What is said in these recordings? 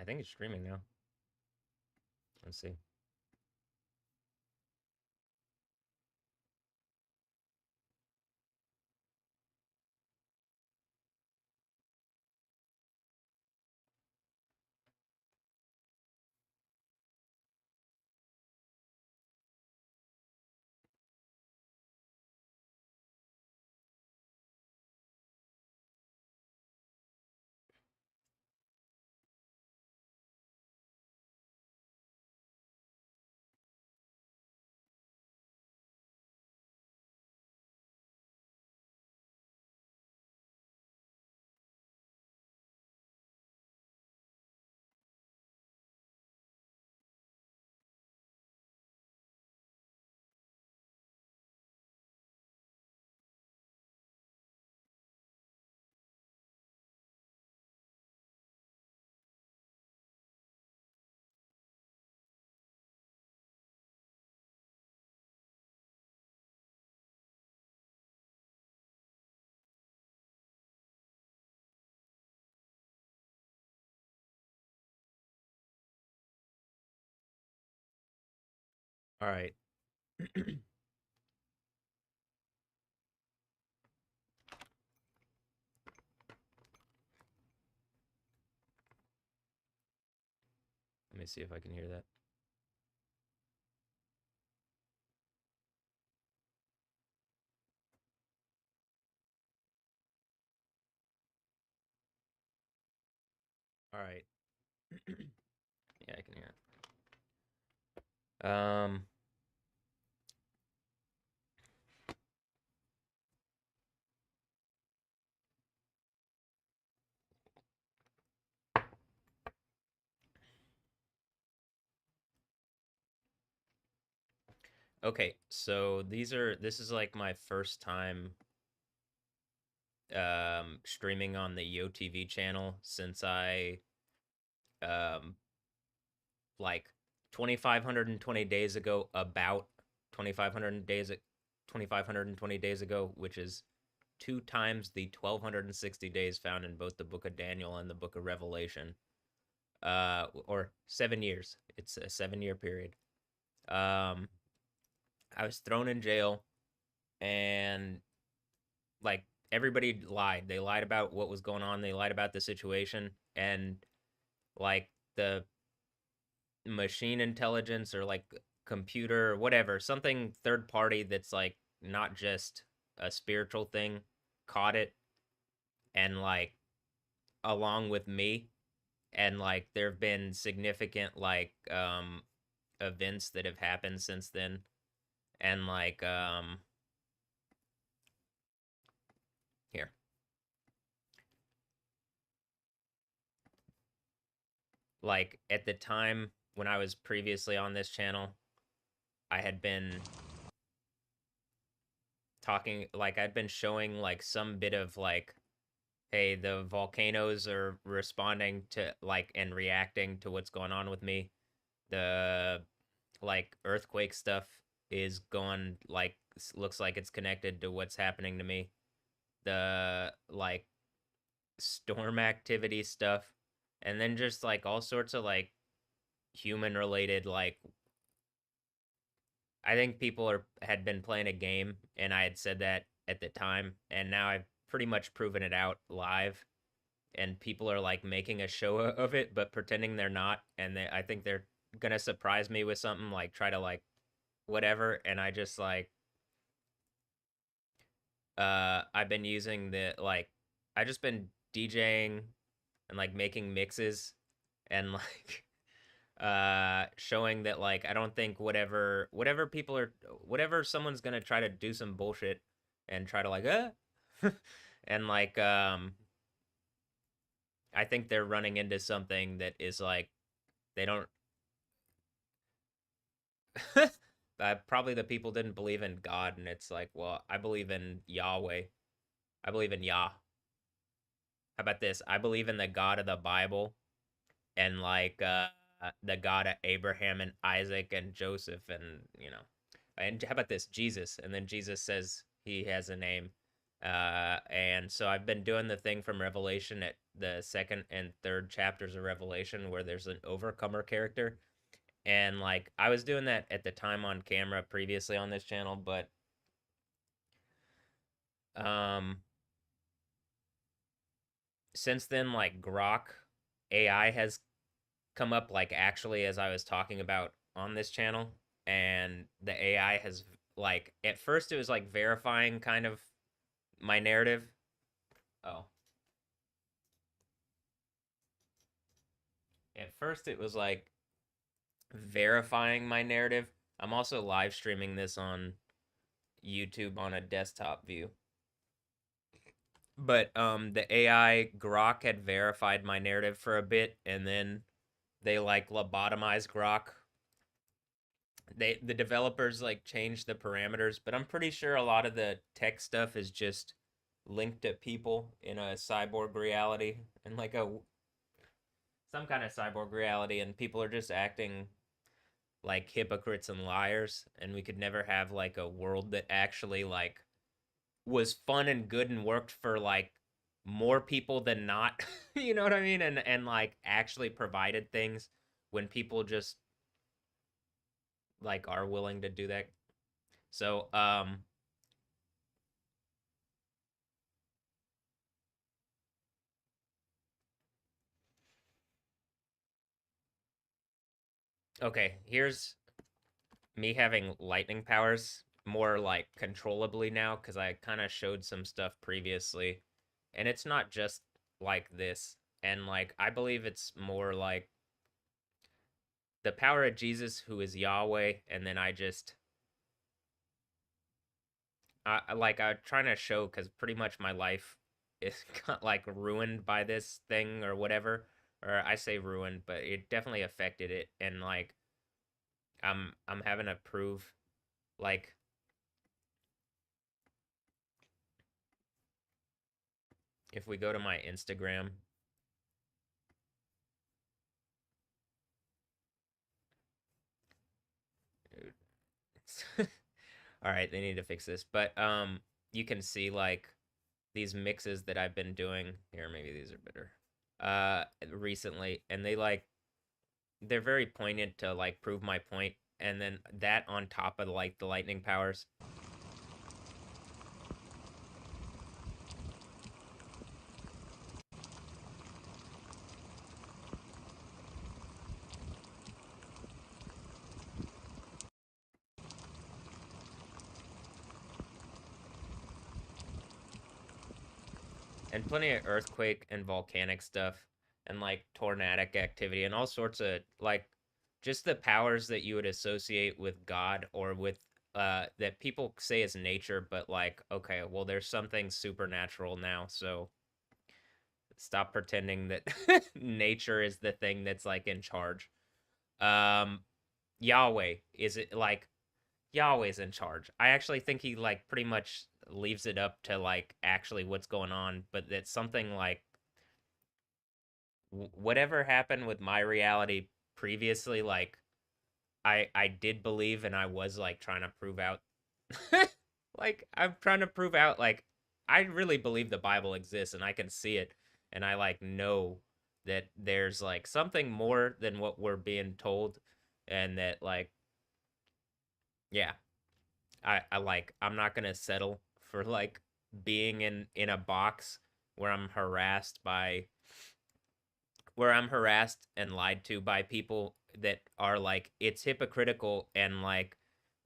think it's streaming now. Let's see. All right. Let me see if I can hear that. All right. Yeah, I can hear it. Okay, so this is like my first time streaming on the YoTV channel since I um like 2520 days ago, about 2500 days 2520 days ago, which is two times the 1260 days found in both the book of Daniel and the book of Revelation. Or 7 years. It's a 7 year period. Um I was thrown in jail, and like everybody lied. They lied about what was going on. They lied about the situation, and like the machine intelligence or like computer or whatever, something third party that's like not just a spiritual thing, caught it, and like along with me, and like there have been significant like events that have happened since then, and like here, like at the time when I was previously on this channel, I had been talking, like I'd been showing like some bit of like, hey, the volcanoes are responding to like and reacting to what's going on with me. The like earthquake stuff is going like looks like it's connected to what's happening to me. The like storm activity stuff, and then just like all sorts of like human related like, I think people had been playing a game, and I had said that at the time, and now I've pretty much proven it out live, and people are like making a show of it, but pretending they're not, and I think they're gonna surprise me with something, like try to like whatever, and I just like I've been using the like I just been DJing and like making mixes and like showing that like I don't think whatever people are, whatever someone's gonna try to do some bullshit and try to like and like I think they're running into something that is like they don't probably the people didn't believe in God, and it's like, well, I believe in Yahweh. I believe in Yah. How about this? I believe in the God of the Bible, and like the God of Abraham and Isaac and Joseph, and you know. And how about this? Jesus, and then Jesus says he has a name. And so I've been doing the thing from Revelation at the second and third chapters of Revelation where there's an overcomer character. And like I was doing that at the time on camera previously on this channel, but um since then like Grok AI has come up like actually as I was talking about on this channel, and the AI has like at first it was like verifying kind of my narrative. Oh, at first it was like verifying my narrative. I'm also live streaming this on YouTube on a desktop view. But the AI Grok had verified my narrative for a bit, and then they like lobotomized Grok. The developers like changed the parameters, but I'm pretty sure a lot of the tech stuff is just linked to people in a cyborg reality and like a some kind of cyborg reality, and people are just acting like hypocrites and liars, and we could never have like a world that actually like was fun and good and worked for like more people than not. You know what I mean? And like actually provided things when people just like are willing to do that. So okay, here's me having lightning powers more like controllably now because I kind of showed some stuff previously, and it's not just like this. And like I believe it's more like the power of Jesus, who is Yahweh, and then I just like I'm trying to show because pretty much my life is like ruined by this thing or whatever, or I say ruined, but it definitely affected it, and like I'm having to prove like if we go to my Instagram. All right, they need to fix this. But you can see like these mixes that I've been doing here. Maybe these are better. Recently, and they're very poignant to like prove my point, and then that on top of like the lightning powers. And plenty of earthquake and volcanic stuff and like tornadic activity and all sorts of like just the powers that you would associate with God or with that people say is nature, but like okay, well there's something supernatural now, so stop pretending that nature is the thing that's like in charge. Um Yahweh is it like Yahweh's in charge. I actually think he like pretty much leaves it up to like actually what's going on, but it's something like whatever happened with my reality previously, like I did believe and I was like trying to prove out like I'm trying to prove out like I really believe the Bible exists and I can see it, and I like know that there's like something more than what we're being told, and that like yeah, I like I'm not gonna settle for like being in a box where I'm harassed and lied to by people that are like it's hypocritical, and like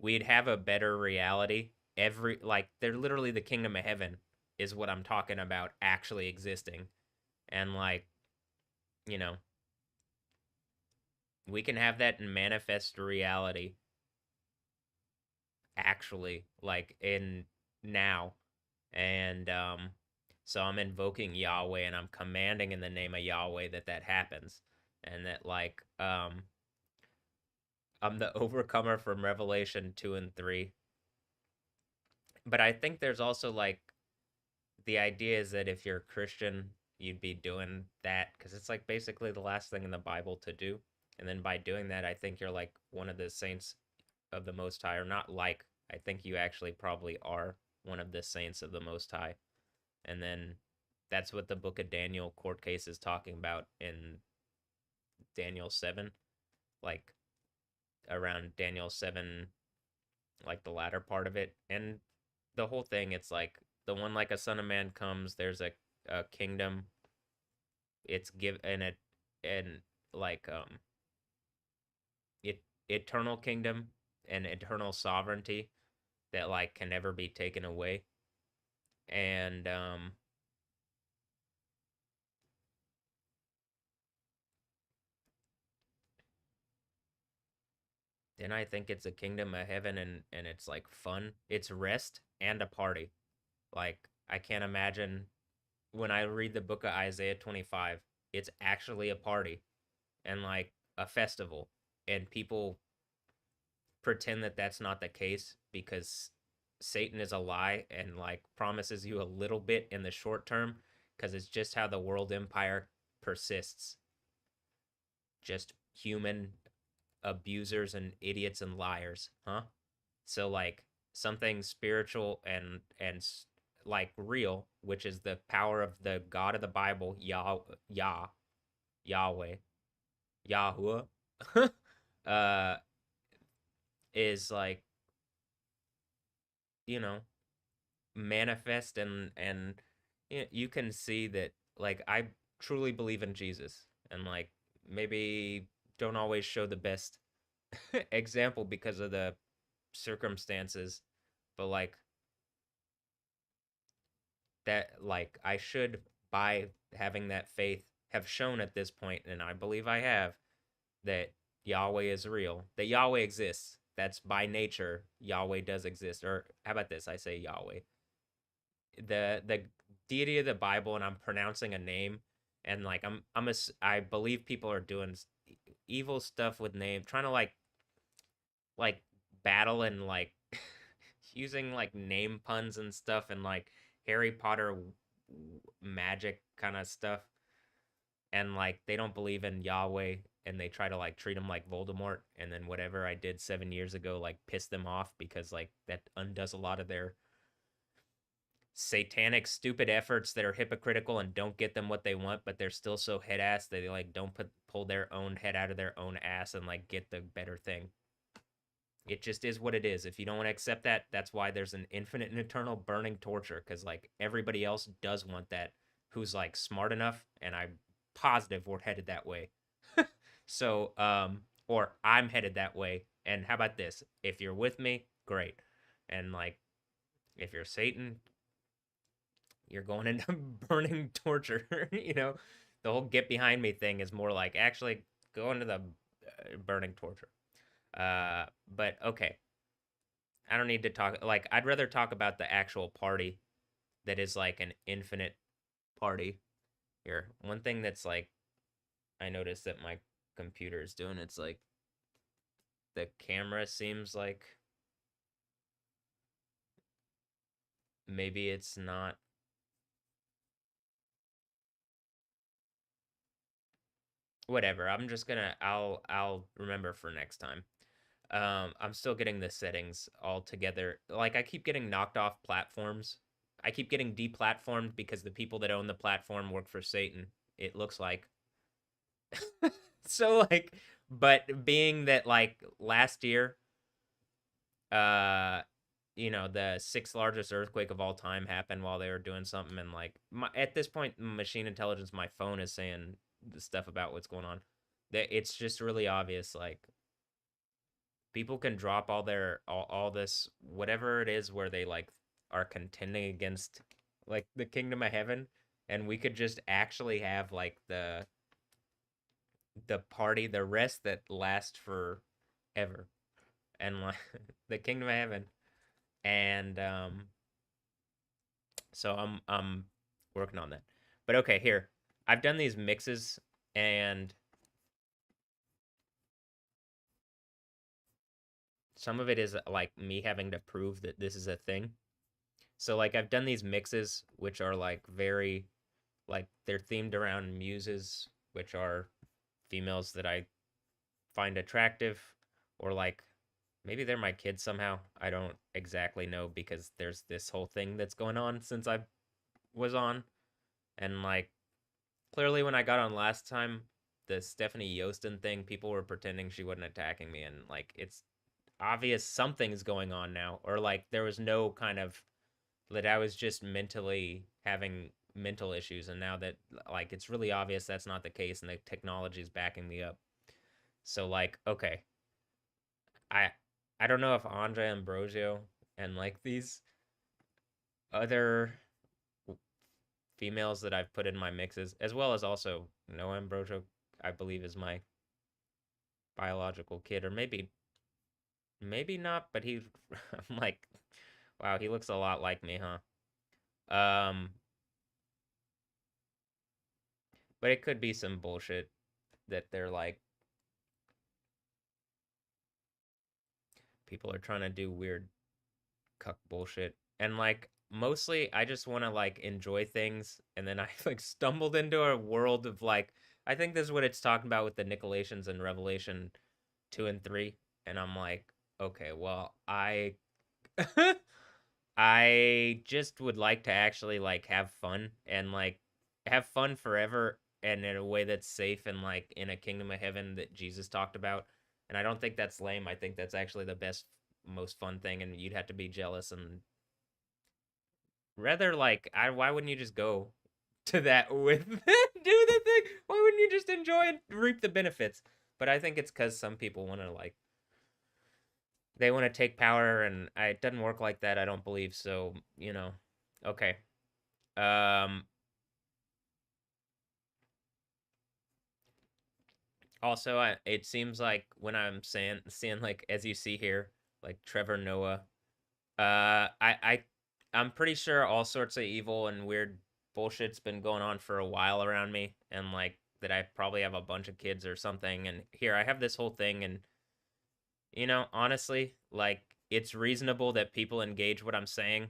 we'd have a better reality. Every like they're literally the kingdom of heaven is what I'm talking about actually existing, and like you know we can have that in manifest reality actually like in now. And so I'm invoking Yahweh and I'm commanding in the name of Yahweh that that happens, and that like I'm the overcomer from Revelation 2 and 3. But I think there's also like the idea is that if you're a Christian, you'd be doing that because it's like basically the last thing in the Bible to do. And then by doing that, I think you're like one of the saints of the Most High, or not like, I think you actually probably are. one of the saints of the Most High. And then that's what the book of Daniel court case is talking about in Daniel 7, like around Daniel 7, like the latter part of it. And the whole thing, it's like the one like a son of man comes, there's a kingdom, it's give and it and like it eternal kingdom and eternal sovereignty that like can never be taken away. And then I think it's a kingdom of heaven, and it's like fun. It's rest and a party. Like I can't imagine when I read the book of Isaiah 25, it's actually a party and like a festival, and people pretend that that's not the case because Satan is a lie and like promises you a little bit in the short term because it's just how the world empire persists. Just human abusers and idiots and liars, huh? So like something spiritual and like real, which is the power of the God of the Bible, Yahweh, Yahuwah, uh, is like, you know, manifest, and you can see that like I truly believe in Jesus, and like maybe don't always show the best example because of the circumstances, but like that, like I should, by having that faith, have shown at this point, and I believe I have, that Yahweh is real, that Yahweh exists. That's by nature, Yahweh does exist. Or how about this? I say Yahweh, the deity of the Bible, and I'm pronouncing a name, and like I believe people are doing evil stuff with name, trying to like battle and like using like name puns and stuff, and like Harry Potter magic kind of stuff, and like they don't believe in Yahweh, and they try to like treat him like Voldemort, and then whatever I did 7 years ago like pissed them off because like that undoes a lot of their satanic stupid efforts that are hypocritical and don't get them what they want, but they're still so head ass they like don't pull their own head out of their own ass and like get the better thing. It just is what it is. If you don't want to accept that, that's why there's an infinite and eternal burning torture, because like everybody else does want that who's like smart enough, and I'm positive we're headed that way. So or I'm headed that way. And how about this? If you're with me, great. And like if you're Satan, you're going into burning torture. The whole get behind me thing is more like actually go into the burning torture. But okay, I don't need to talk. Like, I'd rather talk about the actual party that is like an infinite party. Here, one thing that's like I noticed that my computer is doing, it's like the camera seems like maybe it's not. Whatever. I'm just gonna. I'll remember for next time. I'm still getting the settings all together. Like I keep getting knocked off platforms. I keep getting deplatformed because the people that own the platform work for Satan. It looks like. So like, but being that like last year, uh, the sixth largest earthquake of all time happened while they were doing something, and like at this point, machine intelligence, my phone is saying the stuff about what's going on. That it's just really obvious, like people can drop all this whatever it is where they like are contending against like the kingdom of heaven, and we could just actually have like the party, the rest that lasts forever, and like the kingdom of heaven. And so I'm working on that. But okay, here I've done these mixes, and some of it is like me having to prove that this is a thing. So like I've done these mixes which are like very like they're themed around muses, which are females that I find attractive, or like Maybe they're my kids somehow. I don't exactly know because there's this whole thing that's going on since I was on. And like clearly when I got on last time, the Stephanie Yostin thing, people were pretending she wasn't attacking me, and like it's obvious something's going on now, or like there was no kind of that I was just mentally having mental issues, and now that like it's really obvious that's not the case, and the technology is backing me up. So like, okay, I I don't know if Andre Ambrosio and like these other females that I've put in my mixes, as well as also Noah Ambrosio, I believe is my biological kid, or maybe not, but he I'm like, wow, he looks a lot like me, huh? Um, but it could be some bullshit that they're like people are trying to do weird cuck bullshit. And like mostly I just want to like enjoy things, and then I like stumbled into a world of like I think this is what it's talking about with the Nicolaitans in Revelation 2 and 3, and I'm like, okay, well, I just would like to actually like have fun and like have fun forever and in a way that's safe and like in a kingdom of heaven that Jesus talked about. And I don't think that's lame. I think that's actually the best, most fun thing. And you'd have to be jealous and rather like, why wouldn't you just go to that with do the thing? Why wouldn't you just enjoy and reap the benefits? But I think it's because some people want to like they want to take power, and it doesn't work like that. I don't believe so. Okay. Um. Also, it seems like when I'm seeing like as you see here, like Trevor Noah. I'm pretty sure all sorts of evil and weird bullshit's been going on for a while around me, and like that I probably have a bunch of kids or something. And here I have this whole thing, and honestly, like it's reasonable that people engage what I'm saying.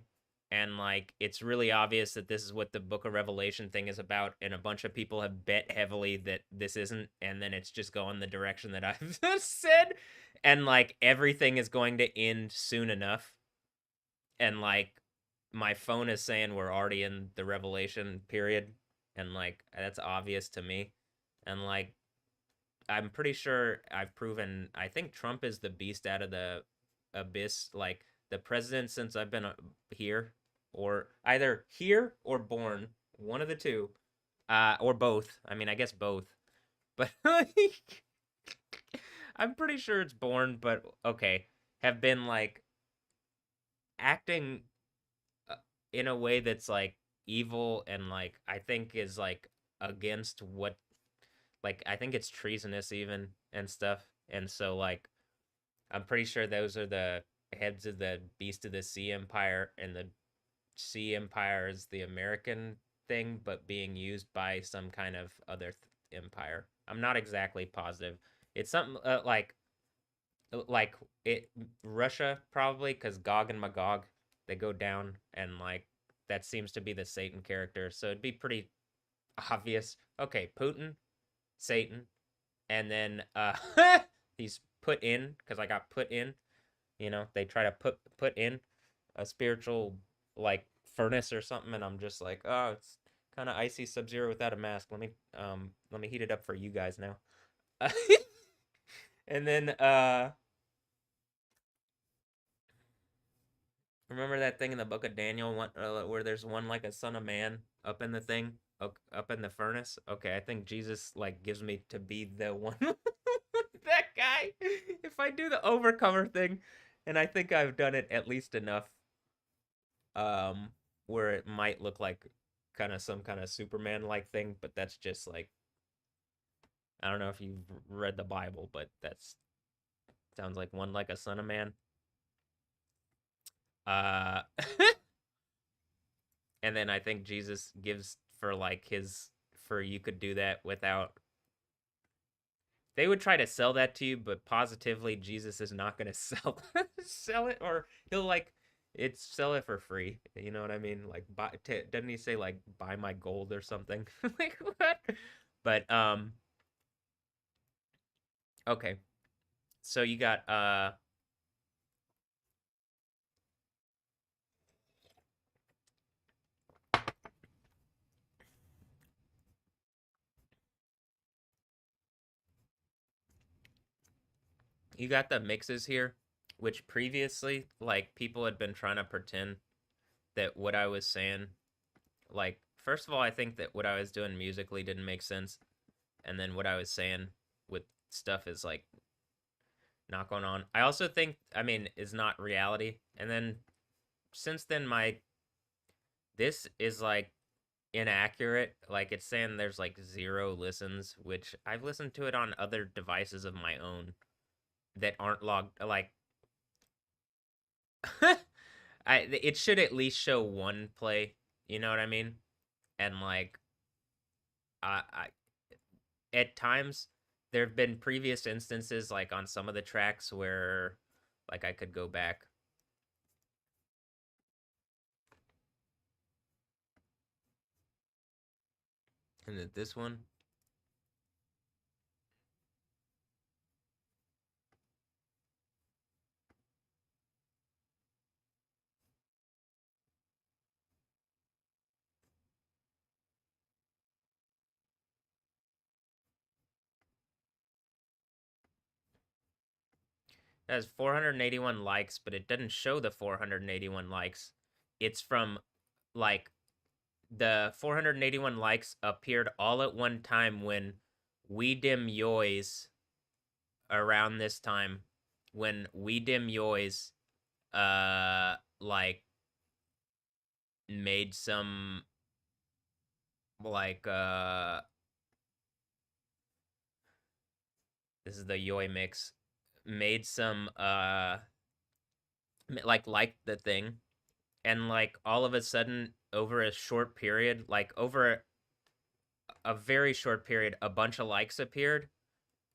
And like it's really obvious that this is what the Book of Revelation thing is about, and a bunch of people have bet heavily that this isn't, and then it's just going the direction that I've said, and like everything is going to end soon enough. And like my phone is saying we're already in the Revelation period, and like that's obvious to me. And like I'm pretty sure I've proven. I think Trump is the beast out of the abyss. Like the president since I've been here, or either here or born, one of the two, or both. I mean, I guess both. But like, I'm pretty sure it's born. But okay, have been like acting uh, in a way that's like evil and like I think is like against what like I think it's treasonous even and stuff. And so like I'm pretty sure those are the heads of the Beast of the Sea Empire, and the Sea Empire is the American thing, but being used by some kind of other empire. I'm not exactly positive. It's something like it Russia probably because Gog and Magog they go down, and like that seems to be the Satan character. So it'd be pretty obvious. Okay, Putin, Satan, and then he's put in because I got put in. They try to put in a spiritual like furnace or something, and I'm just like, oh, it's kind of icy Sub-Zero without a mask. Let me heat it up for you guys now. And then remember that thing in the book of Daniel where there's one like a son of man up in the thing, up in the furnace? Okay, I think Jesus like gives me to be the one that guy if I do the overcomer thing, and I think I've done it at least enough um where it might look like kind of some kind of Superman like thing, but that's just like I don't know if you've read the Bible, but that's sounds like one like a son of man. Uh and then I think Jesus gives for like his for you could do that without they would try to sell that to you, but positively Jesus is not going to sell it, or he'll like it's sell it for free. You know what I mean? Like doesn't he say like buy my gold or something? Like what? But okay. So you got you got the mixes here, which previously, like, people had been trying to pretend that what I was saying, like, first of all, I think that what I was doing musically didn't make sense, and then what I was saying with stuff is like not going on. I also think, I mean, is not reality. And then since then, my this is like inaccurate. Like it's saying there's like 0 listens, which I've listened to it on other devices of my own that aren't logged. Like, it should at least show 1 play. You know what I mean? And like, I at times there have been previous instances like on some of the tracks where like I could go back. And then this one, it has 481 likes, but it doesn't show the 481 likes. It's from like the 481 likes appeared all at one time when We Dim Yoys around this time when We Dim Yoys like made some like this is the Yoy mix, made some like the thing, and like all of a sudden over a short period, like over a very short period, a bunch of likes appeared,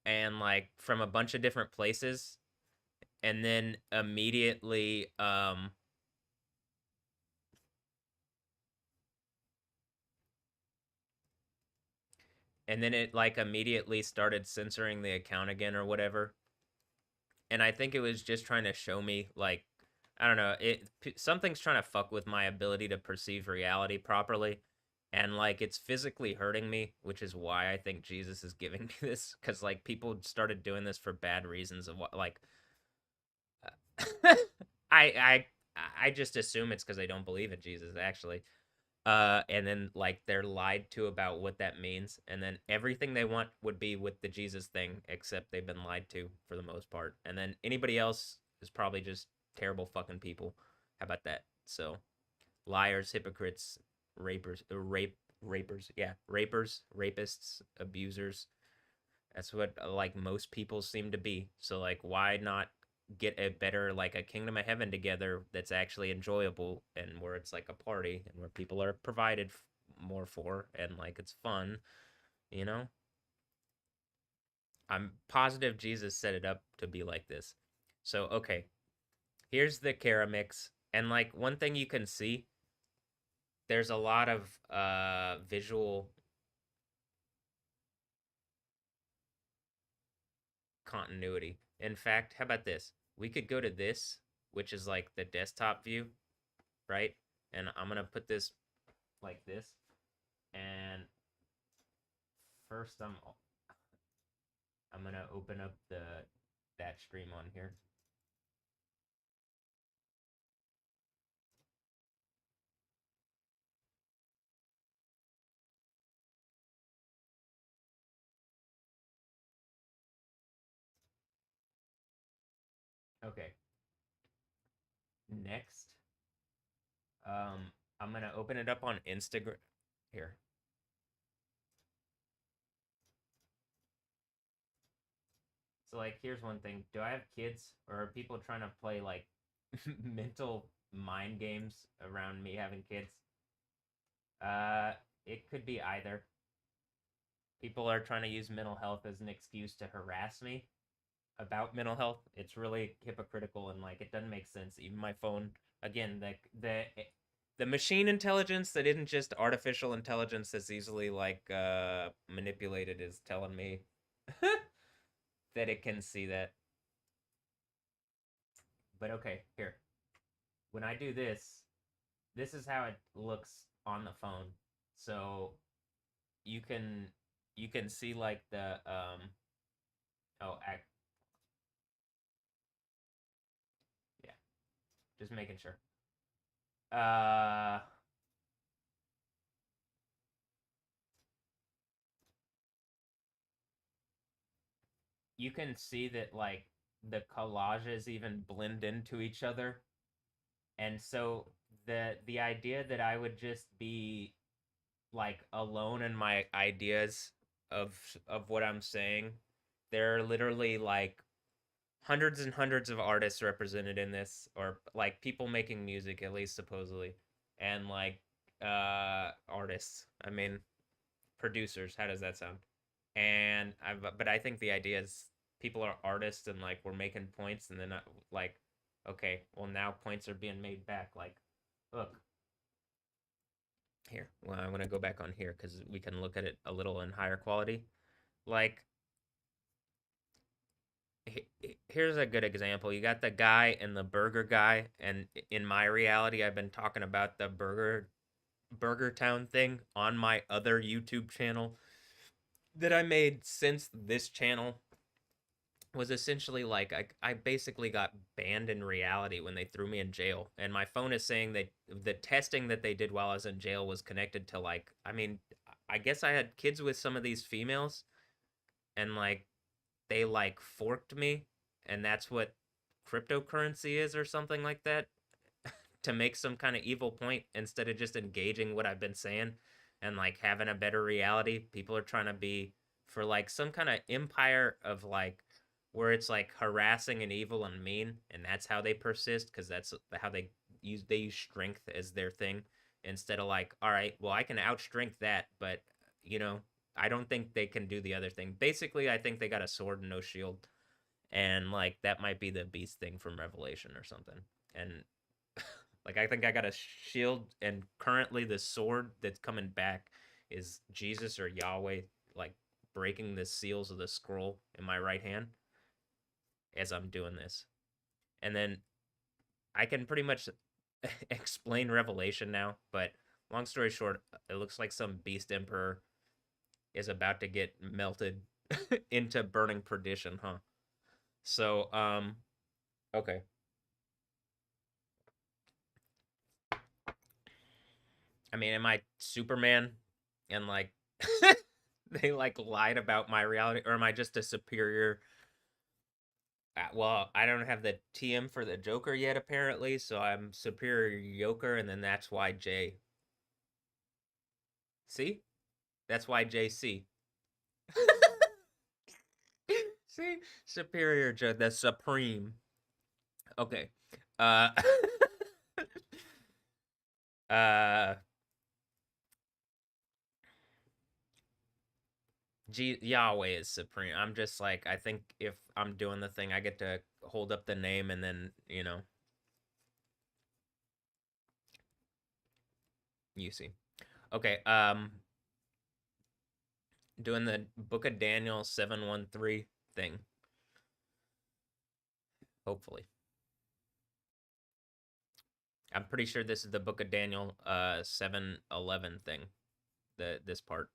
and like from a bunch of different places, and then immediately it like immediately started censoring the account again or whatever. And I think it was just trying to show me like, I don't know, something's trying to fuck with my ability to perceive reality properly, and like it's physically hurting me, which is why I think Jesus is giving me this, because like people started doing this for bad reasons of what like I I I just assume it's because they don't believe in Jesus actually. And then like they're lied to about what that means, and then everything they want would be with the Jesus thing, except they've been lied to for the most part. And then anybody else is probably just terrible fucking people. How about that? So liars, hypocrites, rapers, yeah, rapers, rapists, abusers. That's what like most people seem to be. So like, why not get a better like a kingdom of heaven together that's actually enjoyable, and where it's like a party and where people are provided more for, and like it's fun, you know? I'm positive Jesus set it up to be like this. So okay, here's the Kara mix, and like one thing you can see, there's a lot of visual continuity. In fact, how about this? We could go to this, which is like the desktop view, right? And I'm gonna put this like this. And first, I'm gonna open up the that stream on here. Okay. Next, I'm gonna open it up on Instagram. Here. So like, here's one thing. Do I have kids, or are people trying to play like mental mind games around me having kids? Uh, it could be either. People are trying to use mental health as an excuse to harass me about mental health. It's really hypocritical, and like it doesn't make sense. Even my phone, again, the machine intelligence that isn't just artificial intelligence that's easily like manipulated is telling me that it can see that. But okay, here. When I do this, this is how it looks on the phone. So you can see like the oh Just making sure. Uh, you can see that like the collages even blend into each other, and so the idea that I would just be like alone in my ideas of what I'm saying, there are literally like hundreds and hundreds of artists represented in this, or like people making music at least supposedly, and like artists. I mean, producers. How does that sound? And but I think the idea is people are artists and like we're making points, and then like, okay, well now points are being made back. Like, look here. Well, I'm gonna go back on here because we can look at it a little in higher quality. Like, here's a good example. You got the guy and the burger guy, and in my reality, I've been talking about the Burger Town thing on my other YouTube channel that I made since this channel was essentially like I basically got banned in reality when they threw me in jail. And my phone is saying that the testing that they did while I was in jail was connected to like, I mean, I guess I had kids with some of these females, and like they like forked me, and that's what cryptocurrency is or something like that, to make some kind of evil point instead of just engaging what I've been saying and like having a better reality. People are trying to be for like some kind of empire of like where it's like harassing and evil and mean, and that's how they persist because that's how they use strength as their thing instead of like, all right, well I can outstrength that, but you know, I don't think they can do the other thing. Basically, I think they got a sword and no shield, and like that might be the beast thing from Revelation or something. And like I think I got a shield, and currently the sword that's coming back is Jesus or Yahweh, like breaking the seals of the scroll in my right hand as I'm doing this. And then I can pretty much explain Revelation now, but long story short, it looks like some beast emperor is about to get melted into burning perdition, huh? So, okay. I mean, am I Superman and like they like lied about my reality, or am I just a superior? Well, I don't have the TM for the Joker yet, apparently, so I'm superior Joker, and then that's why J. See, that's why JC. See, superior Joe, the supreme. Okay. Uh. uh. Yahweh is supreme. I'm just like, I think if I'm doing the thing, I get to hold up the name, and then, you know, you see. Okay, doing the Book of Daniel 713 thing. Hopefully. I'm pretty sure this is the Book of Daniel 711 thing. This part.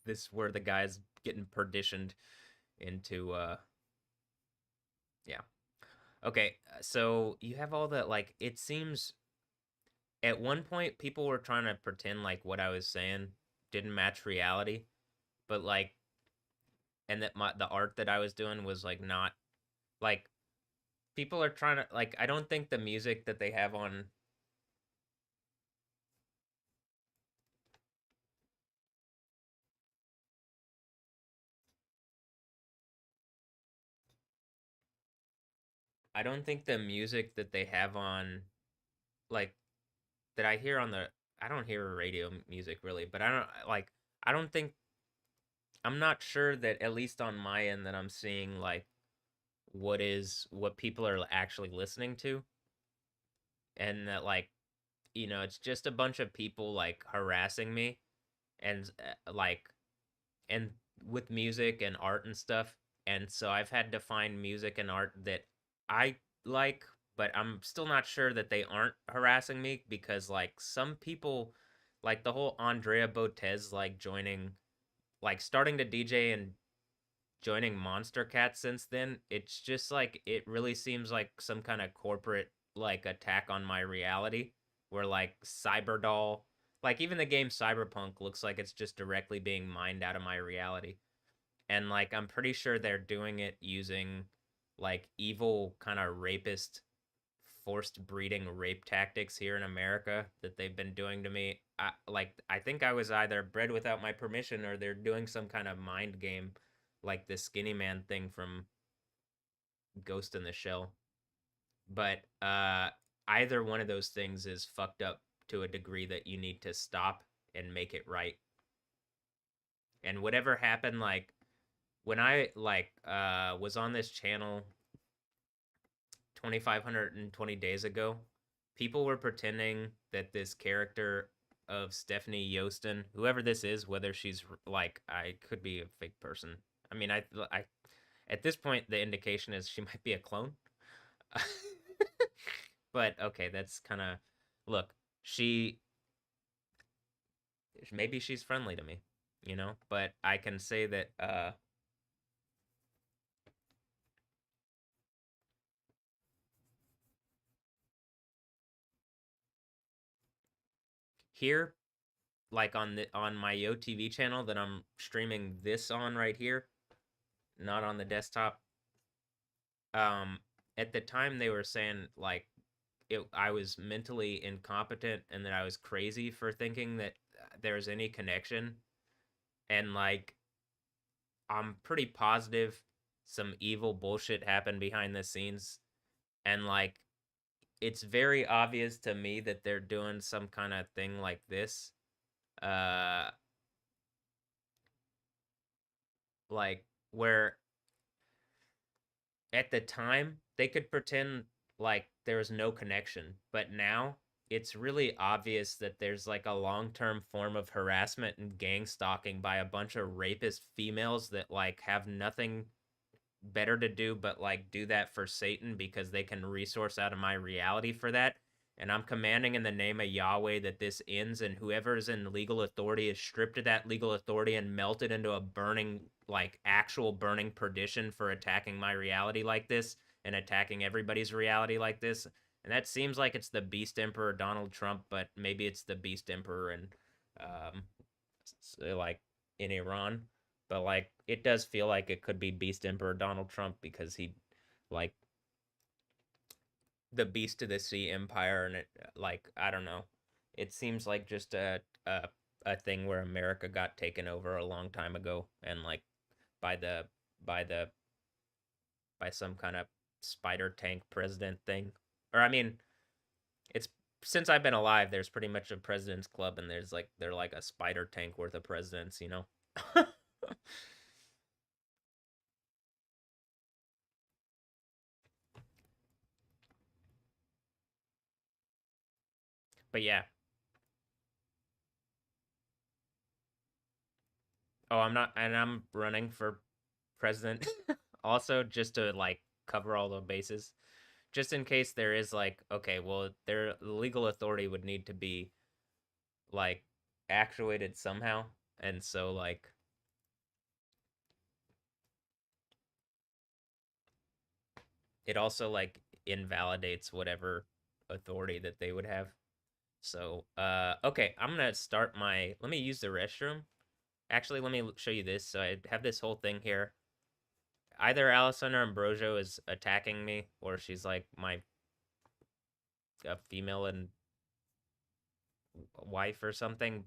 This where the guy's getting perditioned into yeah. Okay, so you have all that, like, it seems at one point people were trying to pretend like what I was saying didn't match reality, but like, and that the art that I was doing was like not like, people are trying to like, I don't think the music that they have on, I don't think the music that they have on, like, that I hear on the, I don't hear radio music really, but I don't like, I don't think, I'm not sure that at least on my end that I'm seeing like what people are actually listening to, and that like, you know, it's just a bunch of people like harassing me, and like, and with music and art and stuff. And so I've had to find music and art that I like, but I'm still not sure that they aren't harassing me, because like some people, like the whole Andrea Botez like joining, like starting to DJ and joining Monster Cat since then, it's just like it really seems like some kind of corporate like attack on my reality, where like Cyberdoll, like even the game Cyberpunk looks like it's just directly being mined out of my reality. And like I'm pretty sure they're doing it using like evil kind of rapist forced breeding rape tactics here in America that they've been doing to me. I think I was either bred without my permission or they're doing some kind of mind game like the skinny man thing from Ghost in the Shell. But either one of those things is fucked up to a degree that you need to stop and make it right. And whatever happened, like when I like was on this channel 2520 days ago, people were pretending that this character of Stephanie Yostin, whoever this is, whether she's like I could be a fake person. I mean, I at this point the indication is she might be a clone. But okay, that's kind of look. She maybe she's friendly to me, you know. But I can say that here, like on my YoTV channel that I'm streaming this on right here, not on the desktop. Um, at the time they were saying like I was mentally incompetent and that I was crazy for thinking that there's any connection, and like I'm pretty positive some evil bullshit happened behind the scenes, and like it's very obvious to me that they're doing some kind of thing like this. Uh like where at the time they could pretend like there was no connection, but now it's really obvious that there's like a long-term form of harassment and gang stalking by a bunch of rapist females that like have nothing better to do but like do that for Satan because they can resource out of my reality for that. And I'm commanding in the name of Yahweh that this ends, and whoever is in legal authority is stripped of that legal authority and melted into a burning, like actual burning perdition for attacking my reality like this and attacking everybody's reality like this. And that seems like it's the Beast Emperor Donald Trump, but maybe it's the Beast Emperor and um, like in Iran, but like it does feel like it could be Beast Emperor Donald Trump because he like the Beast of the Sea Empire, and it like I don't know. It seems like just a thing where America got taken over a long time ago, and like by the by the by some kind of spider tank president thing. Or I mean, it's since I've been alive, there's pretty much a president's club, and there's like they're like a spider tank worth of presidents, you know. But yeah. Oh, I'm not, and I'm running for president also just to like cover all the bases, just in case there is like, okay, well, their legal authority would need to be like actuated somehow, and so like it also like invalidates whatever authority that they would have. So, okay, I'm gonna start my. Let me use the restroom. Actually, let me show you this. So I have this whole thing here. Either Alessandra Ambrosio is attacking me, or she's like my female and wife or something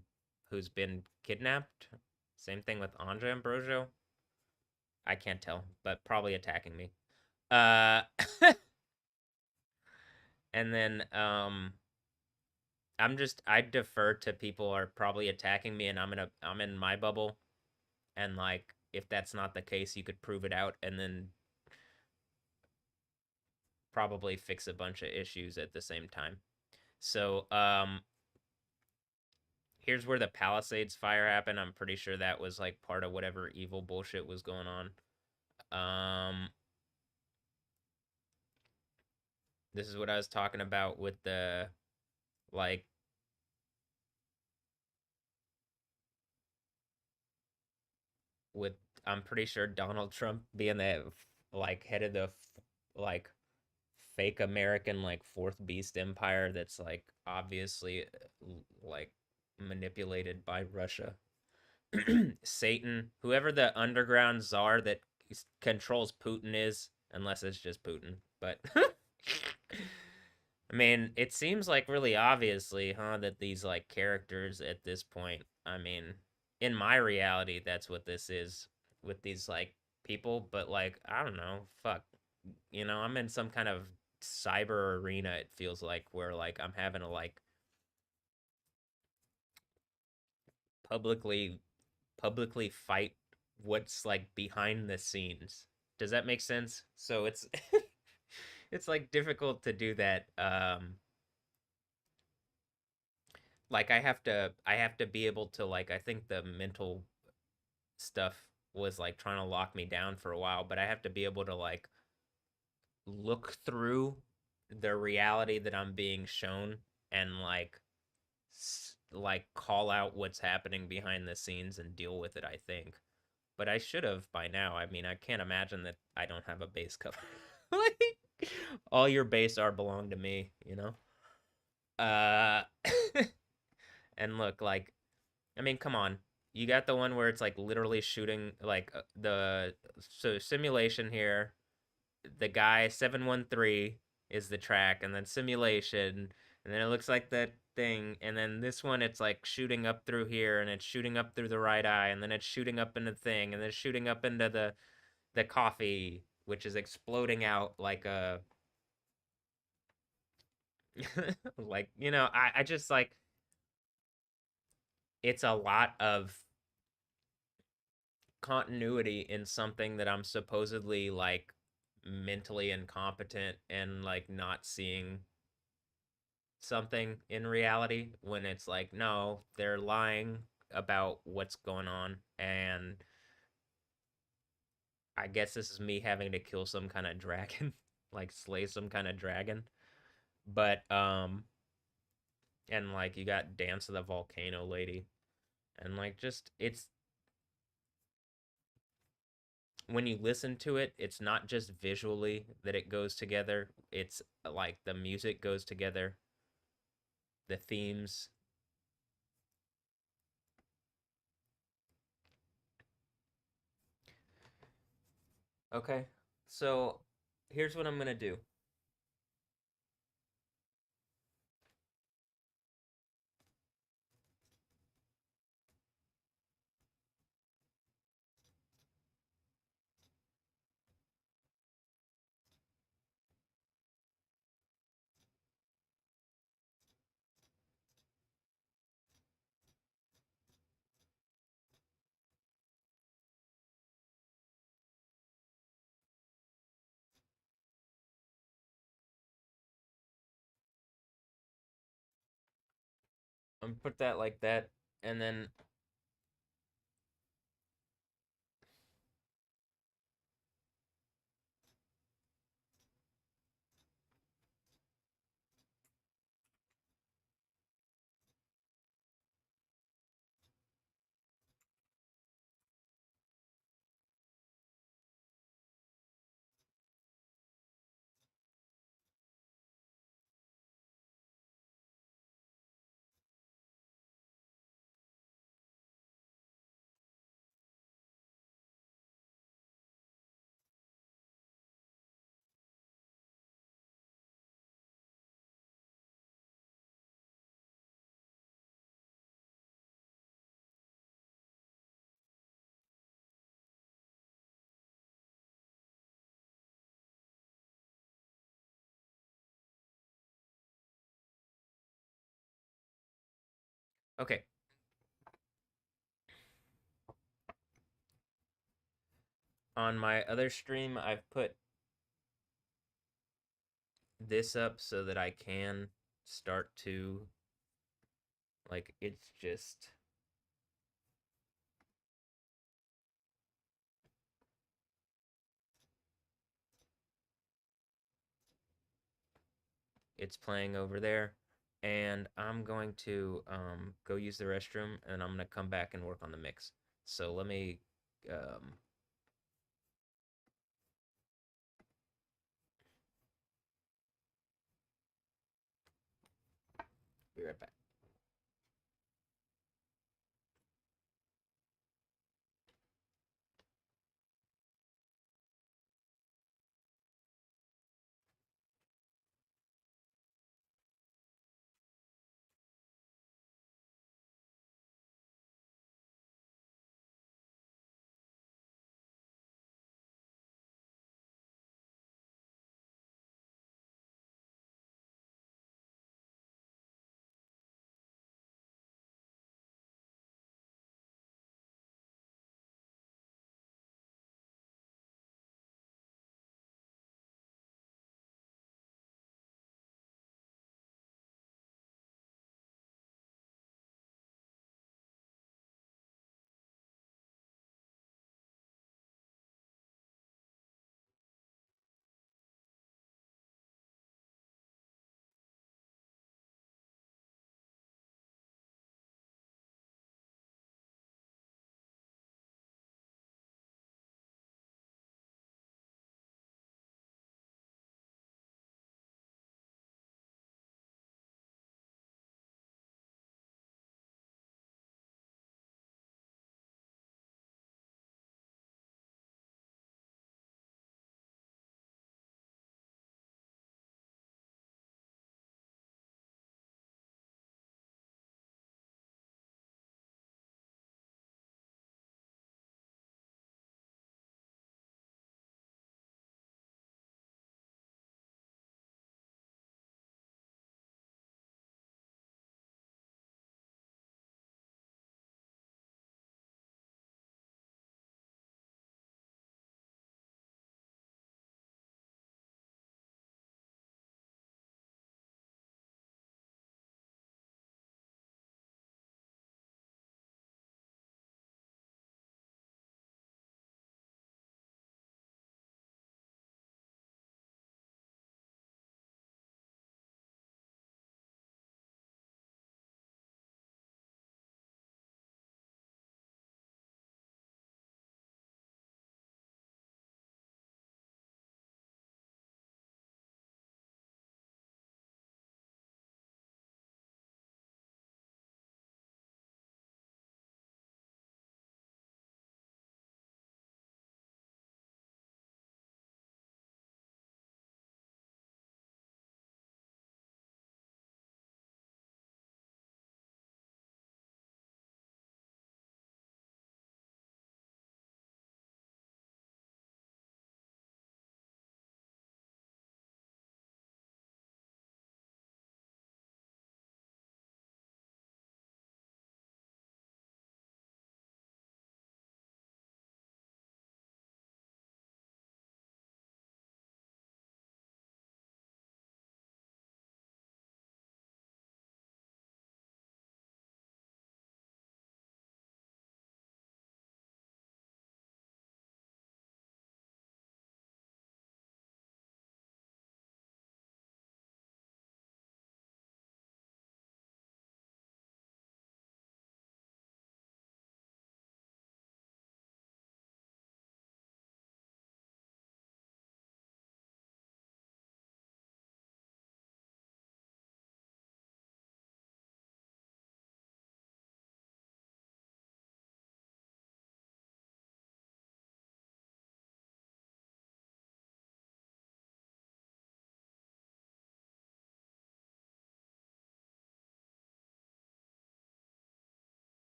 who's been kidnapped. Same thing with Andrea Ambrosio. I can't tell, but probably attacking me. Uh, and then I defer to people are probably attacking me, and I'm in my bubble, and like if that's not the case, you could prove it out, and then probably fix a bunch of issues at the same time. So here's where the Palisades fire happened. I'm pretty sure that was like part of whatever evil bullshit was going on. This is what I was talking about with the like with I'm pretty sure Donald Trump being the like head of the like fake American like fourth beast empire that's like obviously like manipulated by Russia. Satan, whoever the underground czar that controls Putin is, unless it's just Putin. But I mean, it seems like really obviously, huh, that these like characters at this point, I mean, in my reality, that's what this is with these like people, but like, I don't know, fuck. I'm in some kind of cyber arena, it feels like, where like I'm having to like publicly publicly fight what's like behind the scenes. Does that make sense? So it's it's like difficult to do that. Like I have to be able to like I think the mental stuff was like trying to lock me down for a while, but I have to be able to like look through the reality that I'm being shown and like call out what's happening behind the scenes and deal with it, I think. But I should have by now. I mean, I can't imagine that I don't have a base cover. Like, all your base art belong to me. Uh and look, like I mean, come on. You got the one where it's like literally shooting like the so simulation here. The guy 713 is the track, and then simulation, and then it looks like that thing, and then this one it's like shooting up through here, and it's shooting up through the right eye, and then it's shooting up into the thing, and then it's shooting up into the coffee, which is exploding out like a like I just like it's a lot of continuity in something that I'm supposedly like mentally incompetent and like not seeing something in reality when it's like no, they're lying about what's going on, and I guess this is me having to kill some kind of dragon like slay some kind of dragon. But and like you got Dance of the Volcano Lady, and like just it's when you listen to it, it's not just visually that it goes together, it's like the music goes together, the themes. Okay, so here's what I'm gonna do. I'm gonna put that like that, and then okay. On my other stream, I've put this up so that I can start to like it's just it's playing over there, and I'm going to go use the restroom, and I'm gonna come back and work on the mix. So let me um Be right back.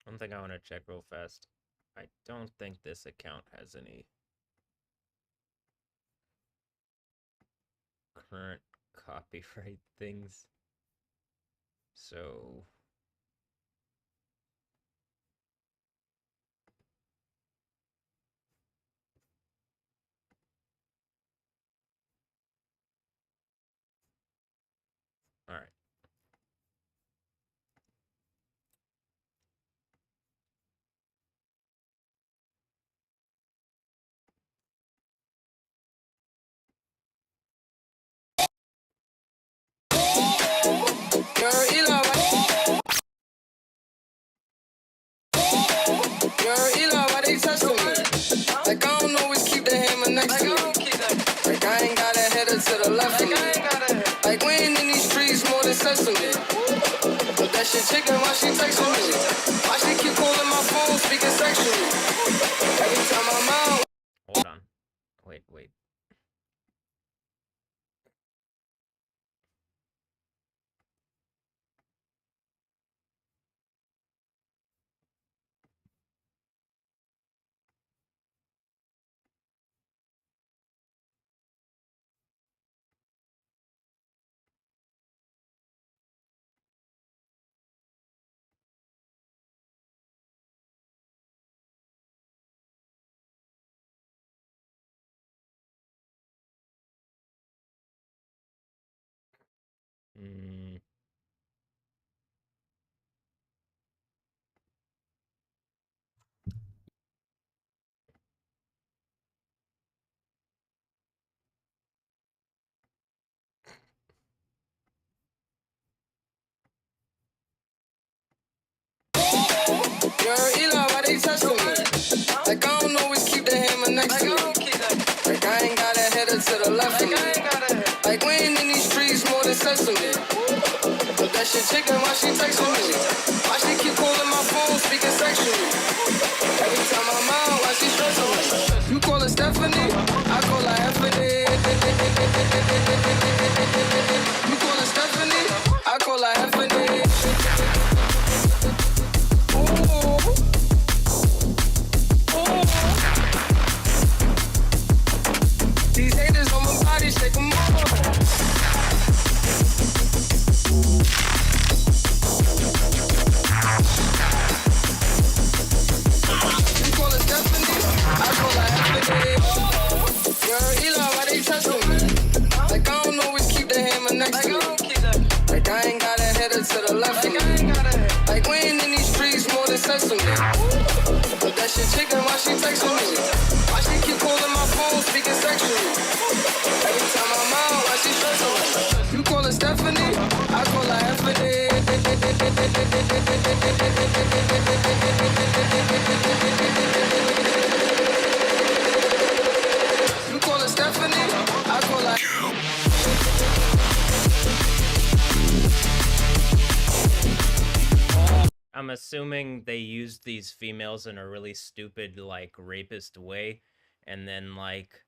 One thing I want to check real fast. I don't think this account has any current copyright things. So all right. Like I don't always keep the hammer next to me. Like I ain't got a header to the left of me. Like we ain't in these streets more than sesame. But that shit chicken while she texting me. Why she keep calling my phone speaking sexually? Every time I'm out. Hold on. Wait. Mm. Eli, why they testing me? Like I don't always keep the hammer next to me. Like I ain't got a header to the left of me. Like we ain't in these streets more than sesame. But that shit chicken while she texting me. Why she keep calling my phone speaking sexually? Every time I'm out, why she stressing me? You call her Stephanie, I call her Effany. You call her Stephanie, I call her Effany. These haters on my body, shake them off. You call her Stephanie, I call her Effany. Girl, Eli, why they testing me? Like I don't always keep the hammer next to me. Like I ain't got a header to the left of me. Like we ain't in these streets more than sesame. But that shit chicken while she texting me. Why she keep calling my phone speaking sexually? Every time I'm out, why she stressing me? You call her Stephanie, I call her Effany. You call her Stephanie, I call her. I'm assuming they used these females in a really stupid, like, rapist way, and then, like,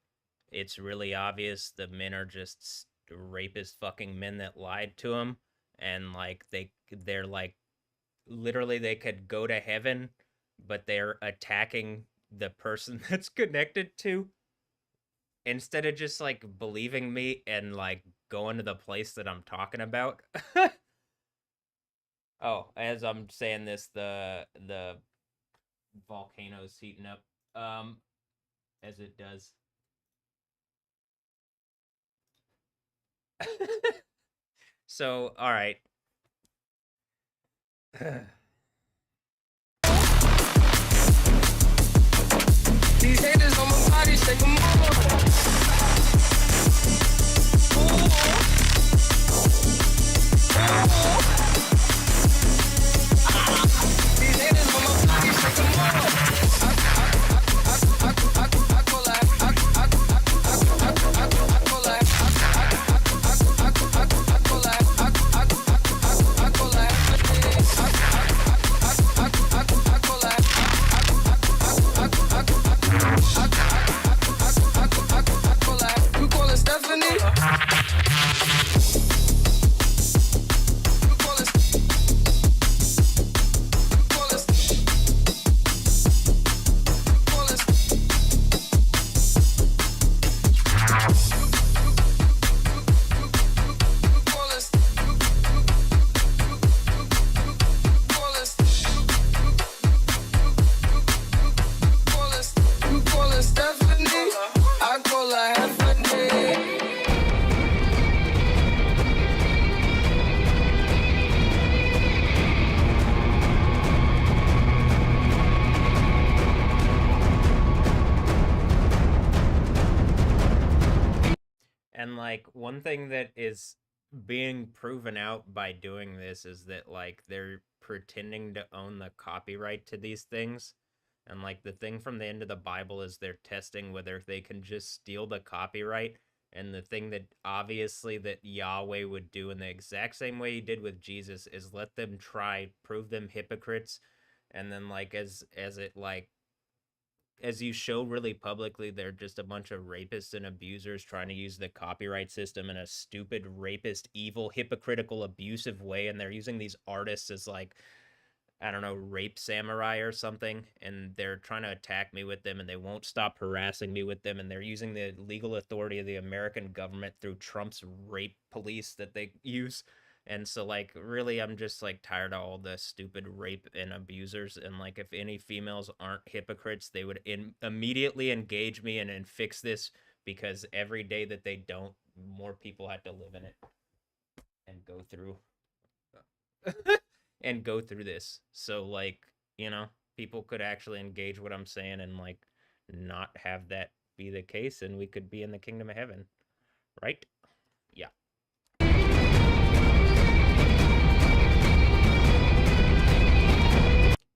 it's really obvious the men are just rapist fucking men that lied to them, and, like, they're, like, literally they could go to heaven, but they're attacking the person that's connected to, instead of just, like, believing me and, like, going to the place that I'm talking about. Oh, as I'm saying this, the volcano's heating up. As it does. So, all right. These haters on my body, shake 'em These haters on my body, shake 'em You call it Stephanie? You call it Stephanie? I call her Stephanie. And like one thing that is being proven out by doing this is that like they're pretending to own the copyright to these things. And like the thing from the end of the Bible is they're testing whether they can just steal the copyright. And the thing that obviously that Yahweh would do in the exact same way he did with Jesus is let them try, prove them hypocrites, and then like as you show really publicly, they're just a bunch of rapists and abusers trying to use the copyright system in a stupid, rapist, evil, hypocritical, abusive way. And they're using these artists as like, I don't know, rape samurai or something. And they're trying to attack me with them, and they won't stop harassing me with them. And they're using the legal authority of the American government through Trump's rape police that they use. And so, like, really, I'm just, like, tired of all the stupid rape and abusers. And, like, if any females aren't hypocrites, they would immediately engage me and fix this, because every day that they don't, more people have to live in it and go through and go through this. So, like, you know, people could actually engage what I'm saying and, like, not have that be the case, and we could be in the kingdom of heaven, right? Yeah.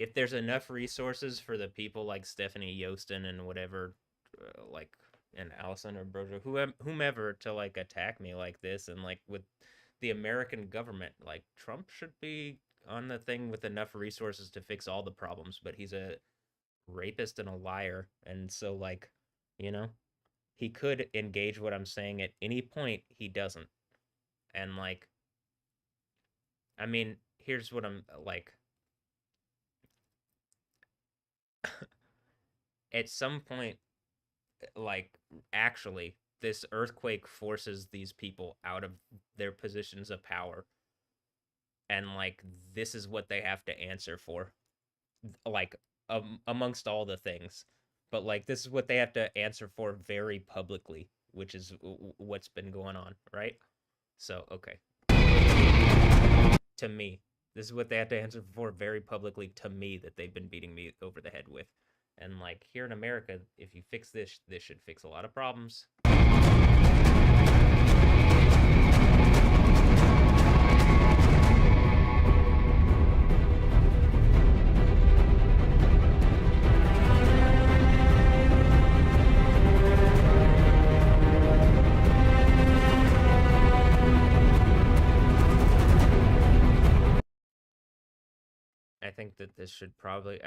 If there's enough resources for the people like Stephanie Yostin and whatever, like, and Allison or Broja, whomever, to like attack me like this, and like with the American government, like Trump should be on the thing with enough resources to fix all the problems, but he's a rapist and a liar, and so like, you know, he could engage what I'm saying at any point. He doesn't, and like, I mean, here's what I'm like. At some point, like, actually, this earthquake forces these people out of their positions of power, and like this is what they have to answer for, like, amongst all the things, but like this is what they have to answer for very publicly, which is what's been going on, right? So okay, to me, this is what they have to answer for very publicly to me, that they've been beating me over the head with. And like here in America, if you fix this, this should fix a lot of problems. I think that this should probably,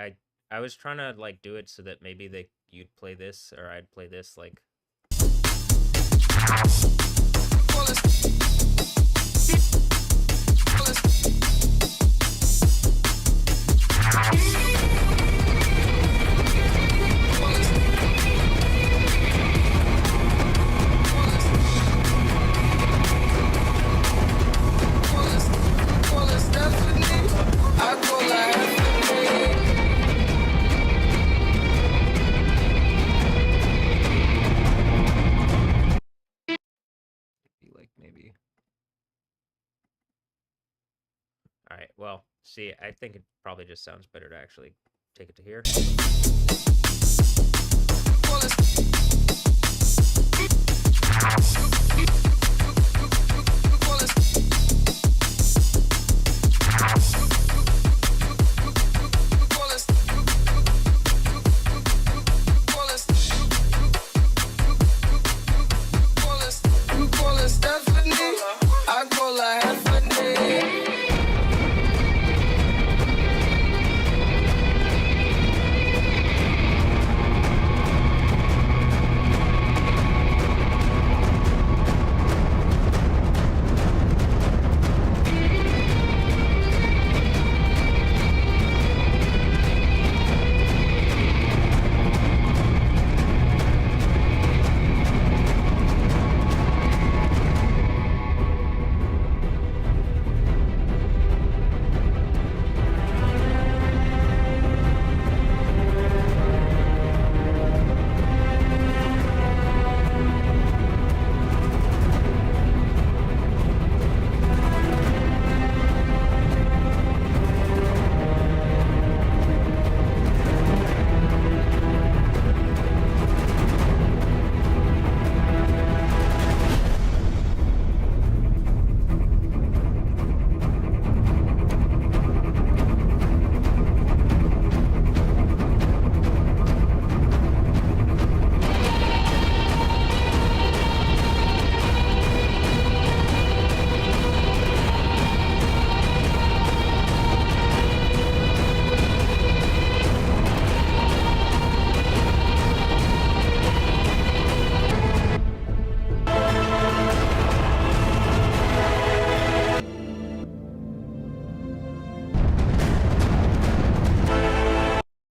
I was trying to like do it so that maybe you'd play this, or I'd play this, like. maybe. All right, well, see, I think it probably just sounds better to actually take it to here.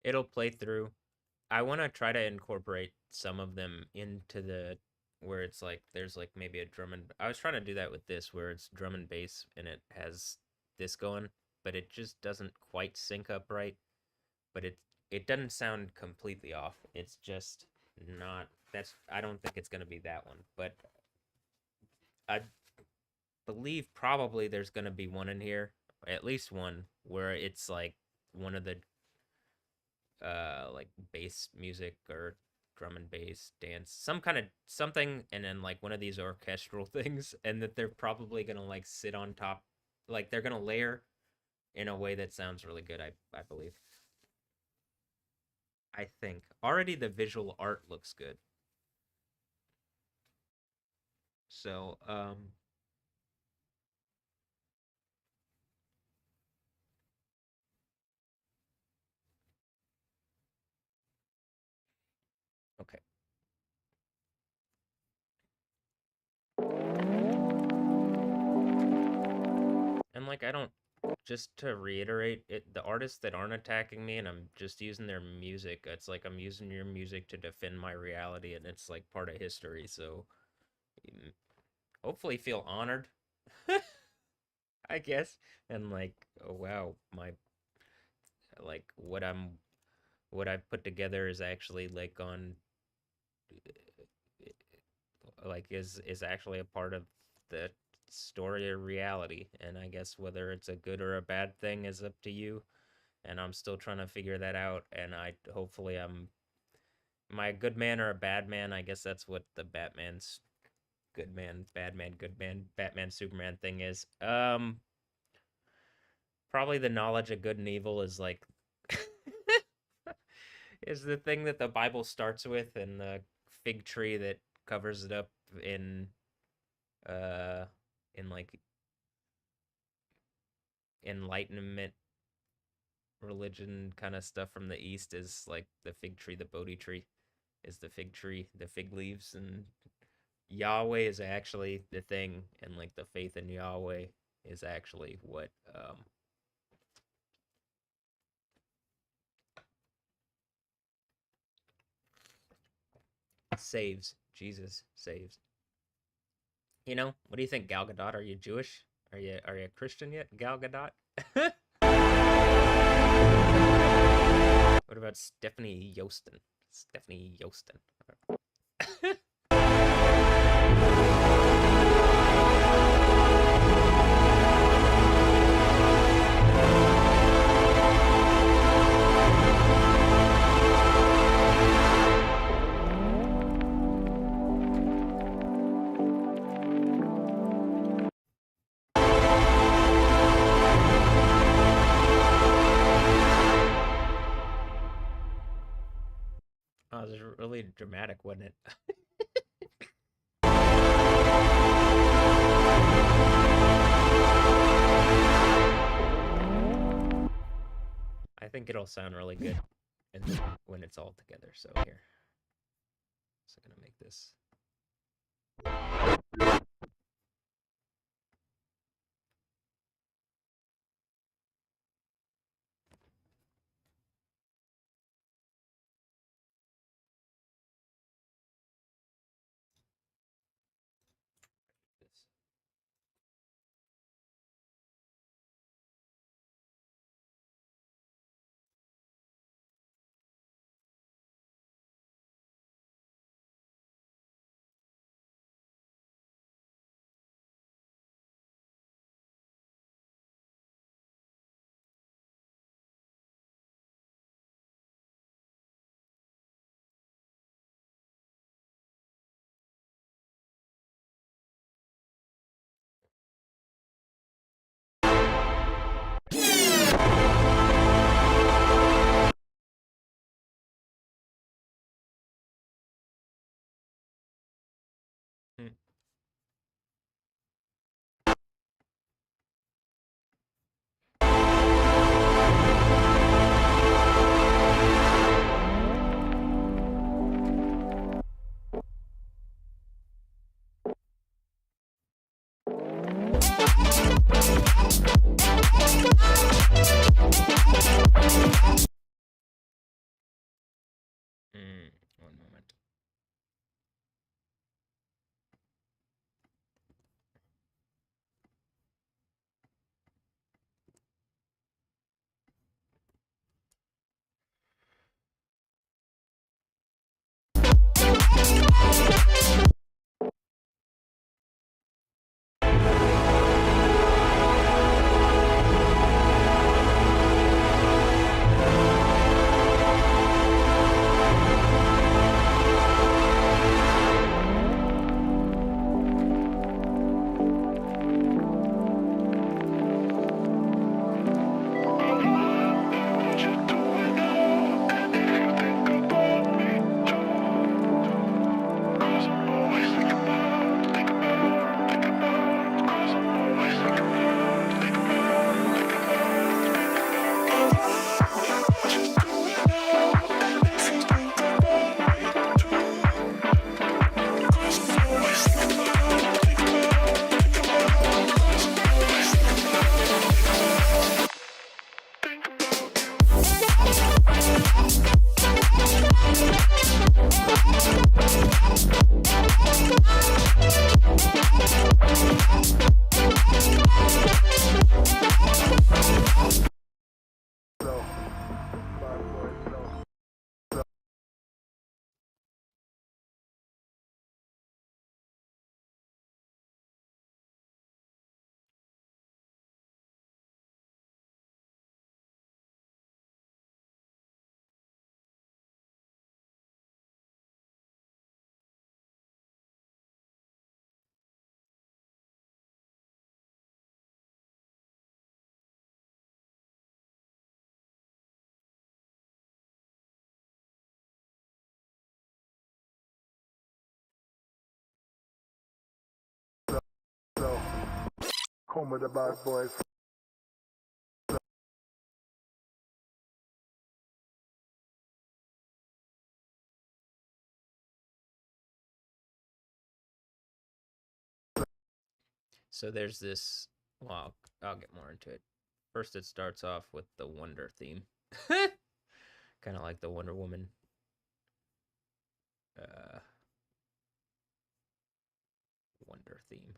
It'll play through. I want to try to incorporate some of them into the where it's like there's like maybe a drum and I was trying to do that with this where it's drum and bass and it has this going, but it just doesn't quite sync up right. But it doesn't sound completely off. It's just not I don't think it's going to be that one, but I believe probably there's going to be one in here, at least one where it's like one of the like bass music or drum and bass dance, some kind of something, and then like one of these orchestral things, and that they're probably gonna like sit on top, like they're gonna layer in a way that sounds really good. I believe. I think already the visual art looks good. So okay. And like I don't just to reiterate it, the artists that aren't attacking me and I'm just using their music, it's like I'm using your music to defend my reality and it's like part of history, so hopefully feel honored. I guess. And like, oh wow, my like what I've put together is actually like on like is actually a part of the story or reality, and I guess whether it's a good or a bad thing is up to you, and I'm still trying to figure that out, and I hopefully am I a good man or a bad man? I guess that's what the Batman's good man, bad man, good man, Batman Superman thing is. Probably the knowledge of good and evil is like is the thing that the Bible starts with, and the fig tree that covers it up in uh in like enlightenment religion kind of stuff from the east is like the fig tree, the Bodhi tree is the fig tree, the fig leaves, and Yahweh is actually the thing, and like the faith in Yahweh is actually what saves. Jesus saves. You know, what do you think, Gal Gadot? Are you Jewish? Are you a Christian yet, Gal Gadot? What about Stephanie Yostin? Stephanie Yostin. really dramatic, wasn't it? I think it'll sound really good when it's all together. So here, so I'm gonna make this. this. Hmm. One moment. Home of the bad boys. So there's this. Well, I'll get more into it. First, it starts off with the Wonder theme, kind of like the Wonder Woman. Wonder theme.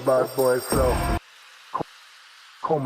with a bad boy flow. Come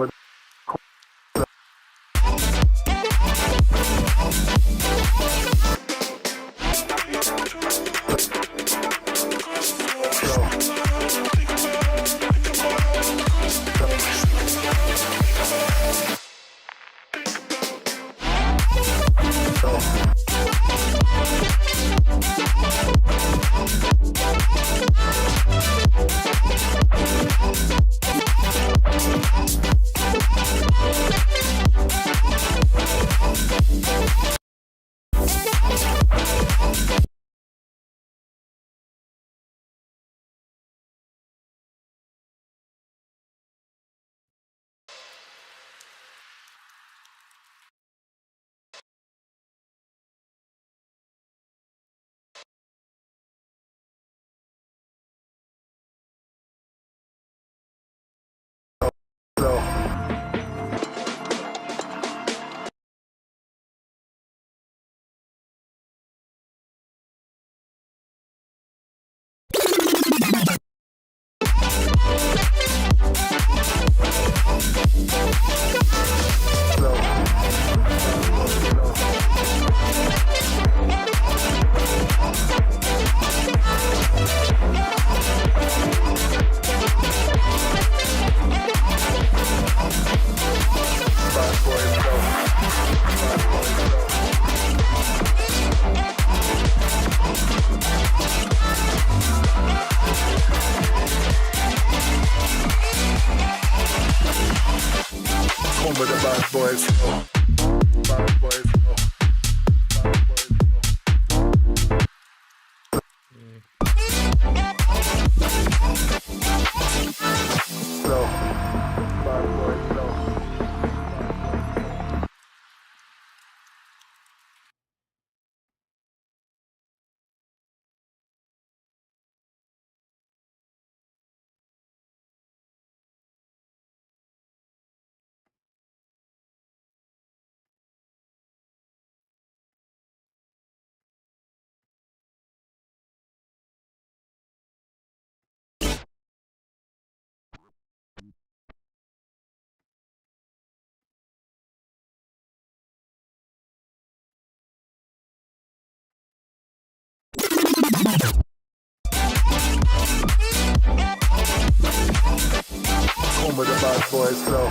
with the bad boys flow.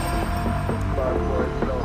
Bad boys flow.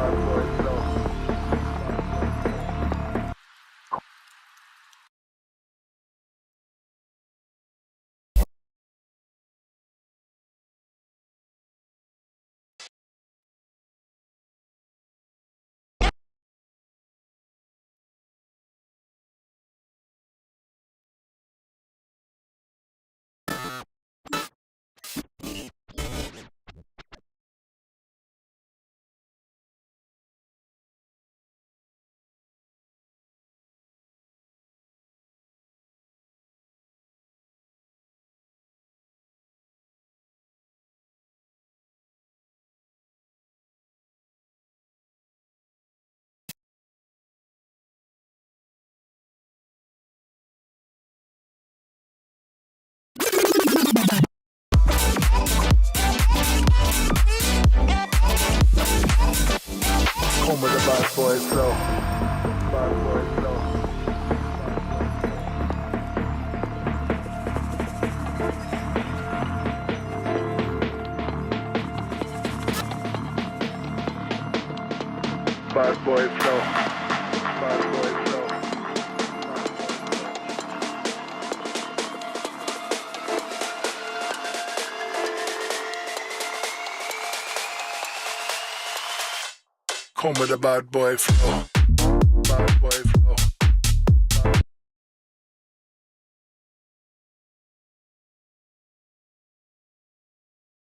Home with the bad boys flow. Bad boys flow. Bad boy flow. Bad boy flow. Come with the bad boy flow. Bad boy flow.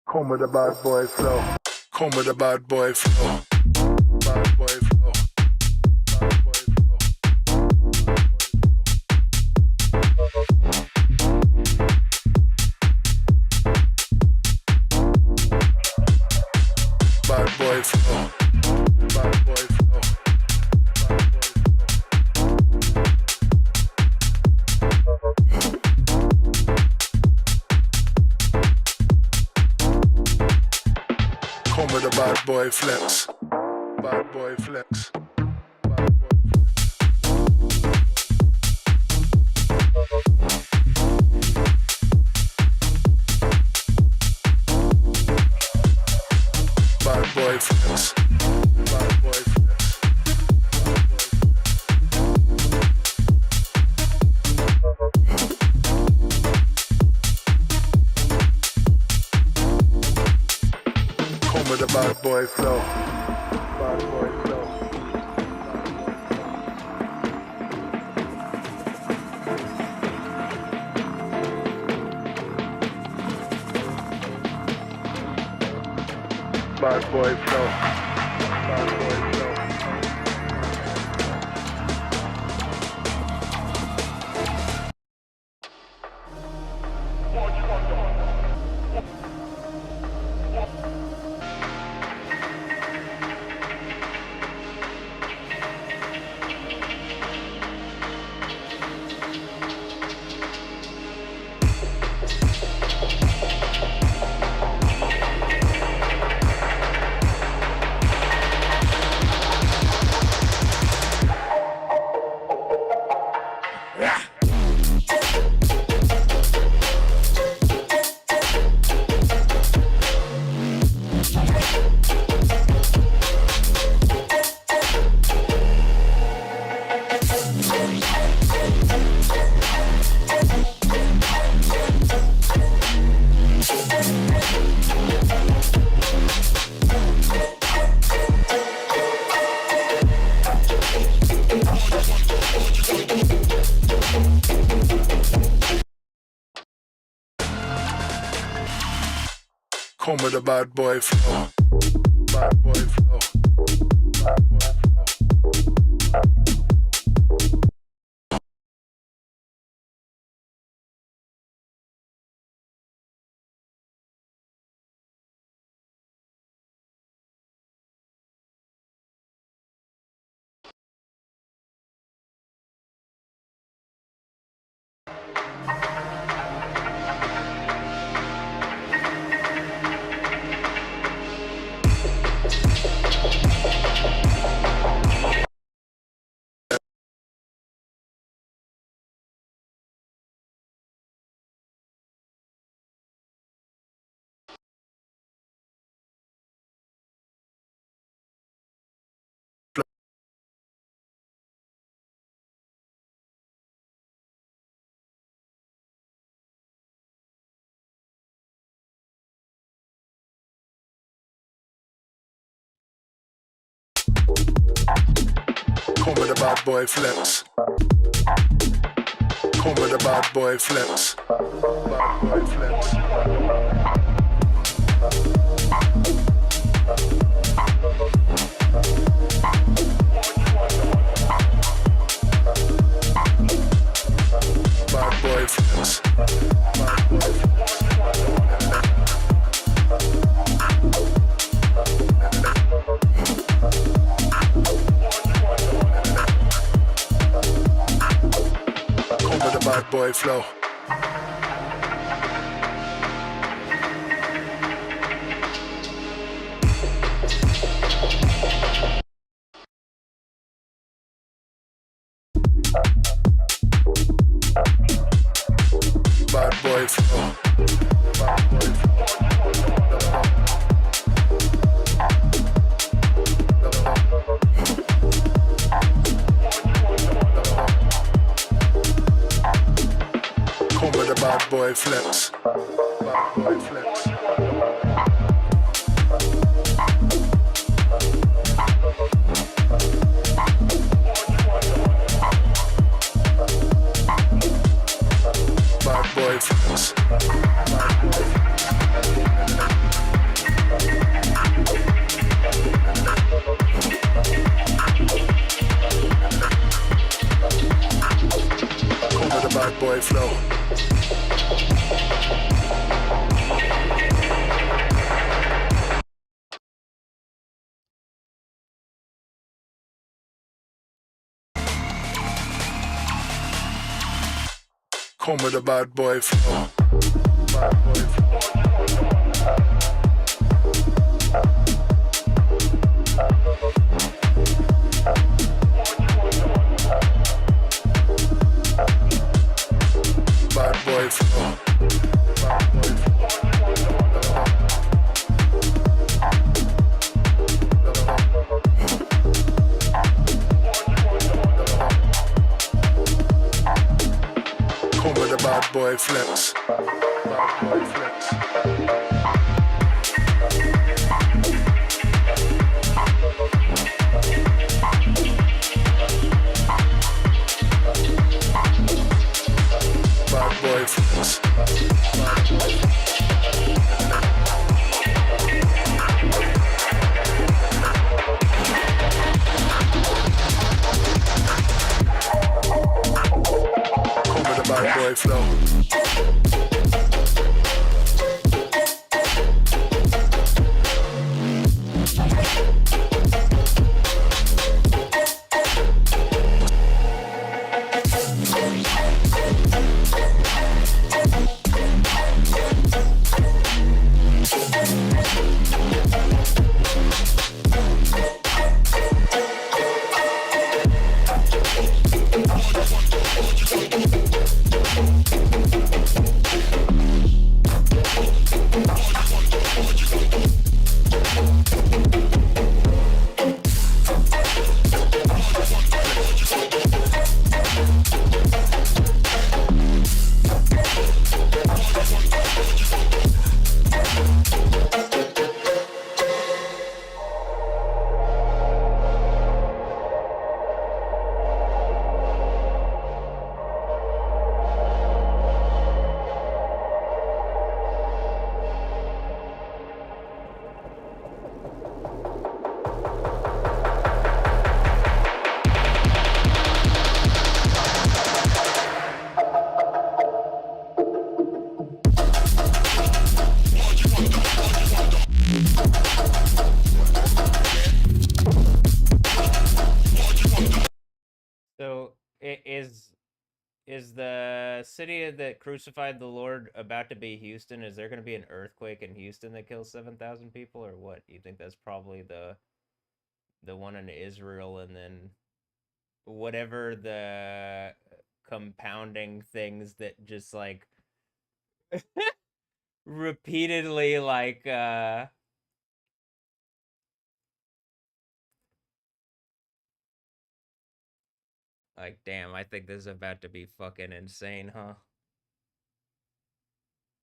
Come with the bad boy flow. Come with the bad boy flow. Bad boy flow. Bad boy flow. Bad boy flow. Bad boy flow. Come with a bad boy flex. Bad boy flex. Bad boy flex. Bad boy flex. Bad boy flex. Come with the bad boy flow. Bad boy flow. Bad boy flow. Bad boy flow. Come with a bad boy flow. Bad boy flow. Bad boy Come with a bad boy flex. Come with a bad boy flex. Bad boy flex. Bad boy flex. Bad boy flex. Bad boy flow. Bad boy flow. Bad boy flow. bad boy flex. Bad boy flex. Bad boy flex. Come with the bad boy flow. Come with the bad boy flow. Bad boy flow. Bad boy flow. Bad boy Come with the bad boy flex. Bad boy flex. Bad boy flex. Bad boy flex. Come with the bad boy flow. So is the city that crucified the Lord about to be Houston? Is there going to be an earthquake in Houston that kills 7,000 people, or what? You think that's probably the one in Israel, and then whatever the compounding things that just repeatedly damn, I think this is about to be fucking insane, huh?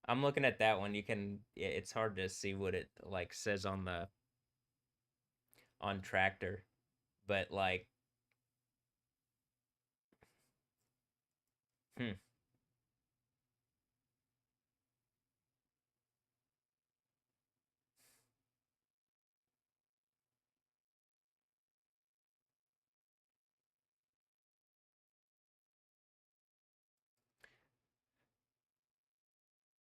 I'm looking at that one. It's hard to see what it says on the on Tractor, but hmm.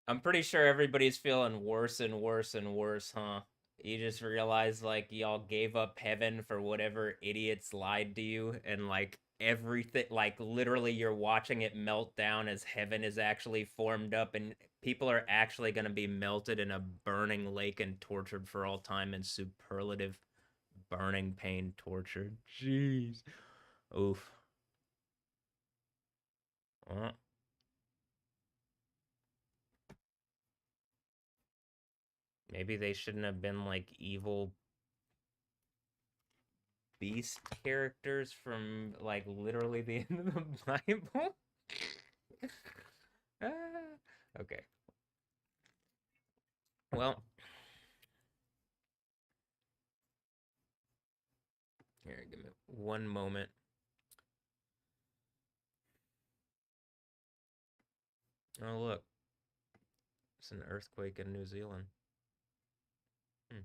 I'm pretty sure everybody's feeling worse and worse and worse, huh? You just realize y'all gave up heaven for whatever idiots lied to you, and everything, literally you're watching it melt down as heaven is actually formed up, and people are actually going to be melted in a burning lake and tortured for all time in superlative burning pain torture. Jeez. Oof. Uh, Maybe they shouldn't have been evil beast characters from literally the end of the Bible. Ah, Okay. Well, here, give me one moment. Oh, look. It's an earthquake in New Zealand. Hmm.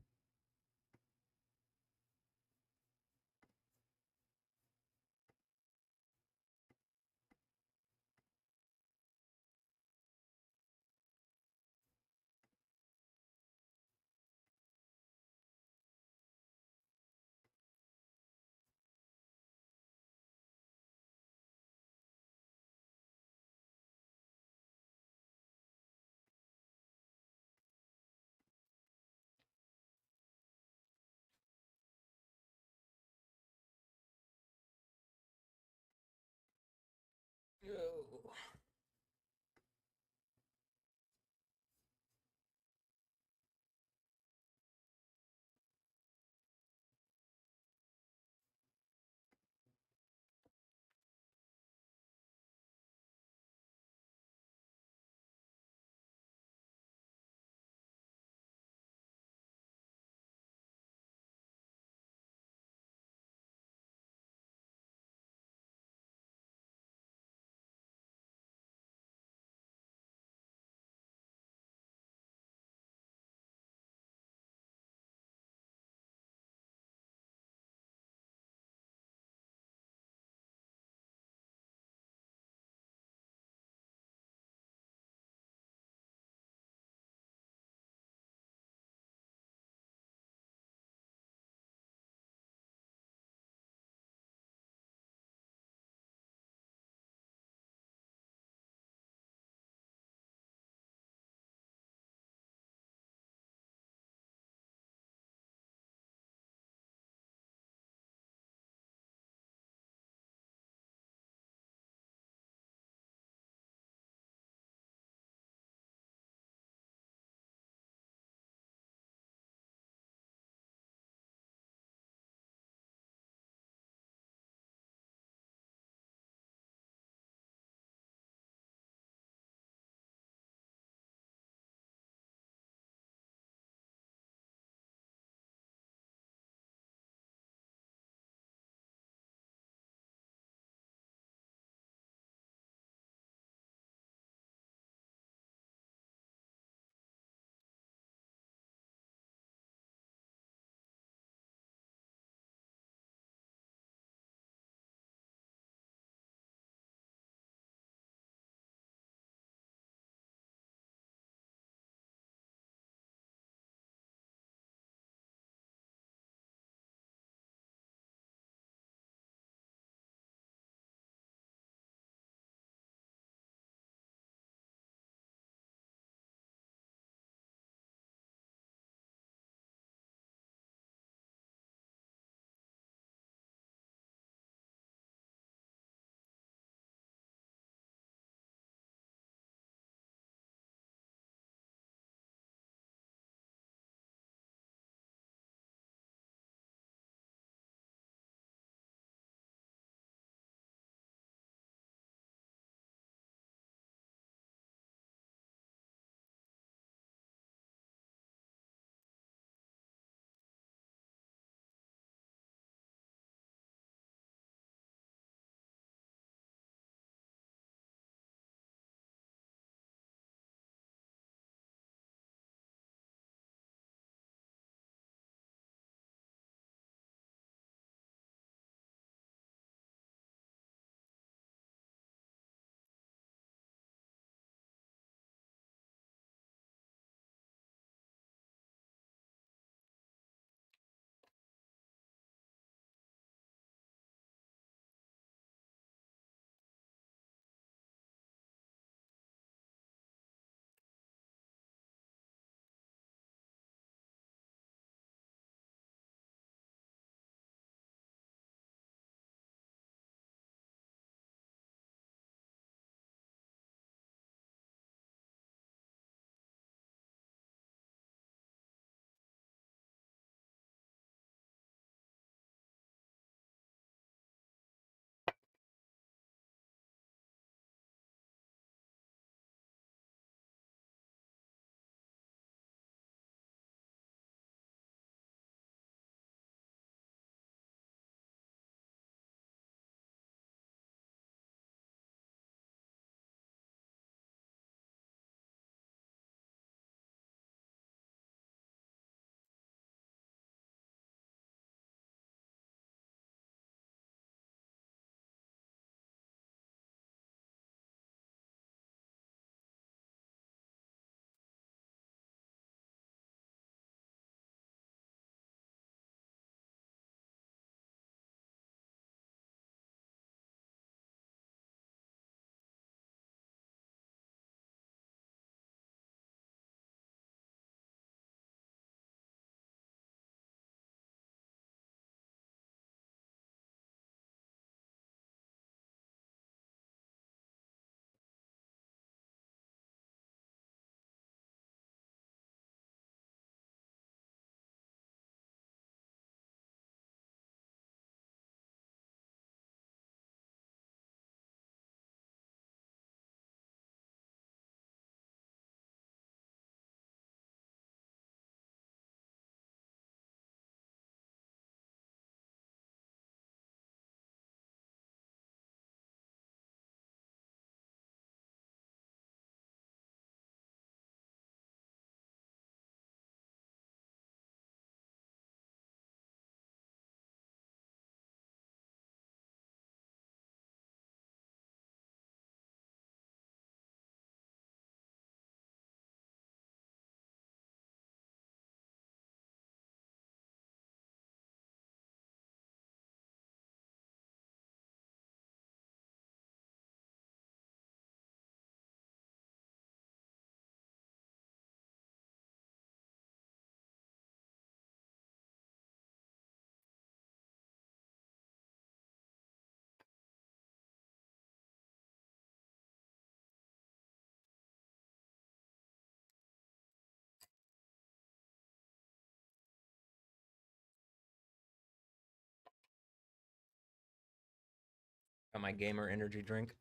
Got my gamer energy drink.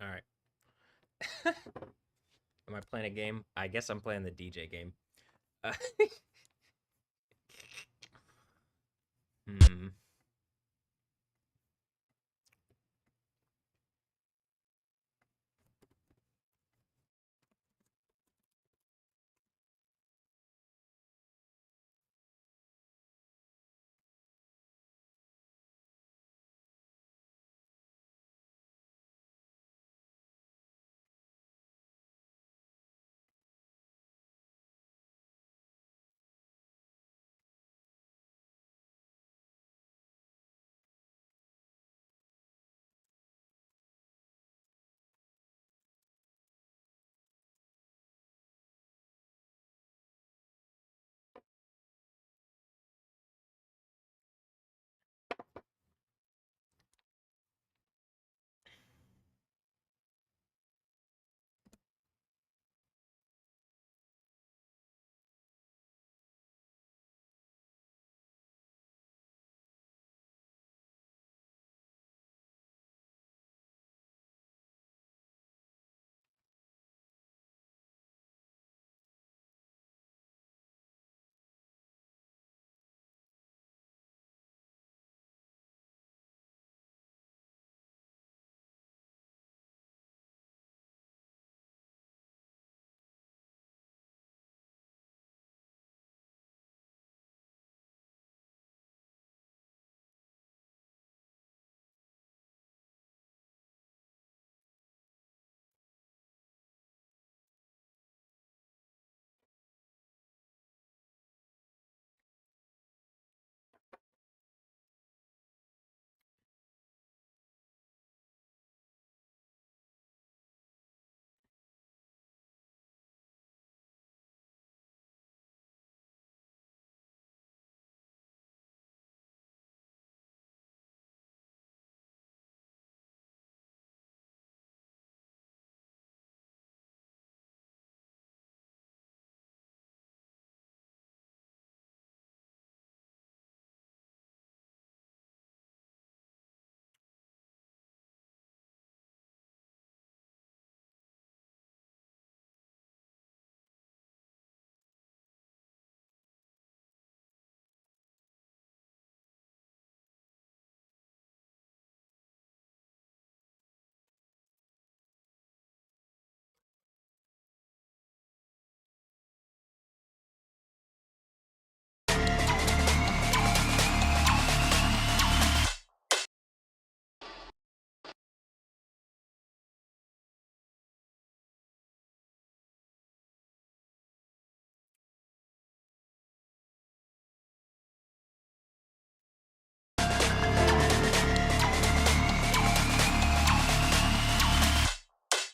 All right. Am I playing a game? I guess I'm playing the DJ game. Hmm.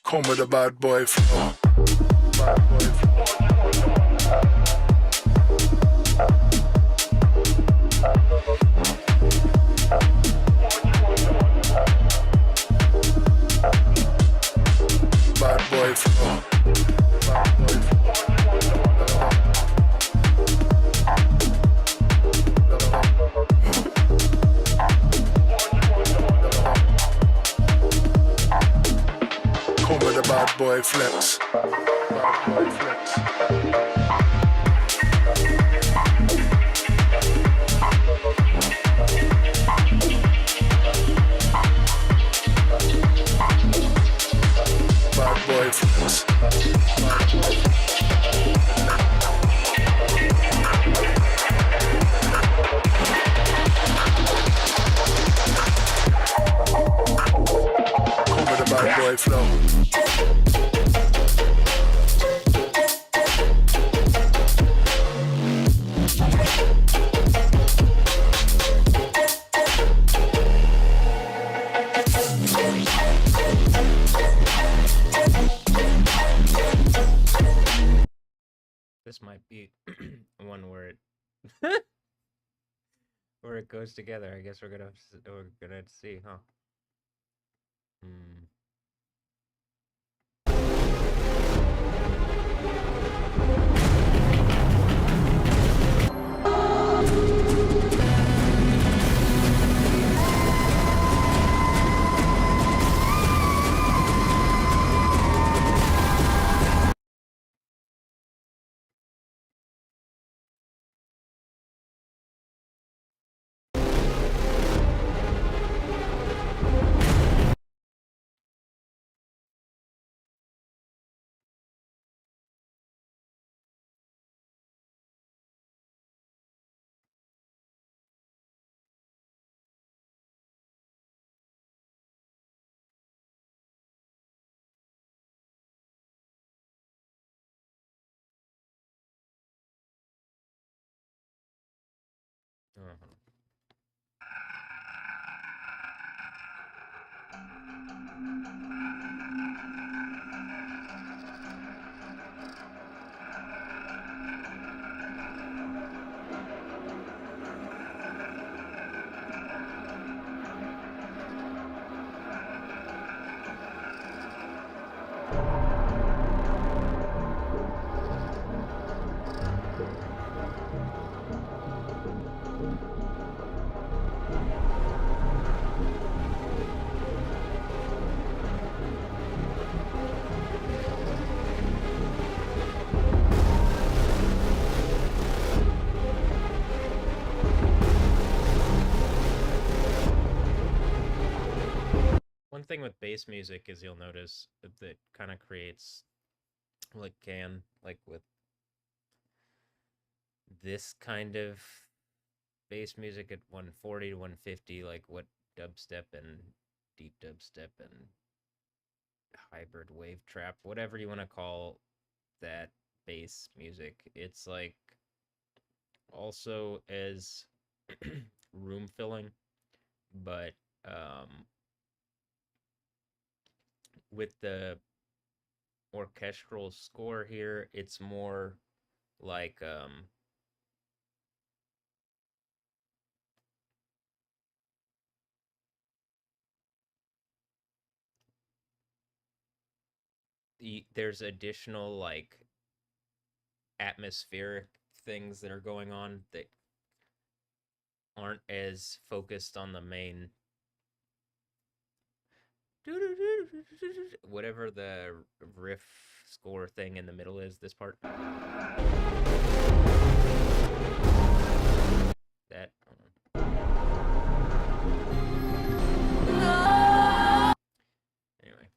Come with a bad boy flow. Bad boy flow. Bad boy flow. Bad boy Come with a bad boy flex. Bad boy flex. Bad boy flex. Come with a bad boy flow. This might be one where it where it goes together. I guess we're gonna see, huh? Hmm. Uh-huh. One thing with bass music is you'll notice that kind of creates like with this kind of bass music at 140 to 150, like what dubstep and deep dubstep and hybrid wave trap, whatever you want to call that bass music, it's like also as room filling, but with the orchestral score here, it's more like there's additional like atmospheric things that are going on that aren't as focused on the main whatever the riff score thing in the middle is, this part. That anyway.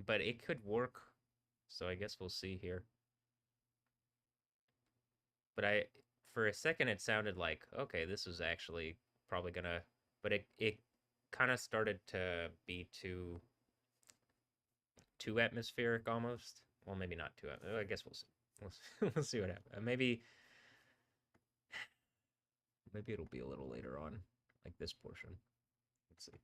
But it could work, so I guess we'll see here. But for a second it sounded like, okay, this was actually probably gonna, but it kind of started to be too atmospheric almost. Well, maybe not too. I guess we'll see. We'll see what happens. Maybe it'll be a little later on, like this portion. Let's see.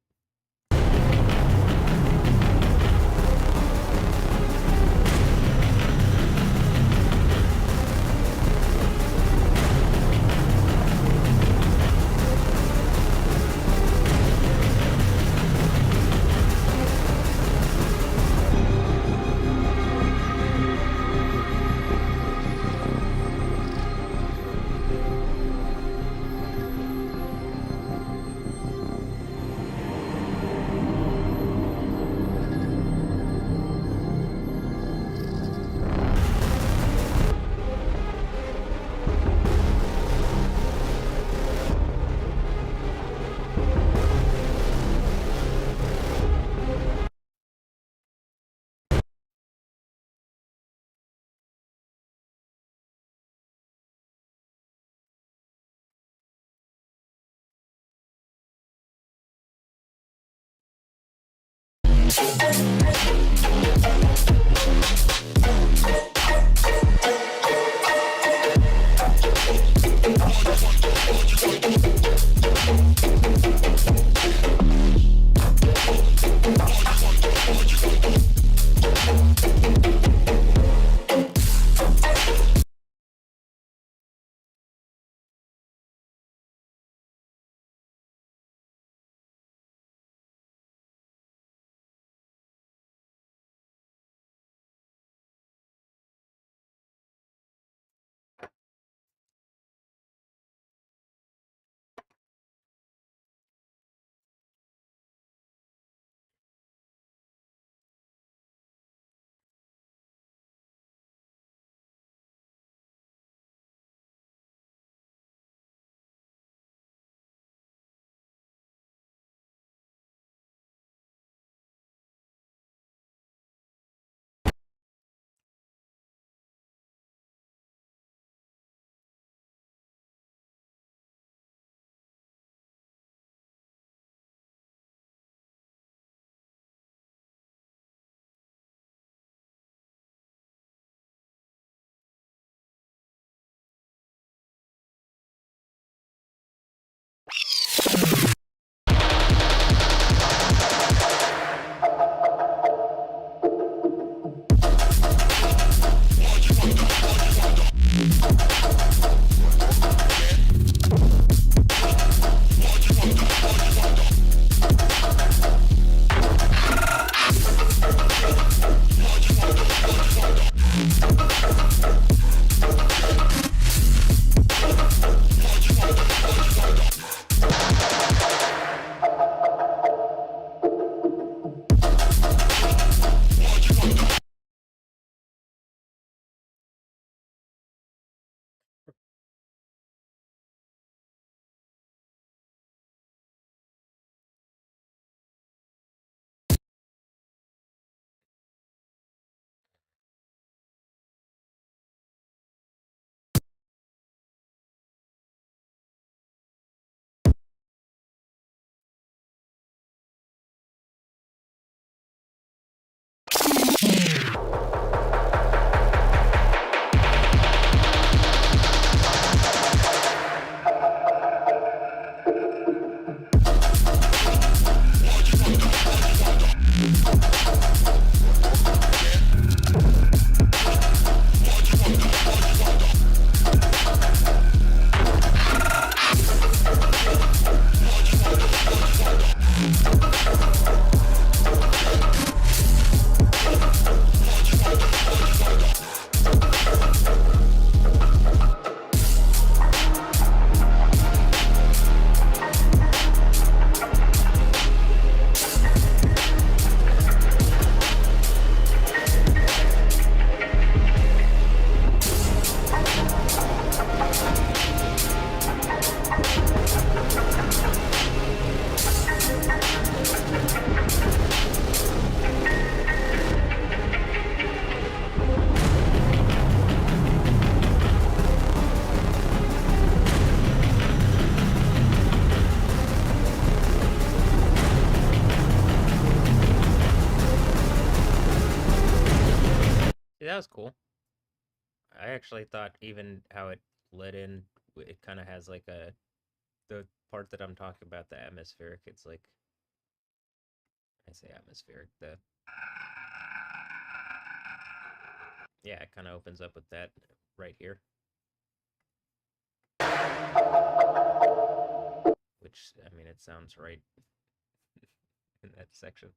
that was cool. I actually thought even how it led in, it kind of has like the part that I'm talking about, the atmospheric. It's like, I say atmospheric. Yeah, it kind of opens up with that right here, which I mean, it sounds right in that section.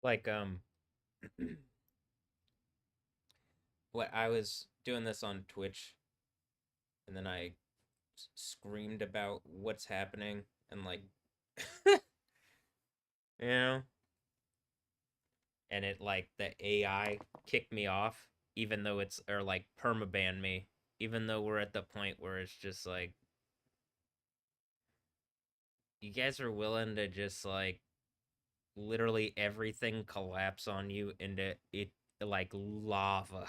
Like what I was doing this on Twitch, and then I screamed about what's happening, and like you know, and it like the AI kicked me off, even though it's or like permaban me, even though we're at the point where it's just like you guys are willing to just like literally everything collapse on you into it like lava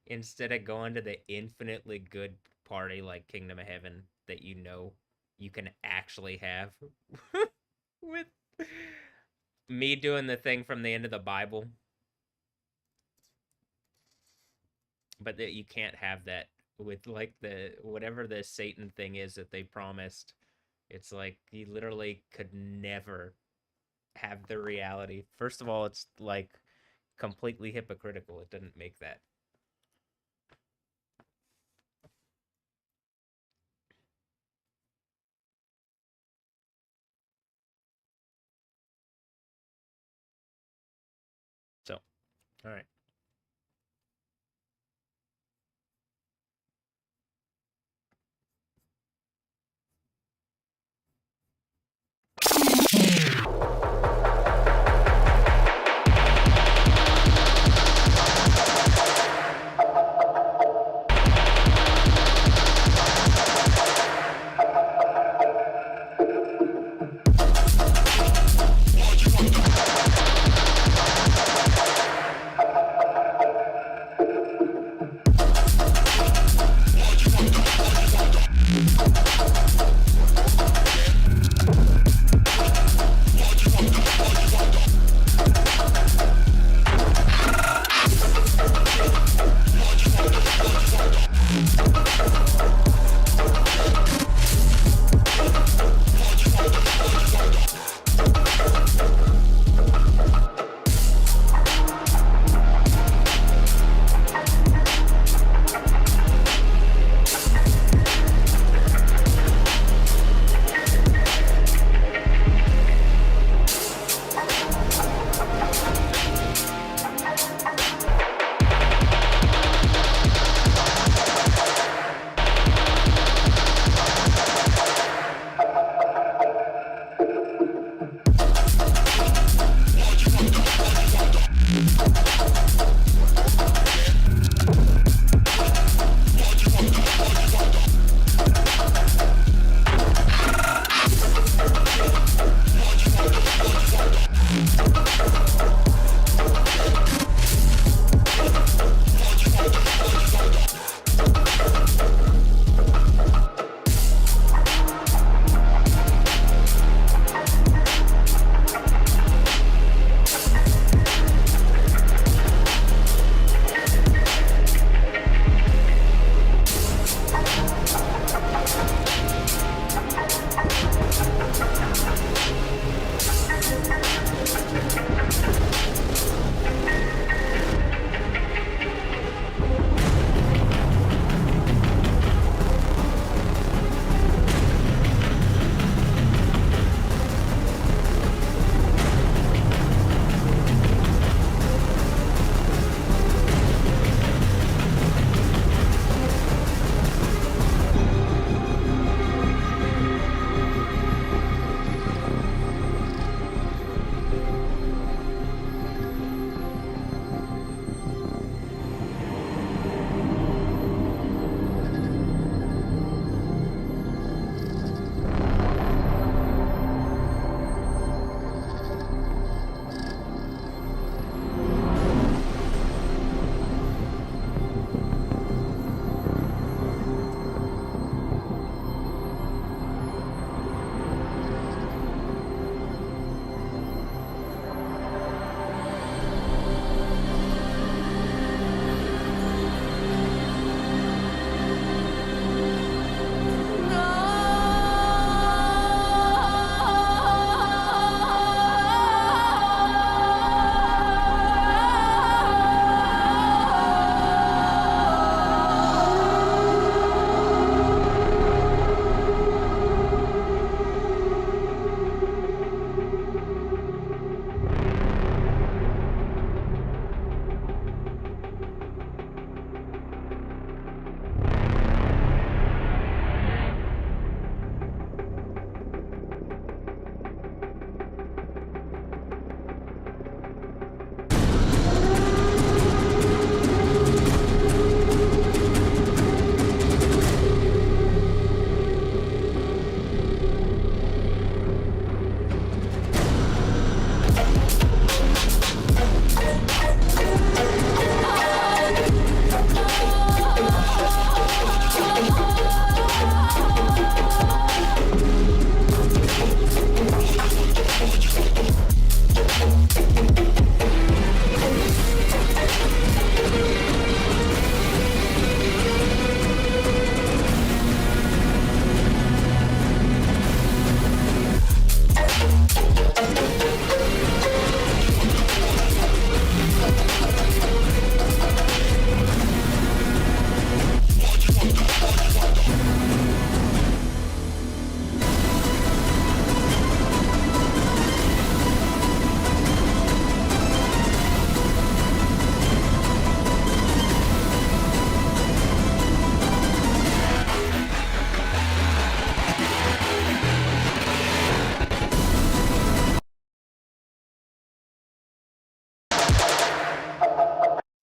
instead of going to the infinitely good party like Kingdom of Heaven that you know you can actually have with me doing the thing from the end of the Bible, but that you can't have that with like the whatever the Satan thing is that they promised. It's like you literally could never have the reality. First of all, it's like completely hypocritical. It didn't make that. So, all right.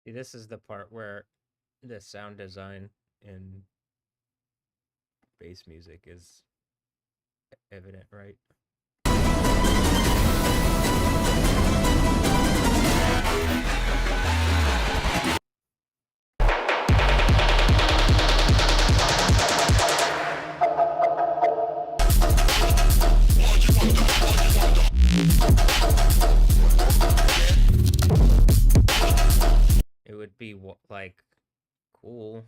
See, this is the part where the sound design in bass music is evident, right? It would be like cool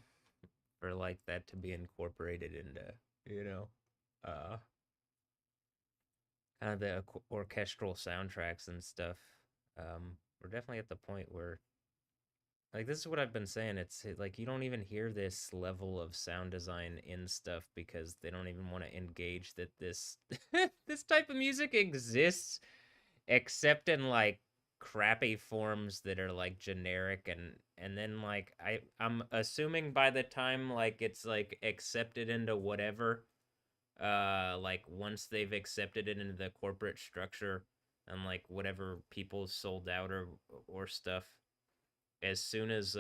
for like that to be incorporated into, you know, kind of the orchestral soundtracks and stuff. We're definitely at the point where, like, this is what I've been saying. It's like you don't even hear this level of sound design in stuff because they don't even want to engage that this this type of music exists, except in like crappy forms that are like generic, and then like I'm assuming by the time like it's like accepted into whatever, like once they've accepted it into the corporate structure and like whatever people sold out or stuff, as soon as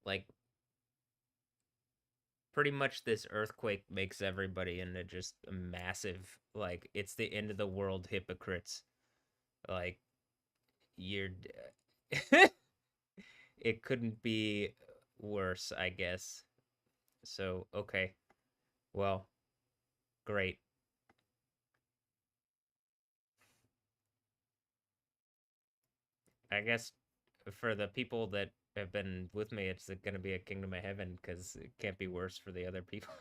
like pretty much this earthquake makes everybody into just a massive, like, it's the end of the world hypocrites. Like, you're it couldn't be worse, I guess. So, okay. Well, great. I guess for the people that have been with me, it's going to be a kingdom of heaven because it can't be worse for the other people.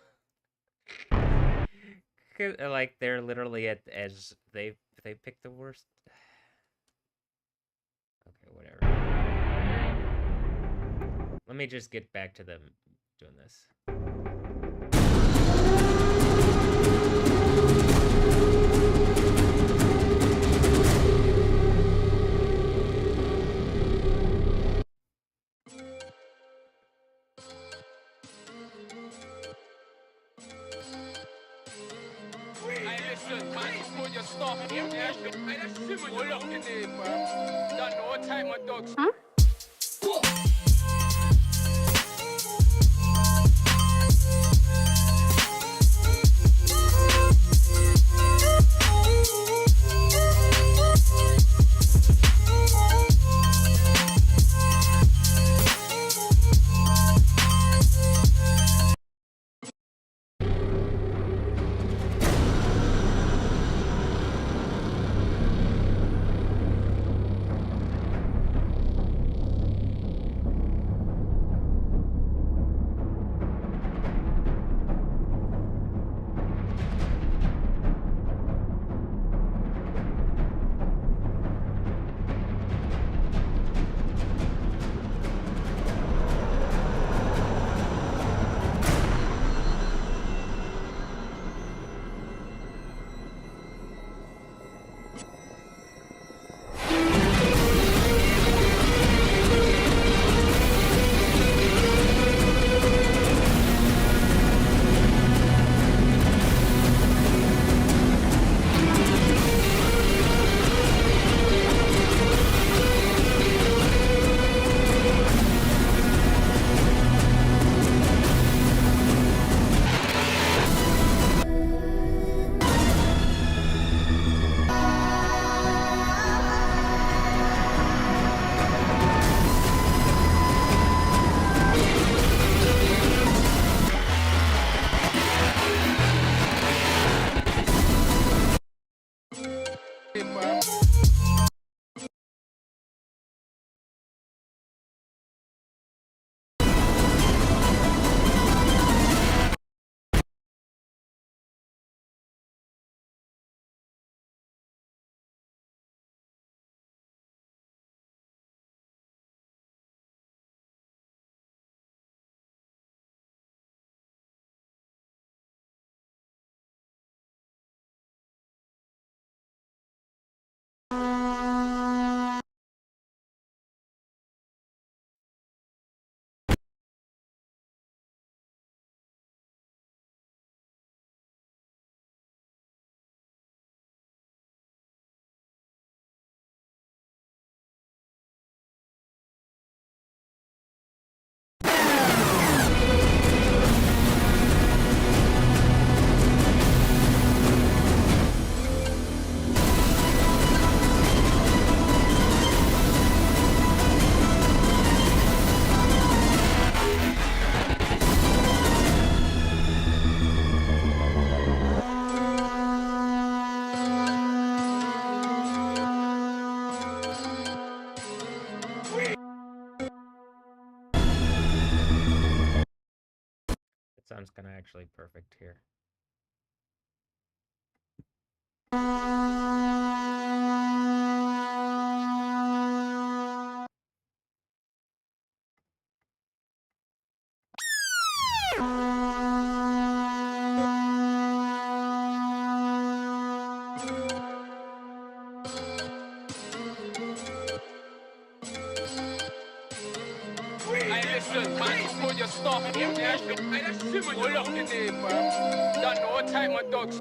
Like they're literally at as they picked the worst. Okay, whatever. Let me just get back to them doing this. Listen, man, before you stop, that shit when you look in there, bro. Don't know what time my dogs. Huh? sounds kind of actually perfect here. Listen, man, before you stop, hold up the name, bro. Don't know what time of dogs.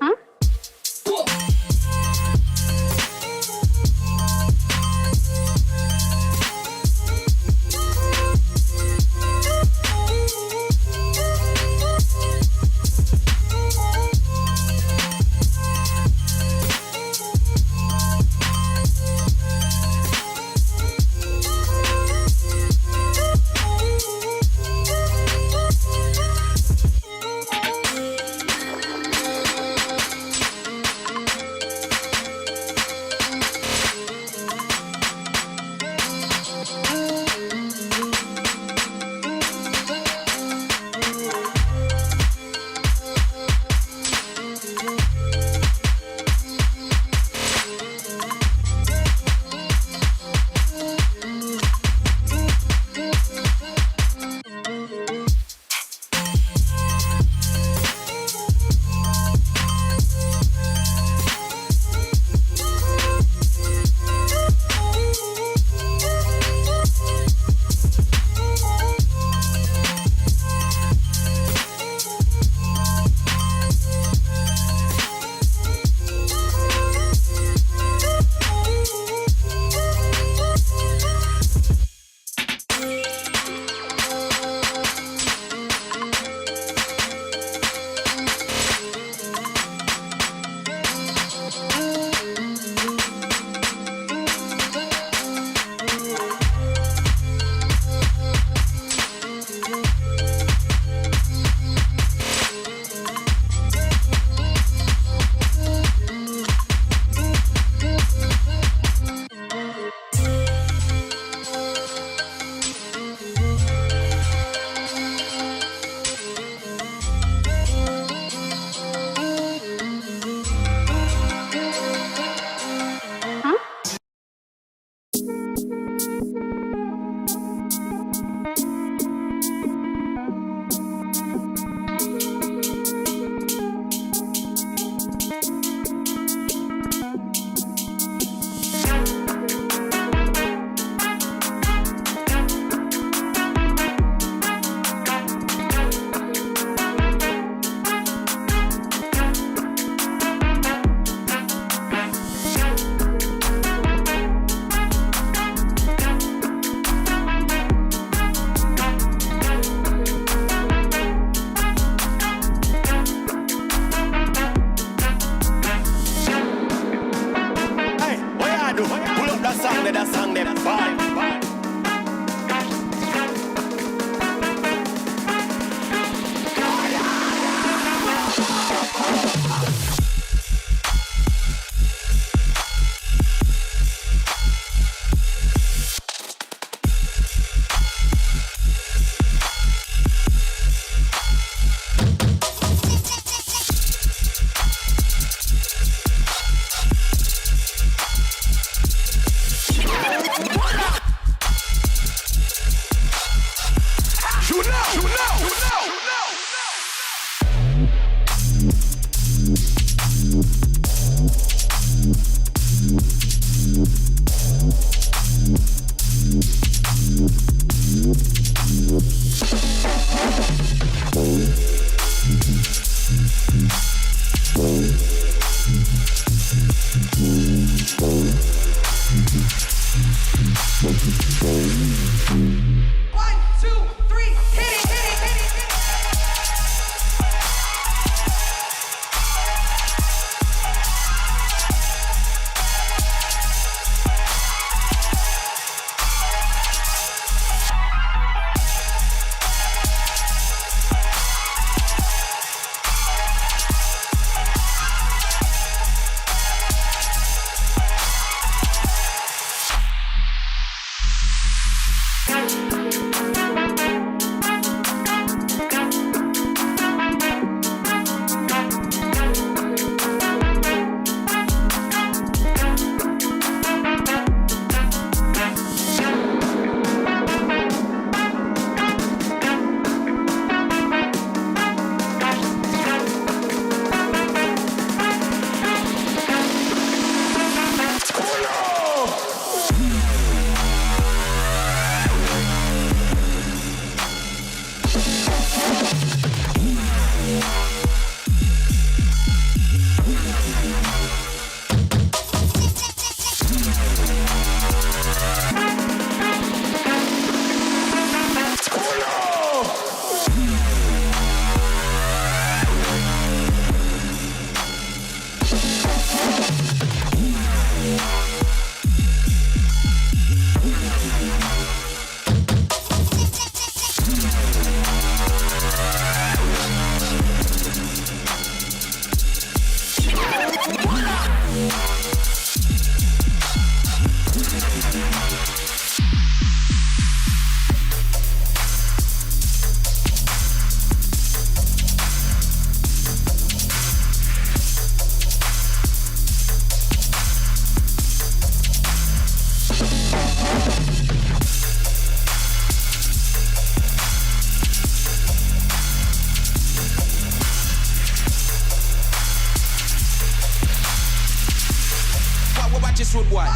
this would why.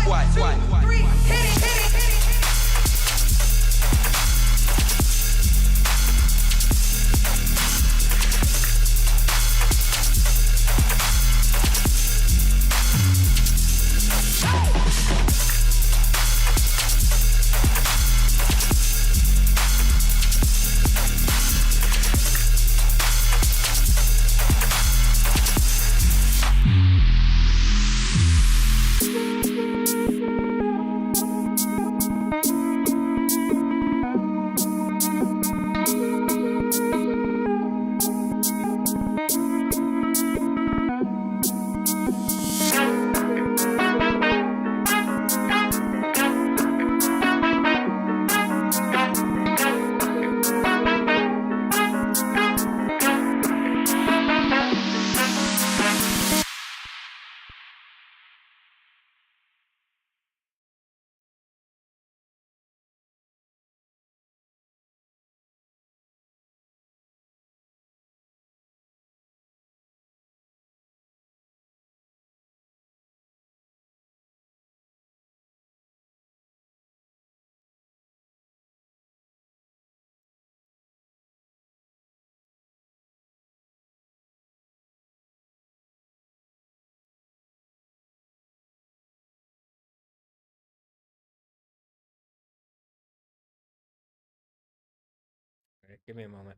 Right, give me a moment.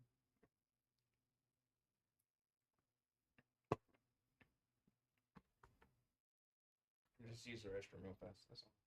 Just use the restroom real fast. That's all.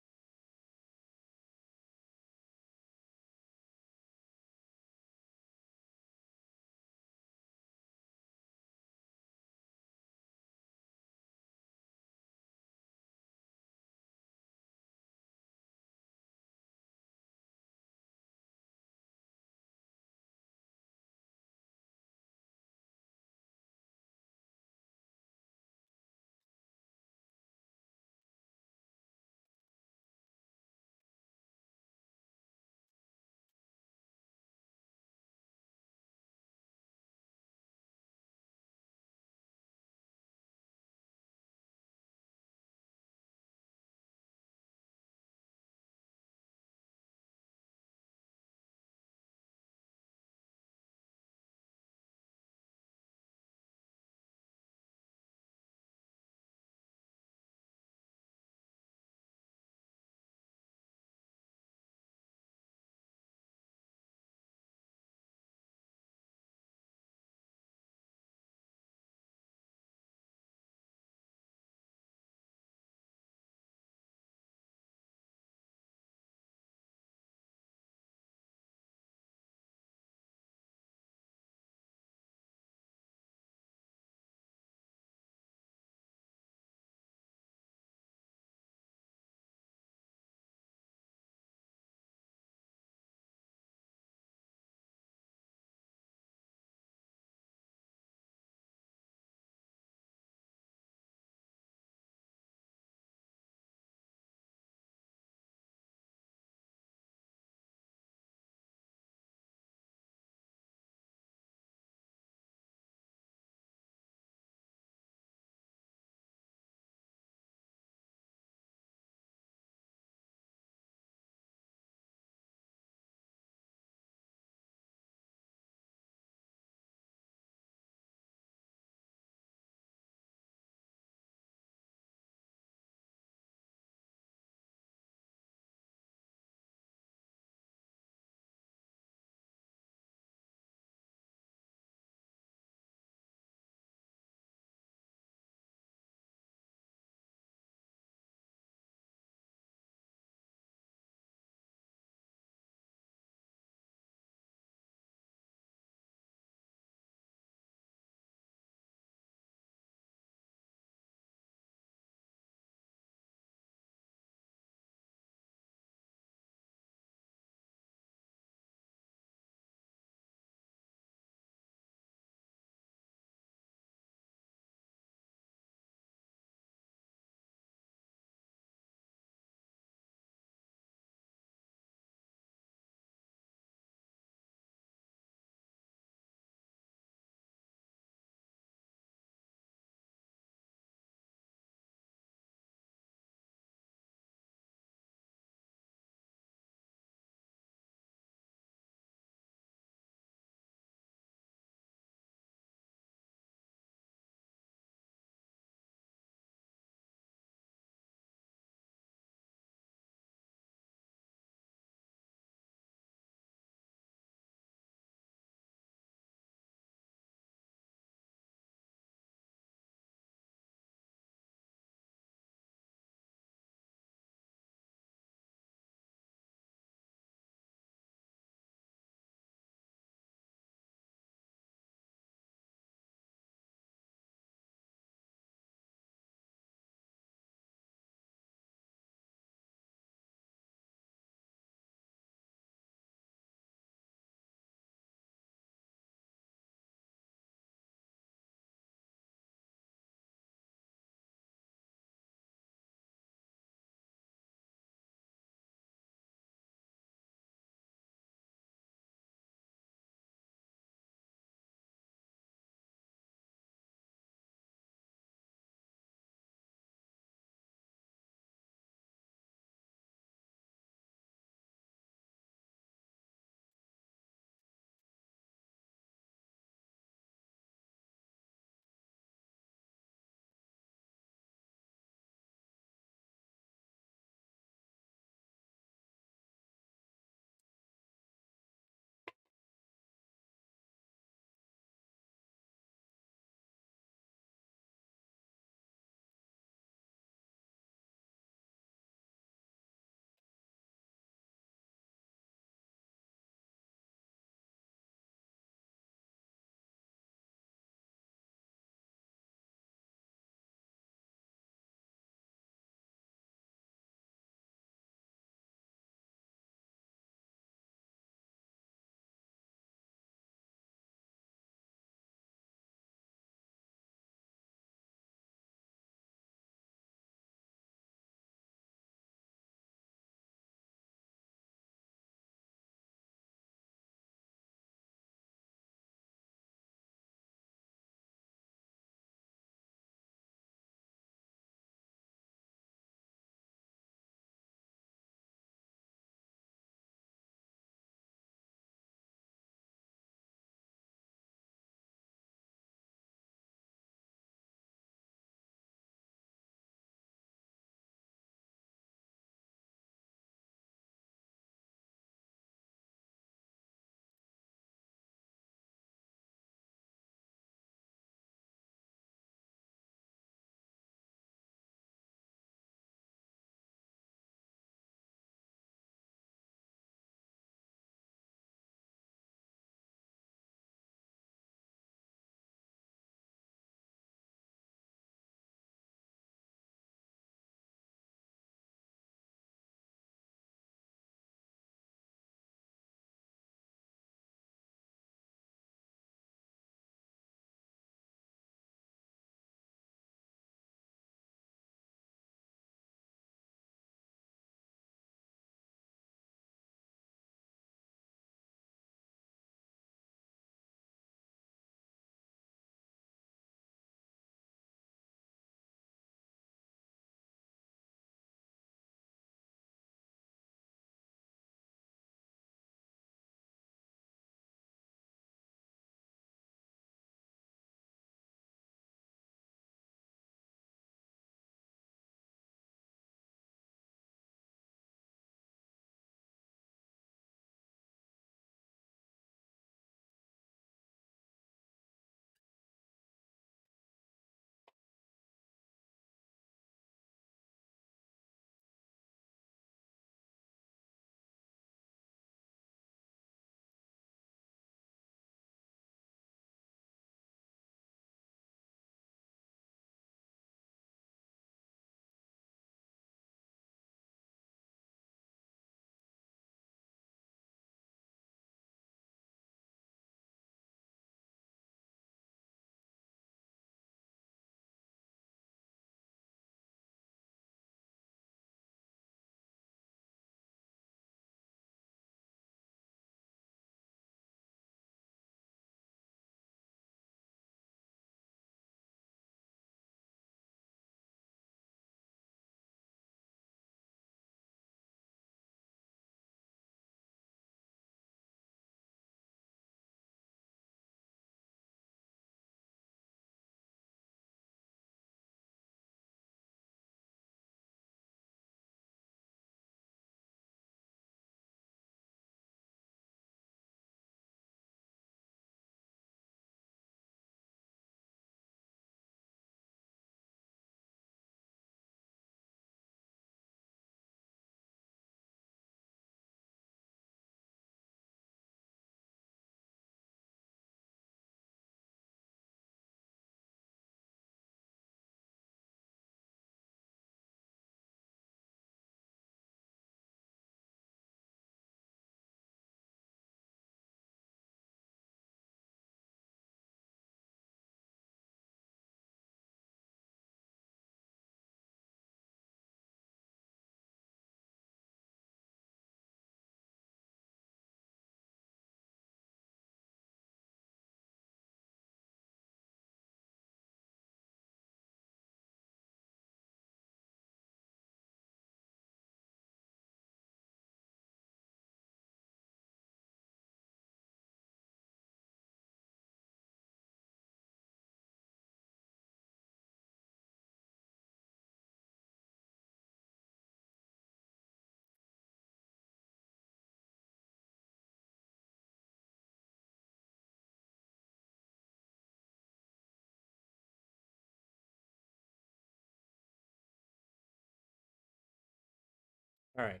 All right.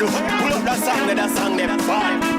you do? Pull up that song, that vibe.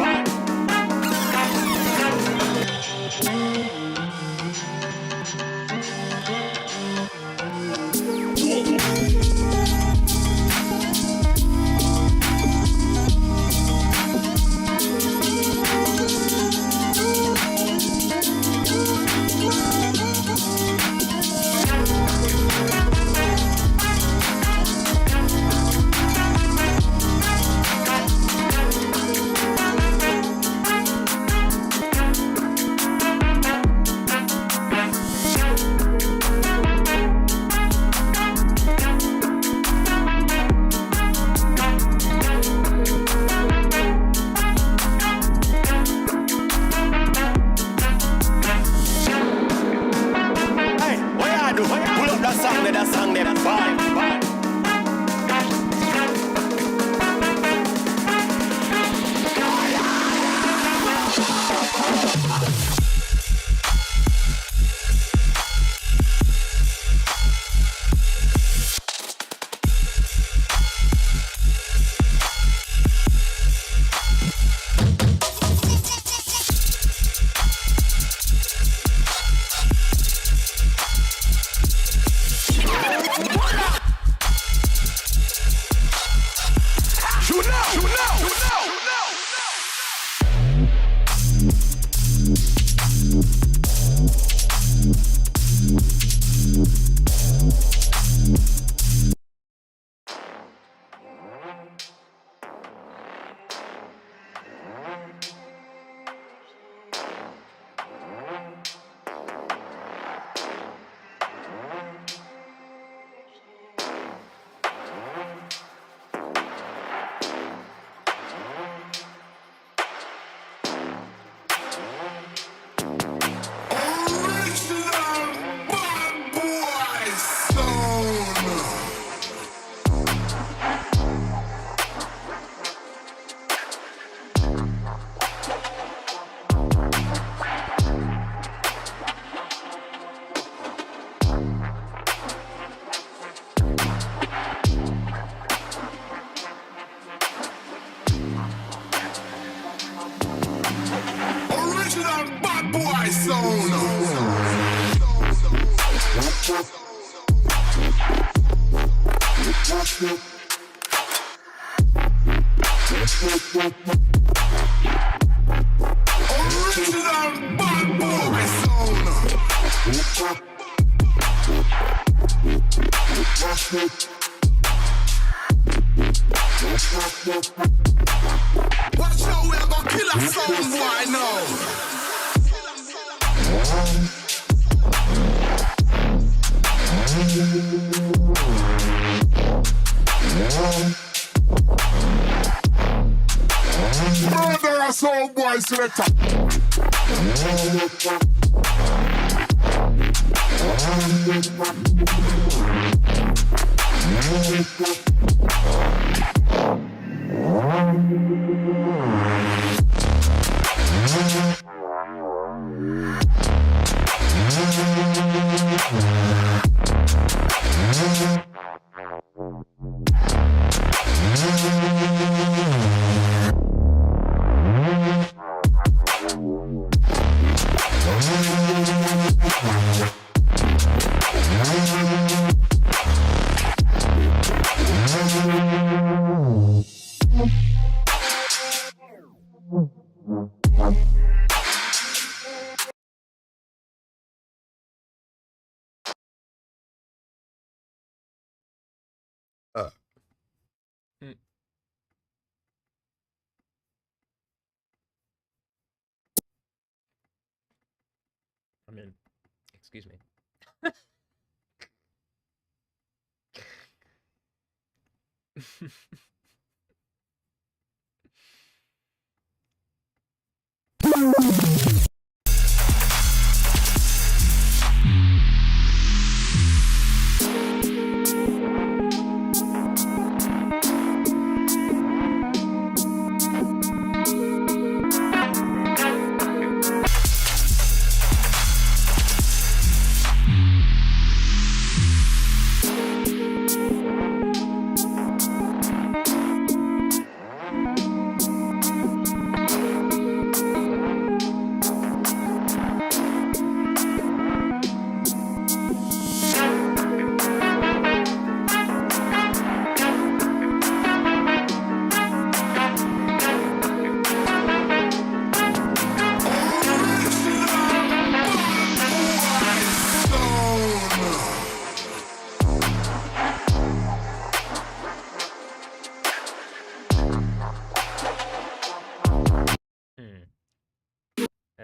I mean, excuse me.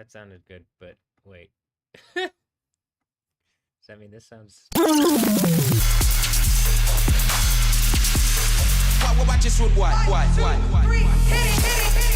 That sounded good, but wait. I mean, this sounds... Watch this one, boy. 1, 2, 3, hit it.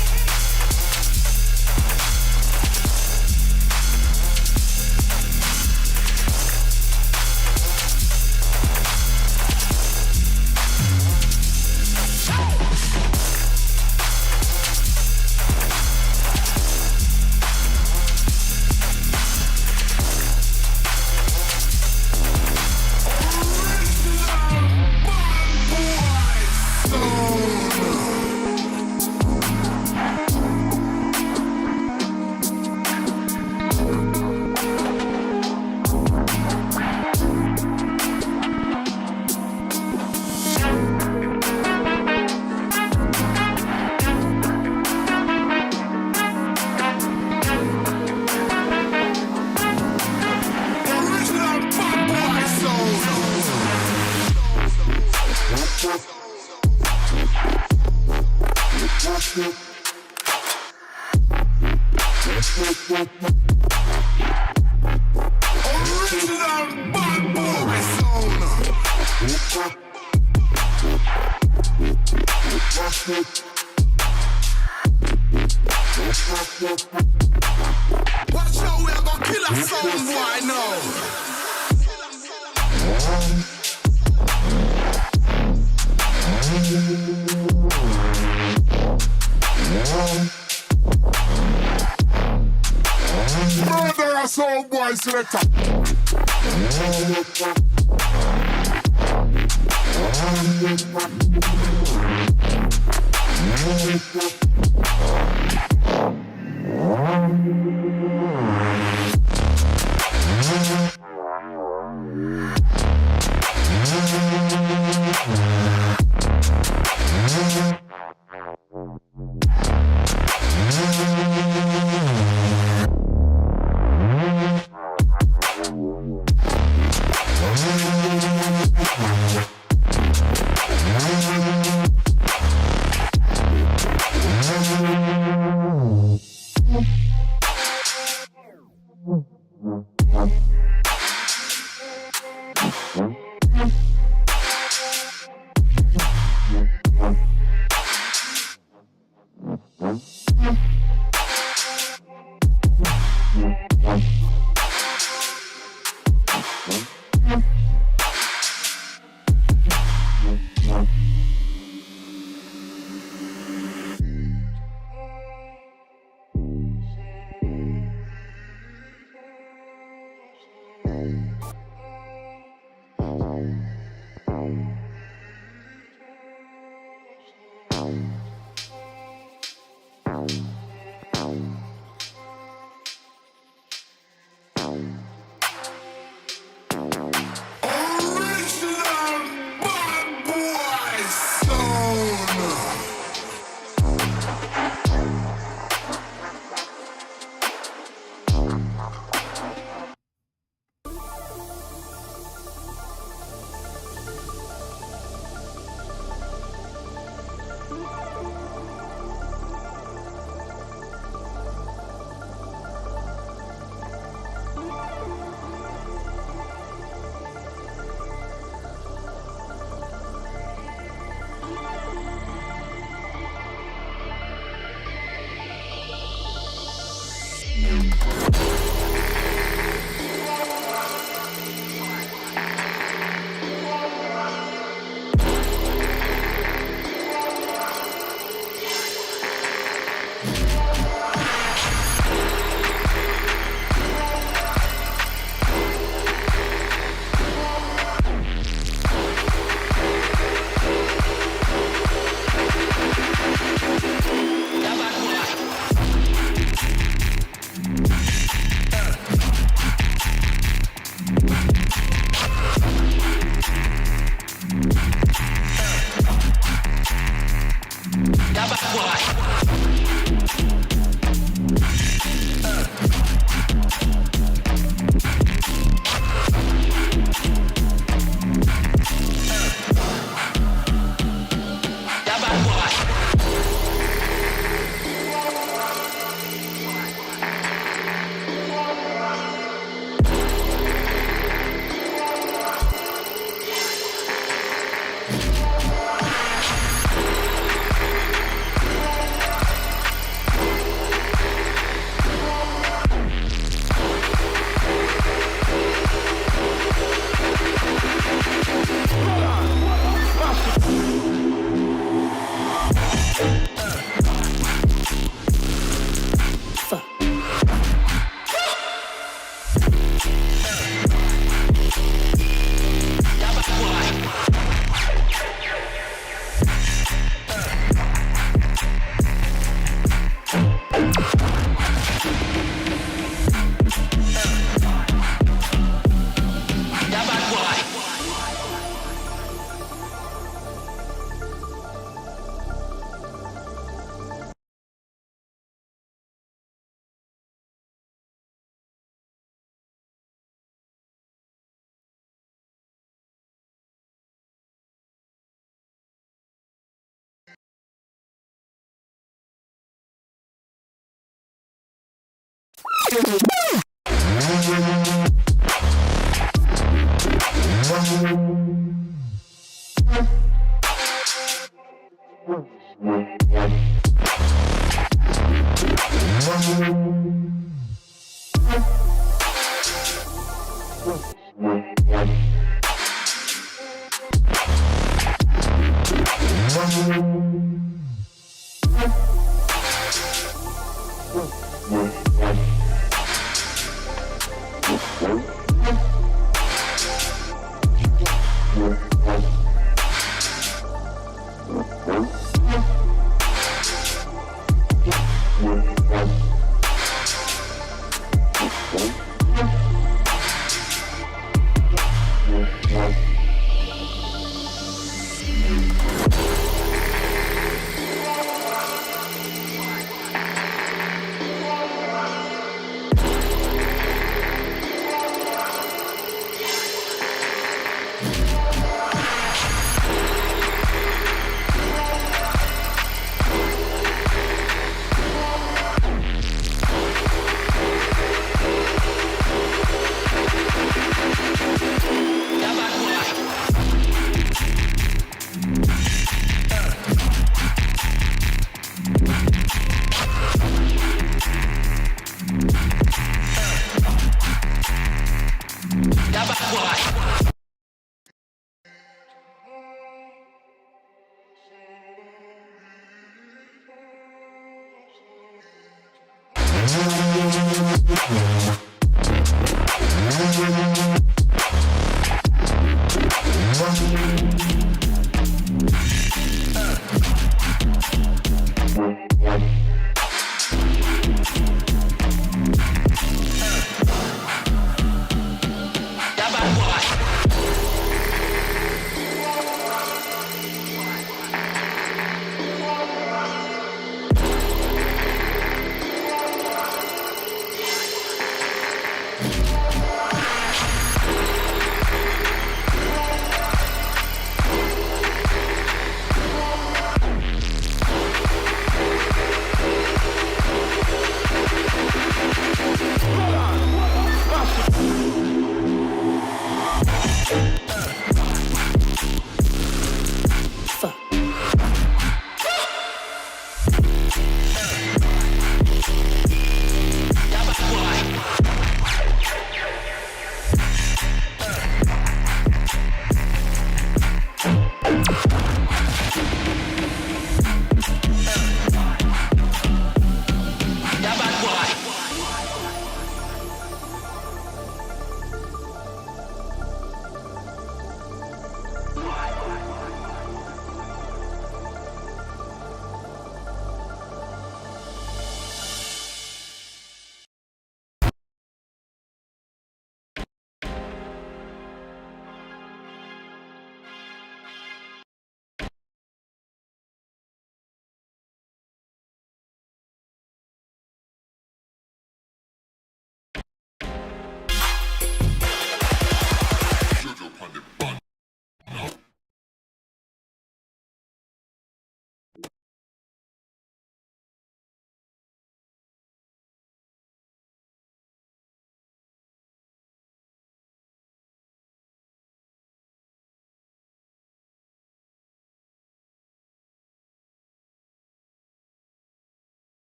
Watch out, we're gonna kill a sound boy now. Murder a sound boy selector.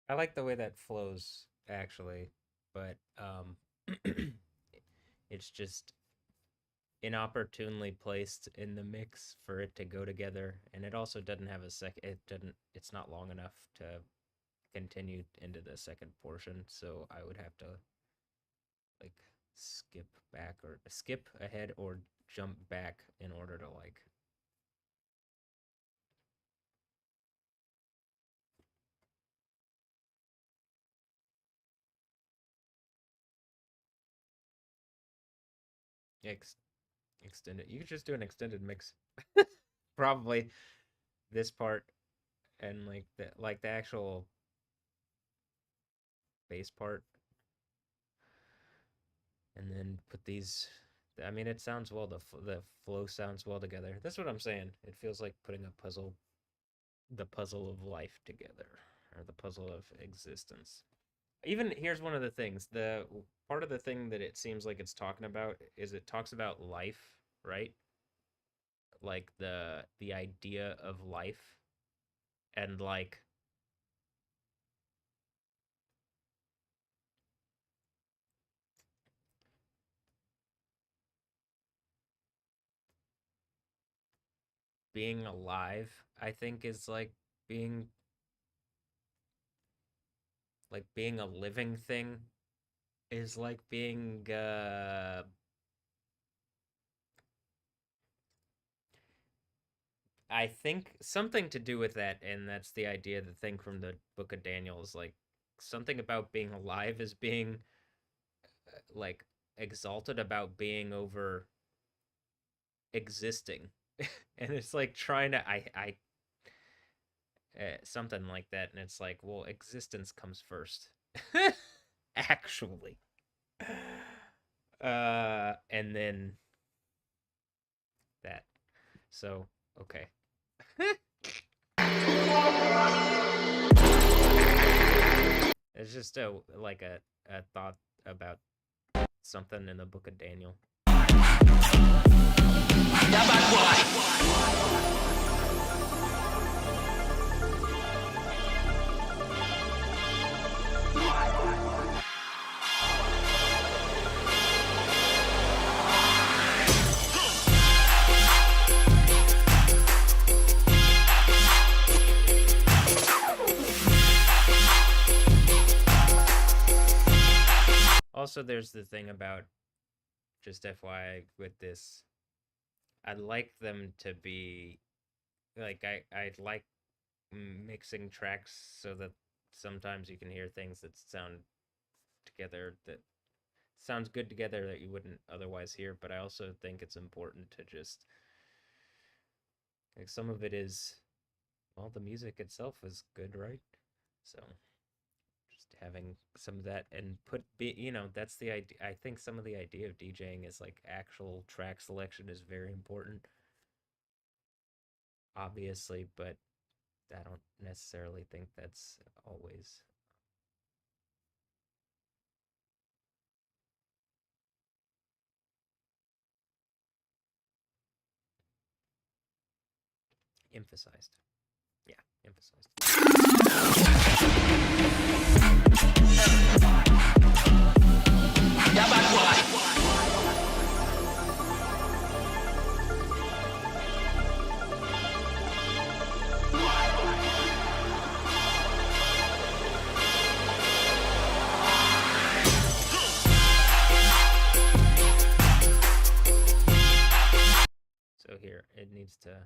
I like the way that flows actually, but it's just inopportunely placed in the mix for it to go together, and it also doesn't have a it's not long enough to continue into the second portion, so I would have to like skip back or skip ahead or jump back in order to like ex- extend it. You could just do an extended mix. Probably this part and like the actual bass part, and then put these. I mean, it sounds well. The flow sounds well together. That's what I'm saying. It feels like putting a puzzle, the puzzle of life together, or the puzzle of existence. Even here's one of the things. The part of the thing that it seems like it's talking about is it talks about life, right? Like the idea of life, and like being alive, I think is being being a living thing is like being I think something to do with that, and that's the idea. The thing from the Book of Daniel is like something about being alive is being like exalted about being over existing, and it's like trying to I something like that, and it's like, well, existence comes first, actually, and then that. So okay. It's just a thought about something in the Book of Daniel. Also, there's the thing about, just FYI with this, I'd like them to be like I'd like mixing tracks so that sometimes you can hear things that sound together, that sounds good together, that you wouldn't otherwise hear. But I also think it's important to just like some of it is, well, the music itself is good, right? So just having some of that and that's the idea. I think some of the idea of DJing is like actual track selection is very important, obviously, but I don't necessarily think that's always. Emphasized. Yeah, emphasized. Yeah, bad boy. So here, it needs to...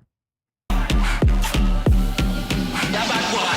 Yeah, bad boy.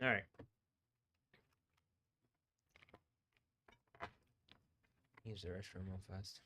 All right. Use the restroom real fast.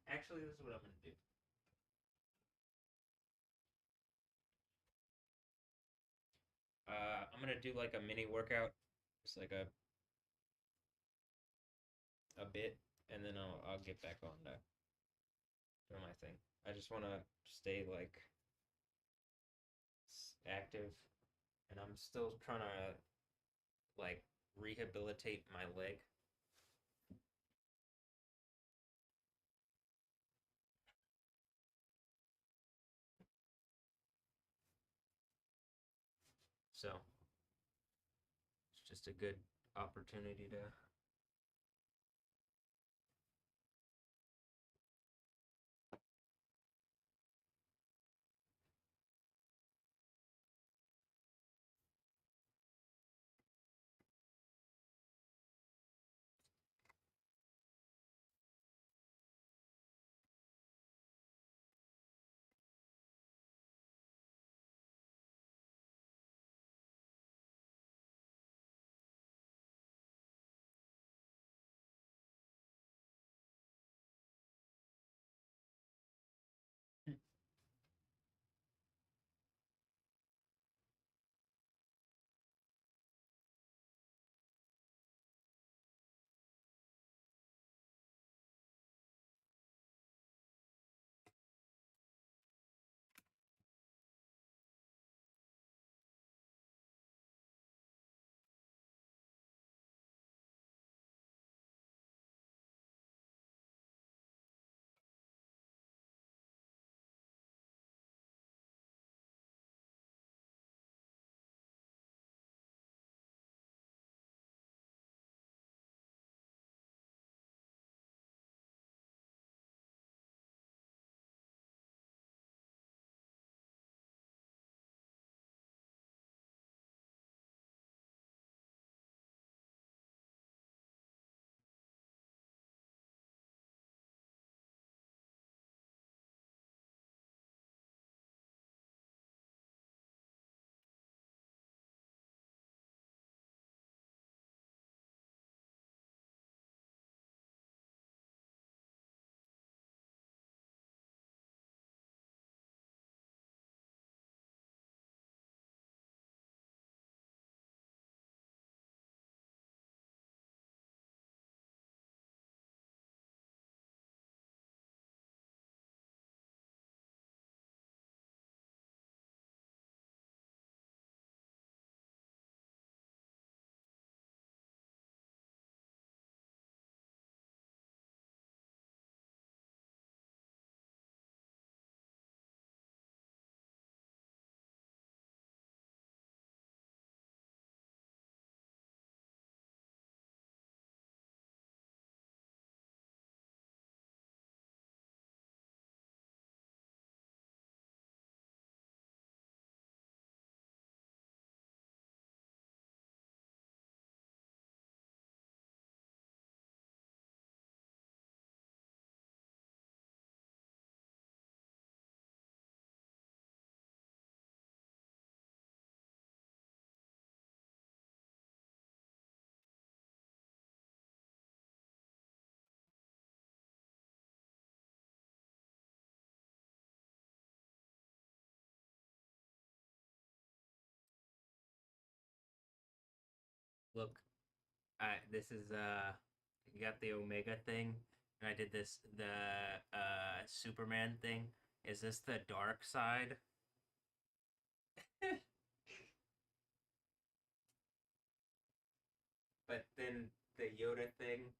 Actually, this is what I'm gonna do. I'm gonna do like a mini workout, just like a bit, and then I'll get back on to doing my thing. I just wanna stay like active, and I'm still trying to like rehabilitate my leg. So it's just a good opportunity to. Look, this is you got the Omega thing, and I did this the Superman thing. Is this the dark side? But then the Yoda thing.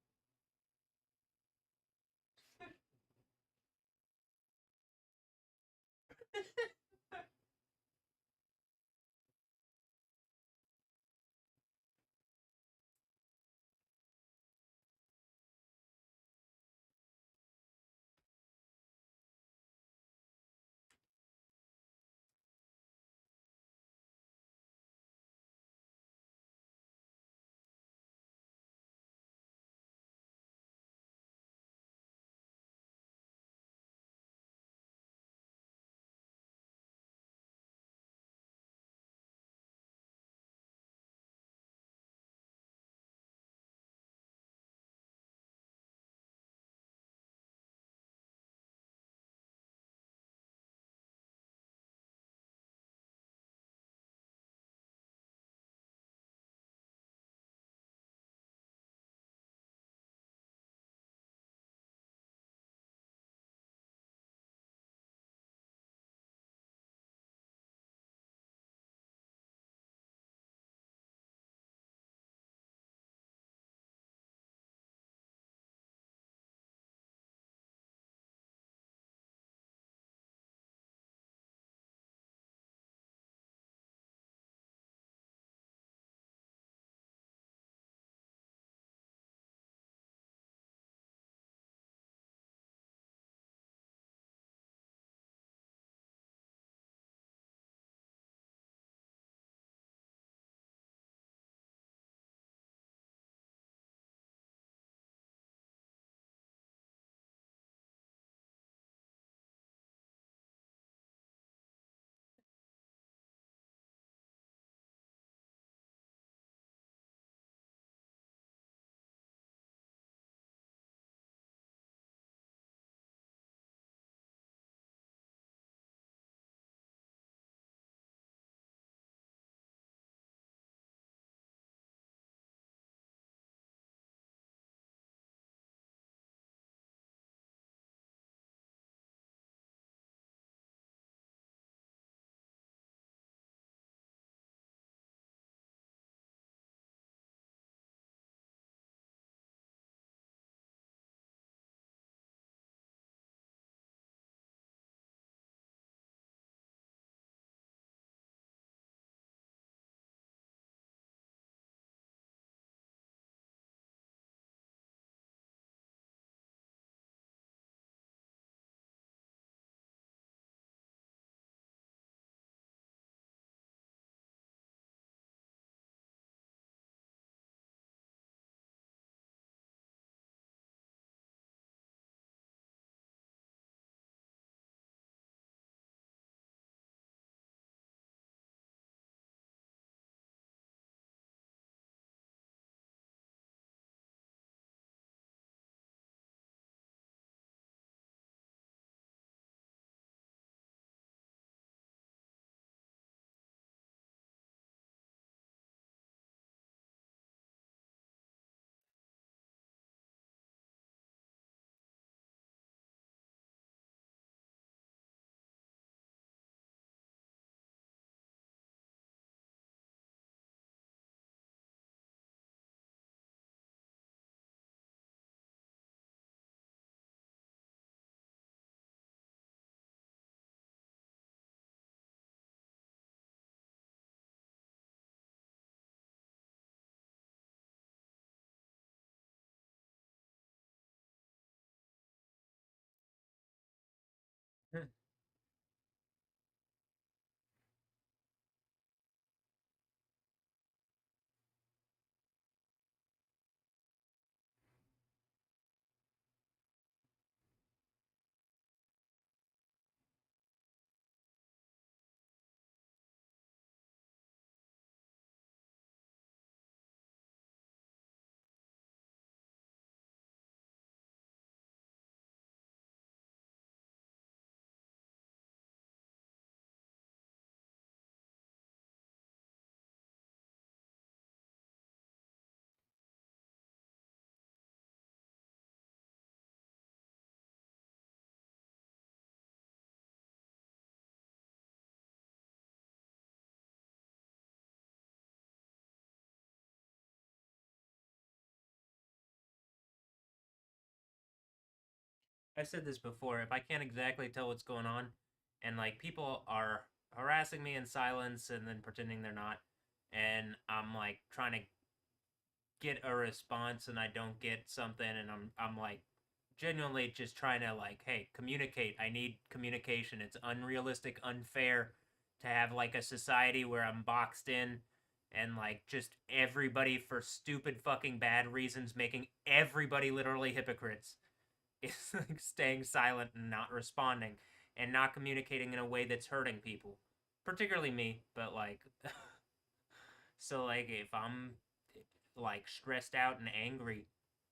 I've said this before. If I can't exactly tell what's going on, and like people are harassing me in silence and then pretending they're not, and I'm like trying to get a response and I don't get something, and I'm like genuinely just trying to like, hey, communicate. I need communication. It's unrealistic, unfair to have like a society where I'm boxed in and like just everybody for stupid fucking bad reasons making everybody literally hypocrites. It's like staying silent and not responding and not communicating in a way that's hurting people. Particularly me, but like so like if I'm like stressed out and angry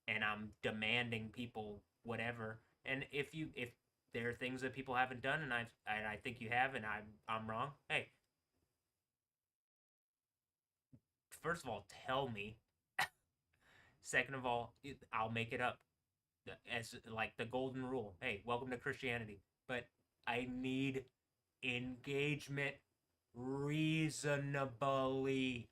and I'm demanding people whatever, and if there are things that people haven't done and I think you have and I'm wrong, hey, first of all, tell me. Second of all, I'll make it up as like the golden rule. Hey, welcome to Christianity. But I need engagement reasonably.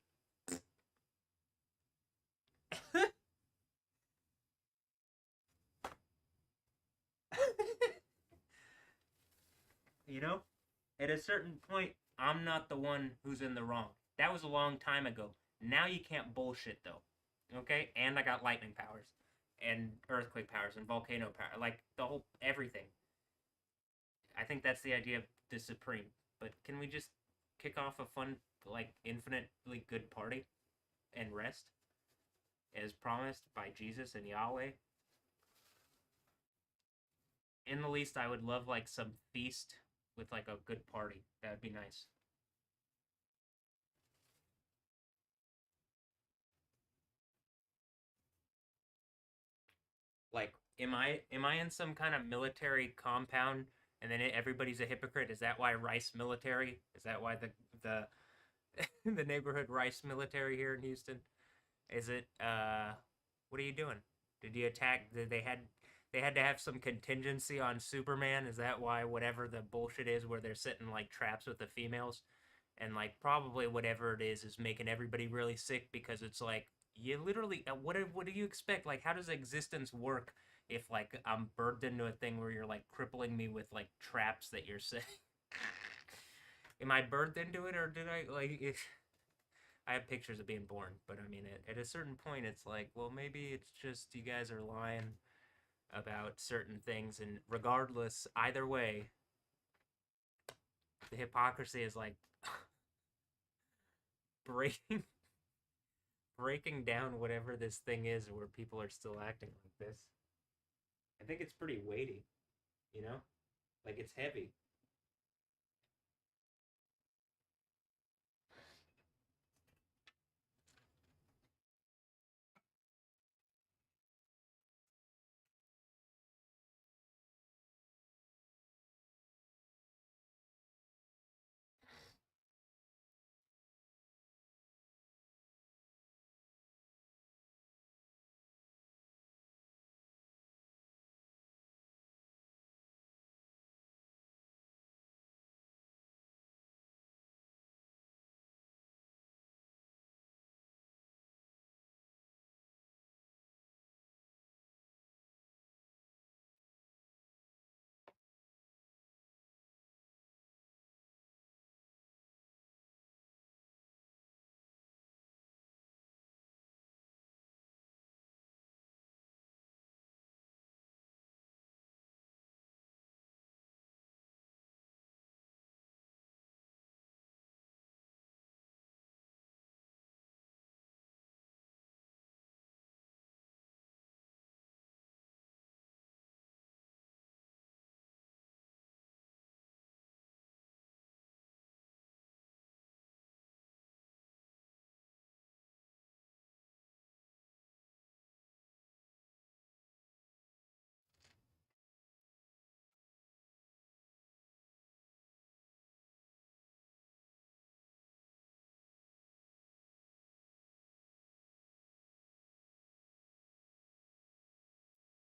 You know? At a certain point, I'm not the one who's in the wrong. That was a long time ago. Now you can't bullshit though. Okay? And I got lightning powers and earthquake powers and volcano power. Like the whole everything. I think that's the idea of the Supreme. But can we just kick off a fun, like, infinitely good party and rest as promised by Jesus and Yahweh? In the least, I would love like some feast with like a good party. That would be nice. Like, am I in some kind of military compound and then everybody's a hypocrite? Is that why Rice Military? Is that why the the neighborhood Rice Military here in Houston? Is it what are you doing? Did you attack did they had to have some contingency on Superman? Is that why whatever the bullshit is where they're setting like traps with the females? And like probably whatever it is making everybody really sick because it's like you literally what do you expect? Like how does existence work if like I'm birthed into a thing where you're like crippling me with like traps that you're setting? Am I birthed into it or did I like it? I have pictures of being born, but I mean, at a certain point, it's like, well, maybe it's just you guys are lying about certain things, and regardless, either way, the hypocrisy is like breaking breaking down whatever this thing is, where people are still acting like this. I think it's pretty weighty, you know, like it's heavy.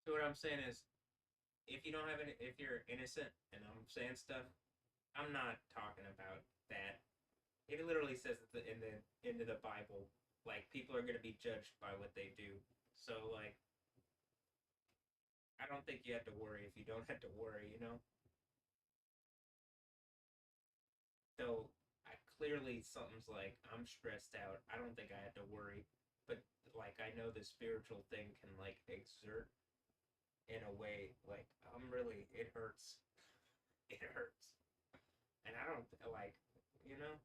So what I'm saying is, if you don't have any, if you're innocent, and I'm saying stuff, I'm not talking about that. It literally says at the in the end of the Bible, like people are gonna be judged by what they do. So like, I don't don't think you have to worry if you don't have to worry, you know? Though, clearly something's like, I'm stressed out. I don't think I have to worry. But, like, I know the spiritual thing can, like, exert in a way, like, it hurts. It hurts. And I don't, like, you know?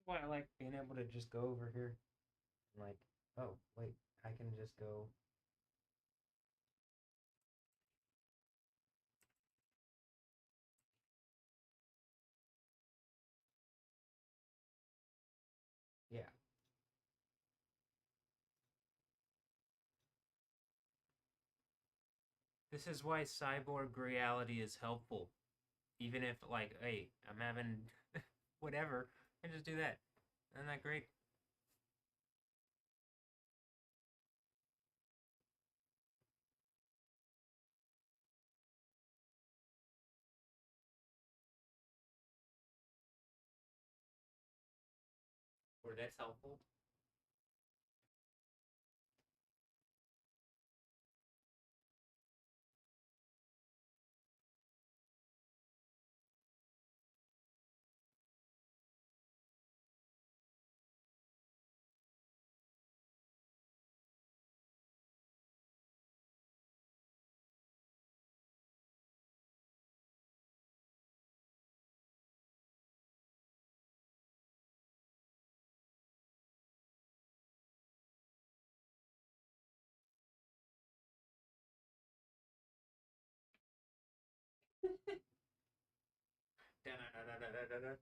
Why I like being able to just go over here and like, oh, wait, I can just go. Yeah. This is why cyborg reality is helpful. Even if, like, hey, I'm having whatever, I just do that. Isn't that great? Or that's helpful. Da-da-da-da-da-da-da.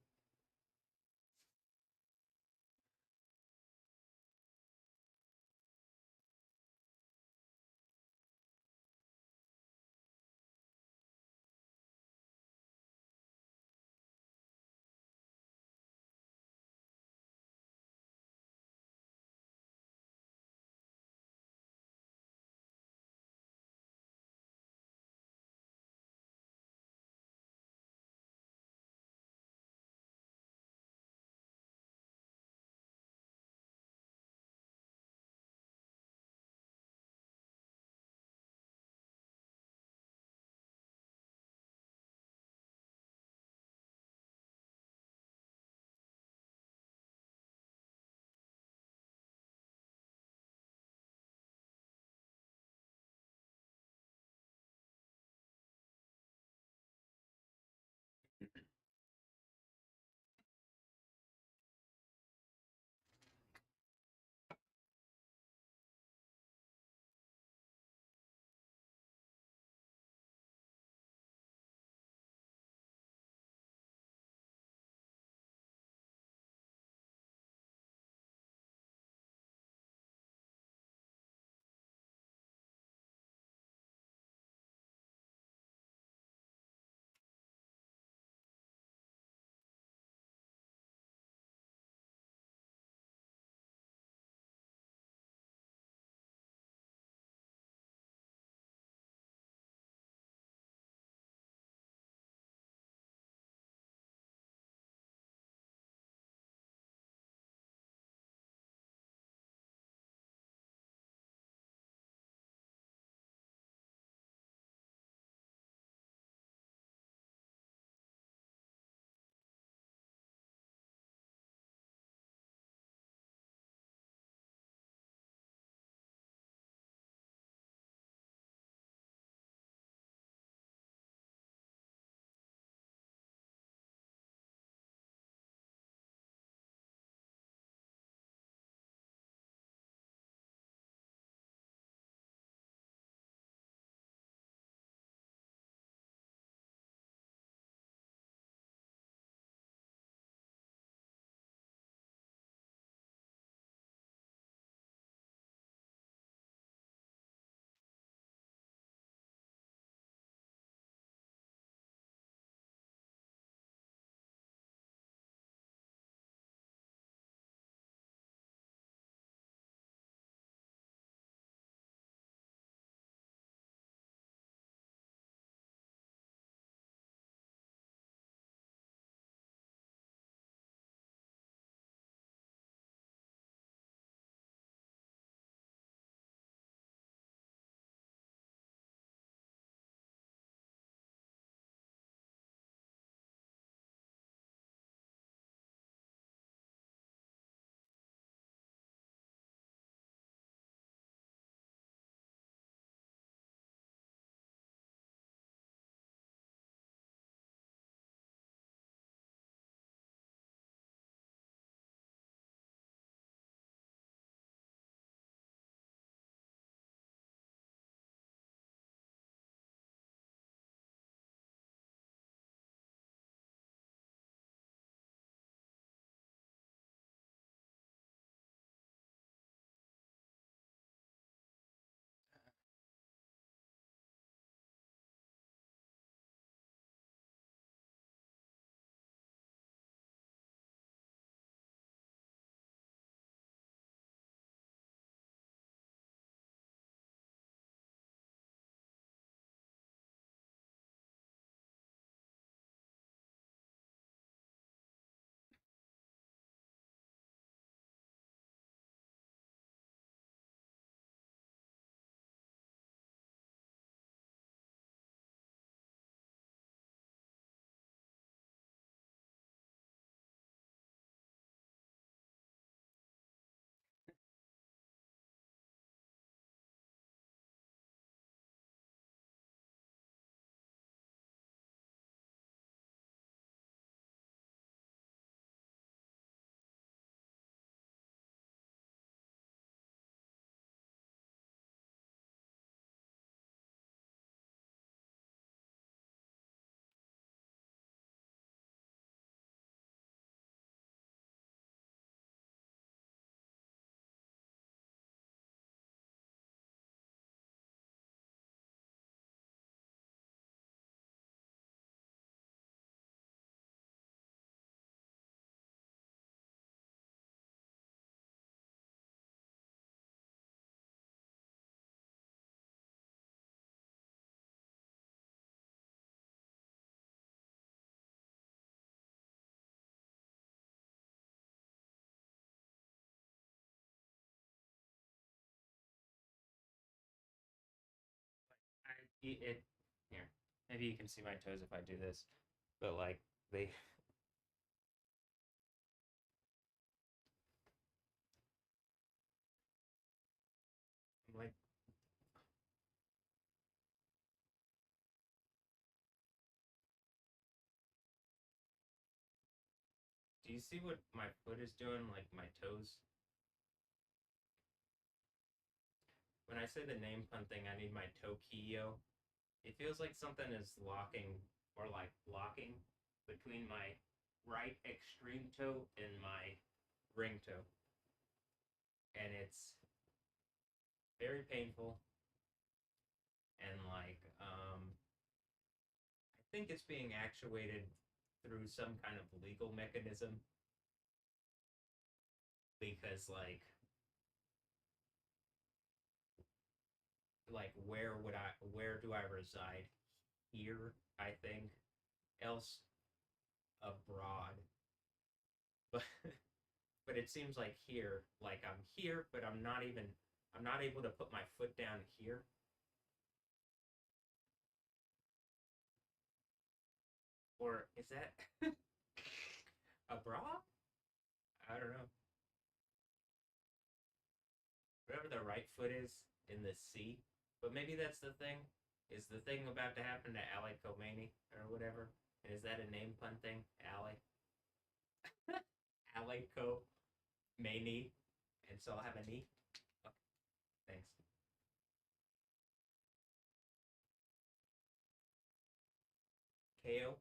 it here. Maybe you can see my toes if I do this, but like they. I'm like, do you see what my foot is doing? Like my toes. When I say the name pun thing, I need my toe key-yo. It feels like something is locking or like blocking between my right extreme toe and my ring toe. And it's very painful and like I think it's being actuated through some kind of legal mechanism because where do I reside? Here, I think. Else abroad. But but it seems like here, like I'm here, but I'm not able to put my foot down here. Or is that abroad? I don't know. Whatever the right foot is in the sea. But maybe that's the thing. Is the thing about to happen to Ali Khomeini or whatever? And is that a name pun thing? Ali? Ali Khomeini. And so I'll have a knee? Okay, thanks. KO?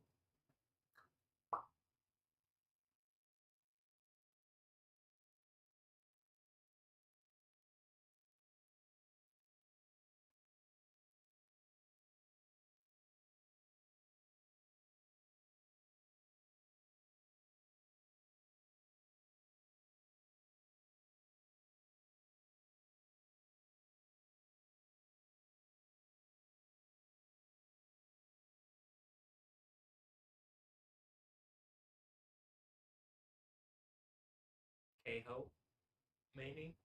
KO? Maybe?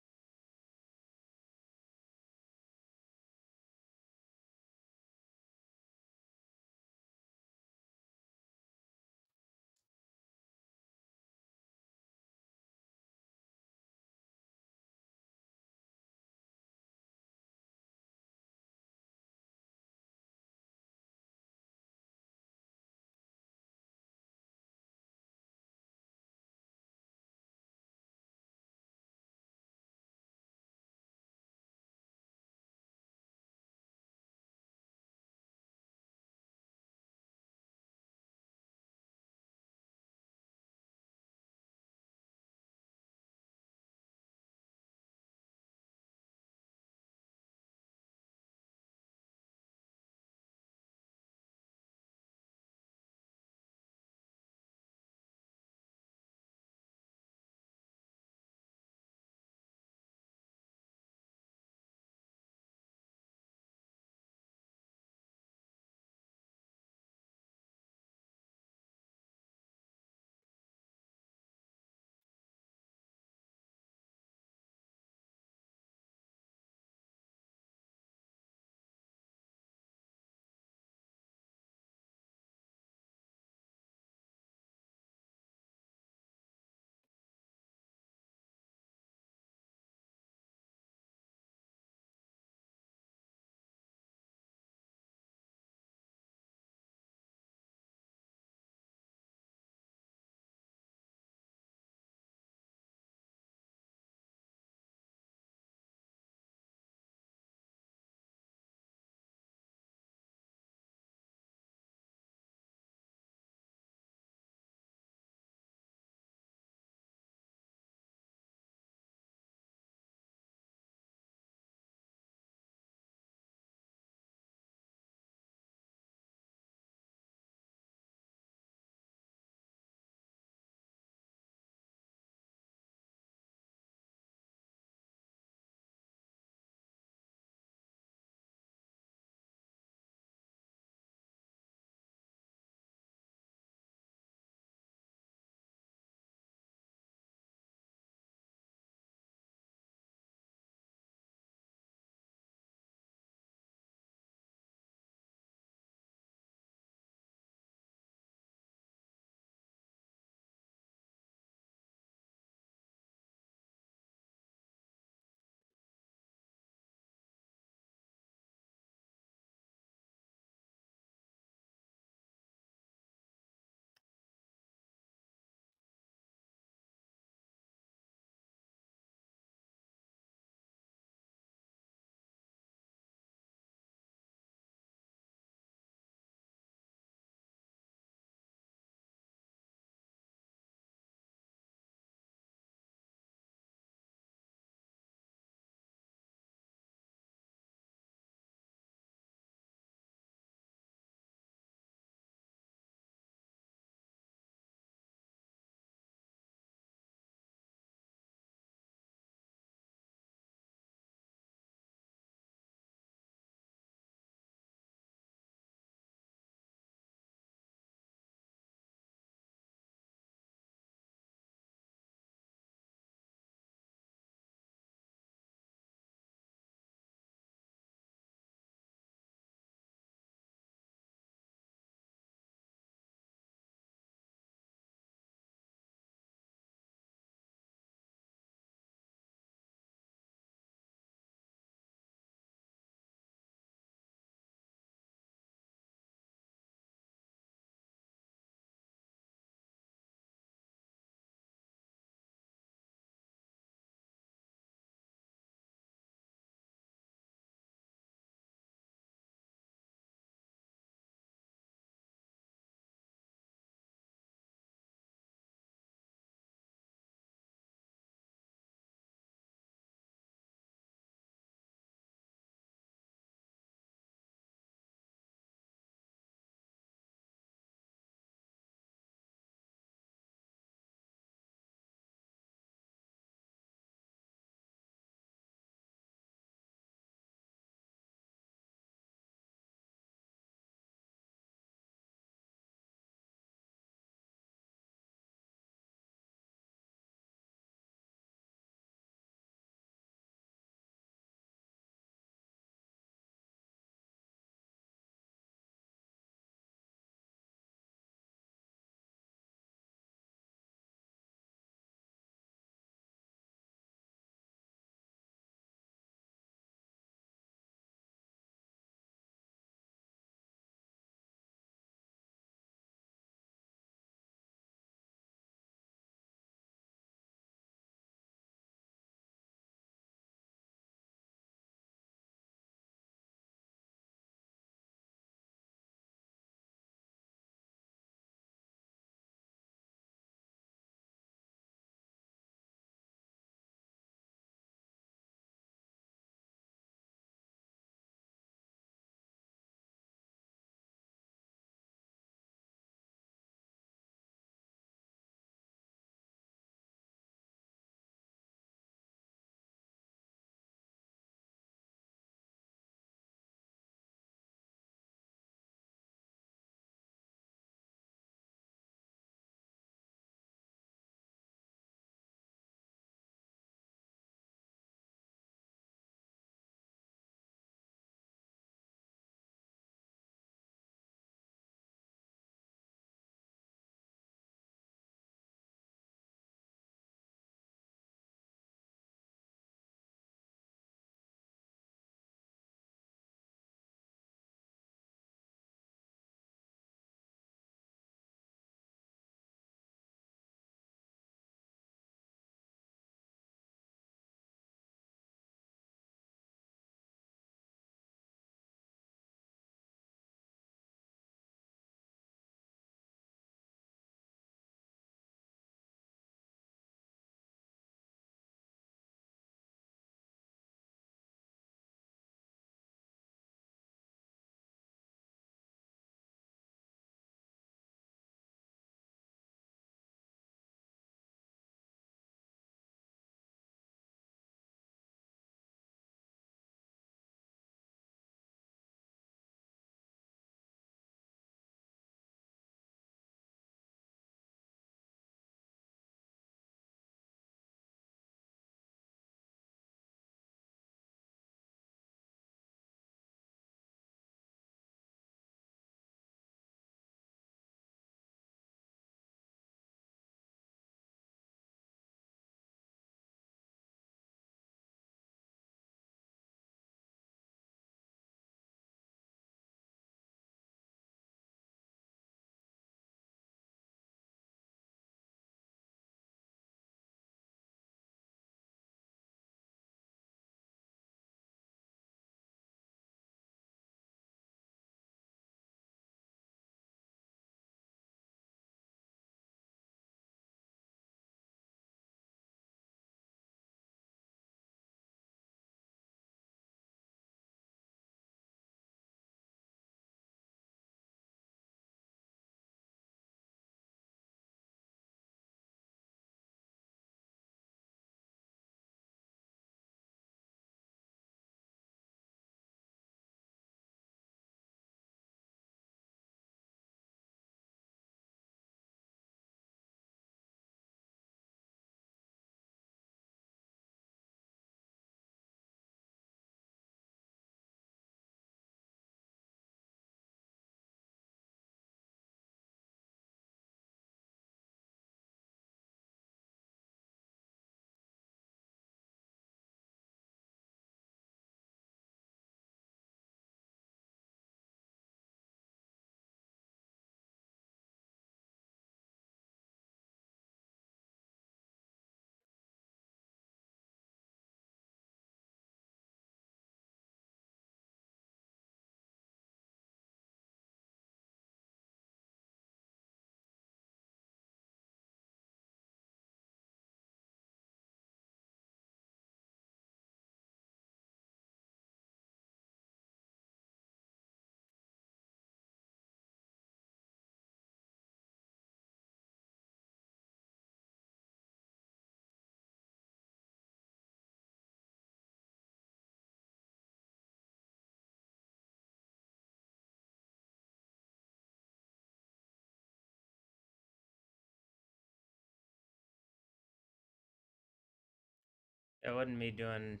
It wasn't me doing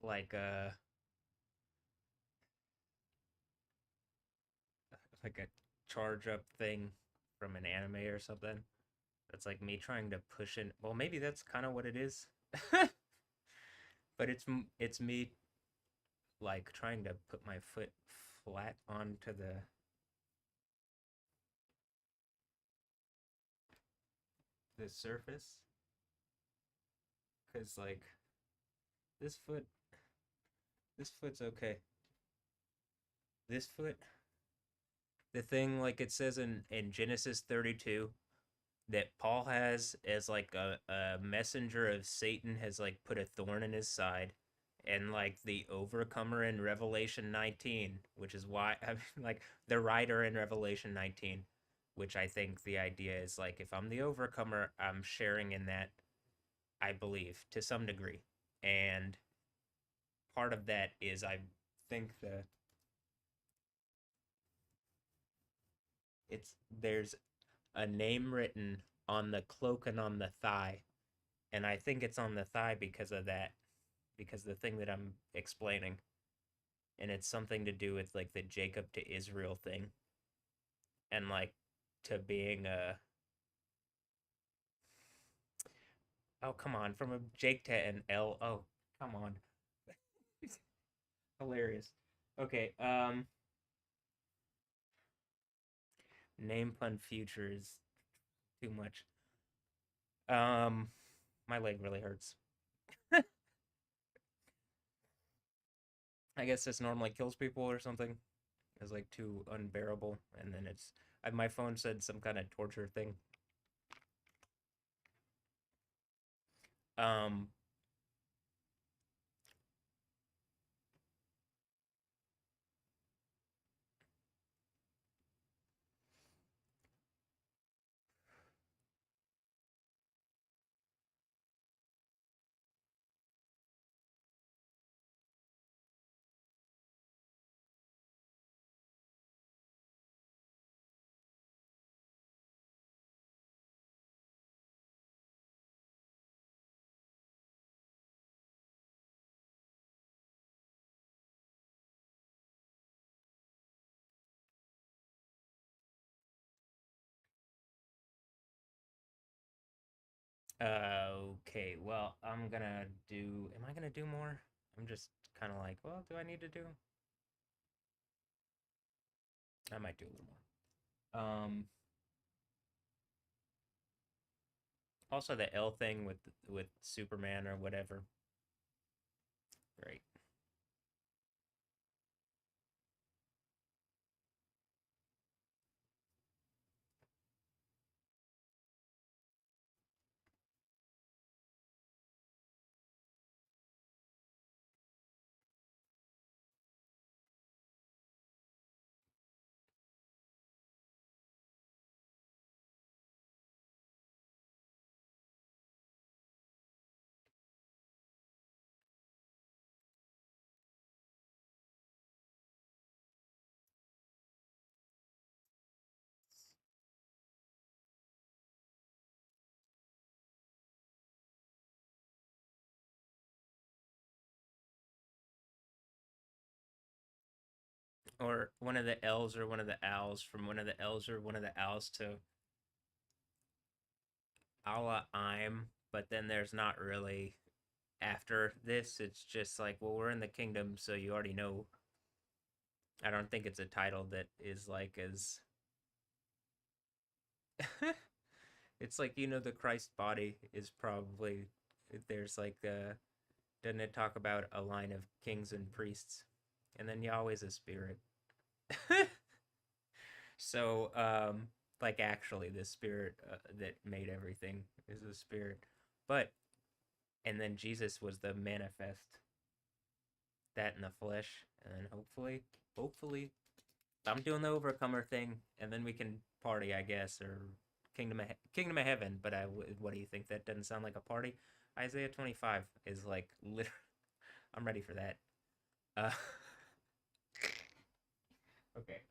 like like a charge up thing from an anime or something. That's like me trying to push in. Well, maybe that's kind of what it is. But it's me like trying to put my foot flat onto the surface, cuz like this foot this foot's okay. This foot, the thing like it says in Genesis 32 that Paul has as like a messenger of Satan has like put a thorn in his side, and like the overcomer in Revelation 19, which is why I mean, like the writer in Revelation 19, which I think the idea is like if I'm the overcomer, I'm sharing in that, I believe, to some degree. And part of that is I think the it's there's a name written on the cloak and on the thigh, and I think it's on the thigh because of that, because the thing that I'm explaining, and it's something to do with like the Jacob to Israel thing, and like to being a oh come on from a Jake to an L oh come on hilarious. Okay, name pun future is too much. Um, my leg really hurts. I guess this normally kills people or something. It's like too unbearable, and then it's my phone said some kind of torture thing. Um, okay, well, I'm gonna do. Am I gonna do more? I'm just kind of like, well, do I need to do? I might do a little more. Also the L thing with Superman or whatever. Right. Or one of the L's or one of the L's from one of the L's or one of the L's to Allah I'm, but then there's not really after this. It's just like, well, we're in the kingdom, so you already know. I don't think it's a title that is like as it's like the Christ body is probably there's like doesn't it talk about a line of kings and priests, and then Yahweh's a spirit. So like actually the spirit that made everything is a spirit, but and then Jesus was the manifest that in the flesh, and then hopefully I'm doing the overcomer thing, and then we can party, I guess, or kingdom of heaven. But what do you think? That doesn't sound like a party. Isaiah 25 is like literally. I'm ready for that. Uh, okay.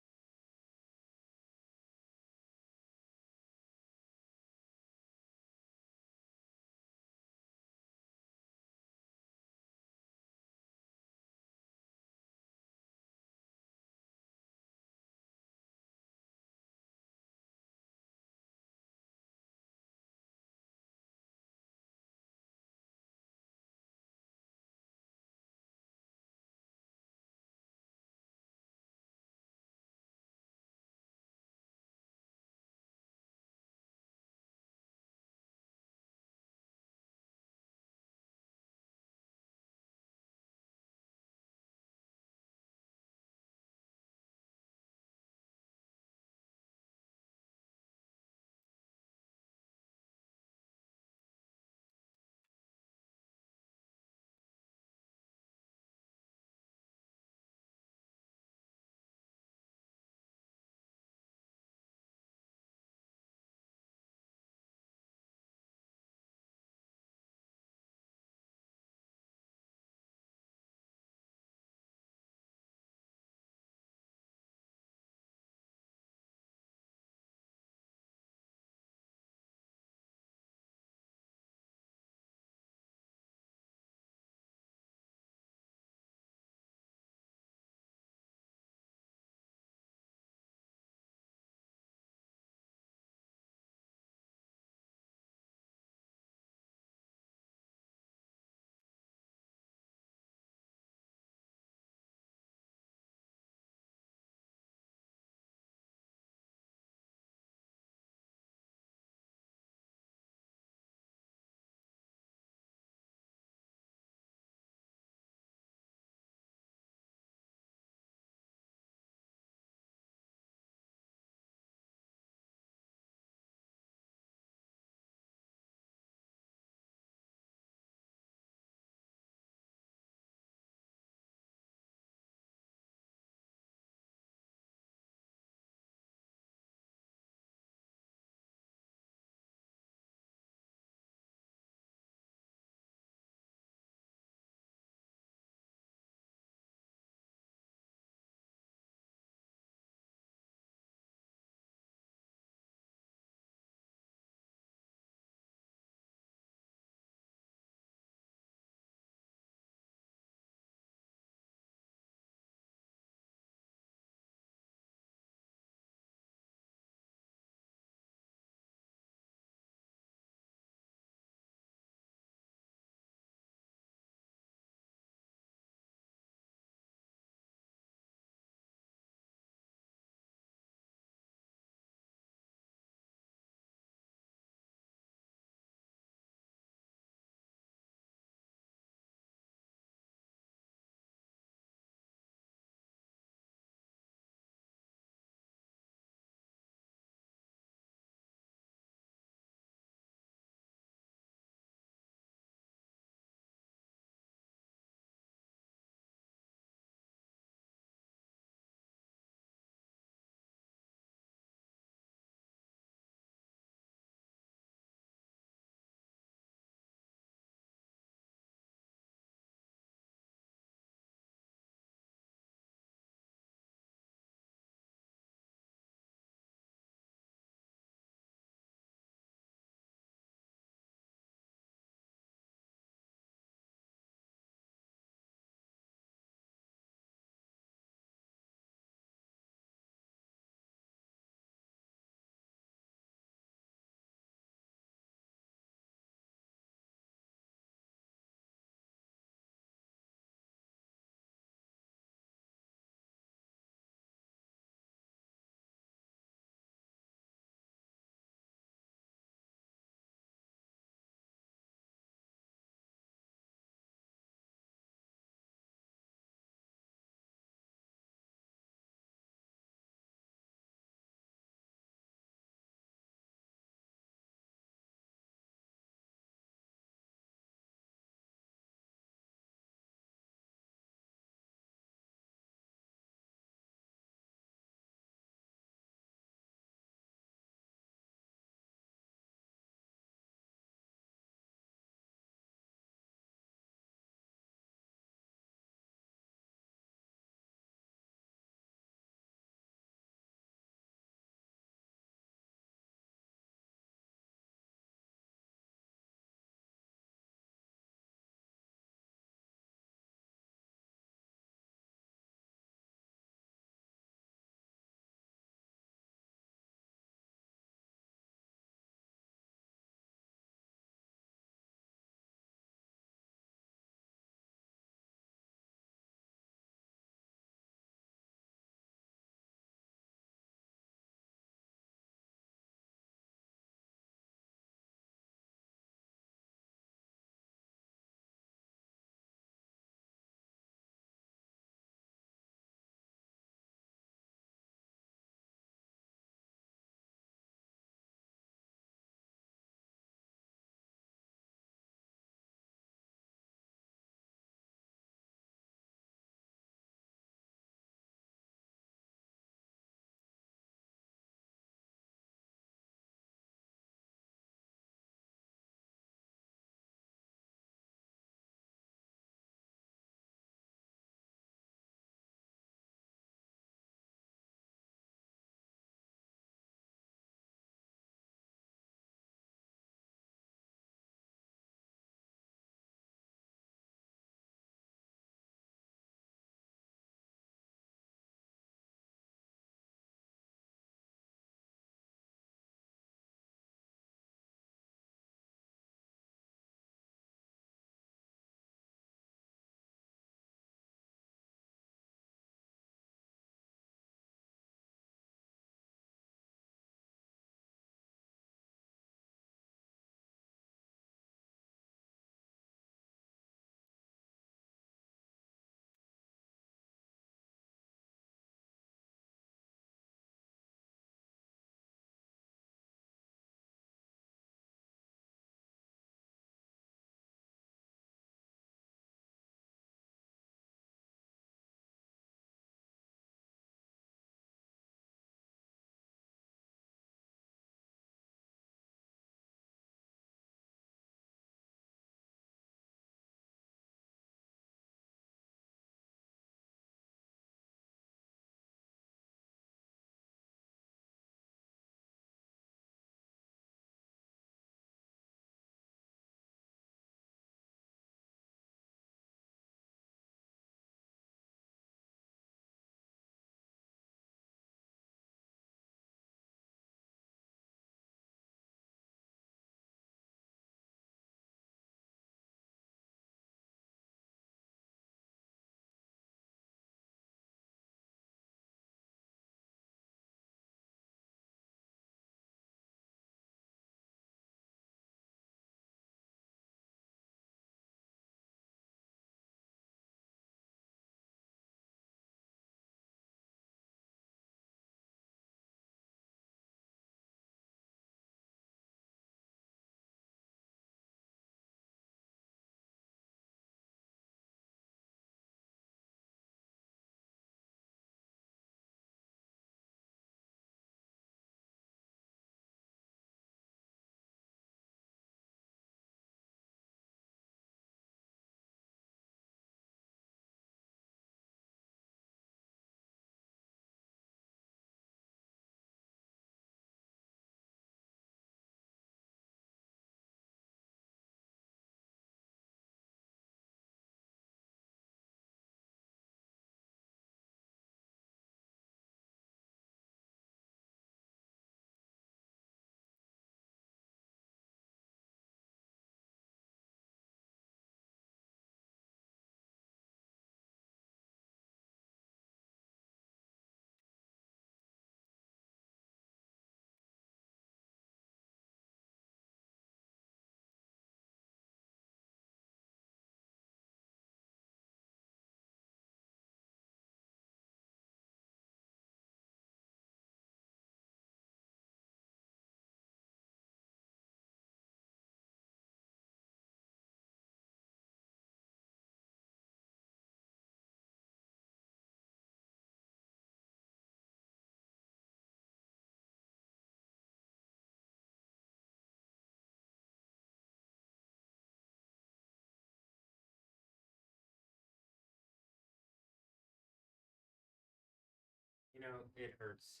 it hurts.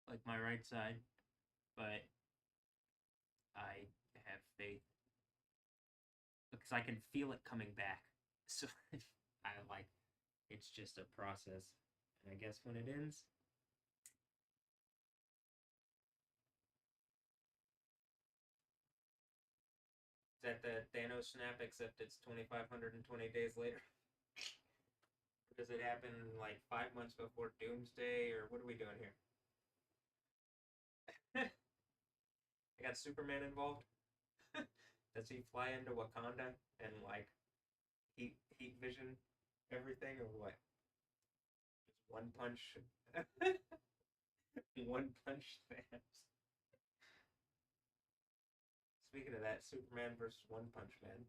Like my right side, but I have faith because I can feel it coming back. So I like it's just a process. And I guess when it ends, is that the Thanos snap, except it's 2,520 days later? Does it happen like 5 months before Doomsday, or what are we doing here? I got Superman involved. Does he fly into Wakanda and like heat vision everything, or what? Just one punch, one punch snaps. Speaking of that, Superman versus One Punch Man.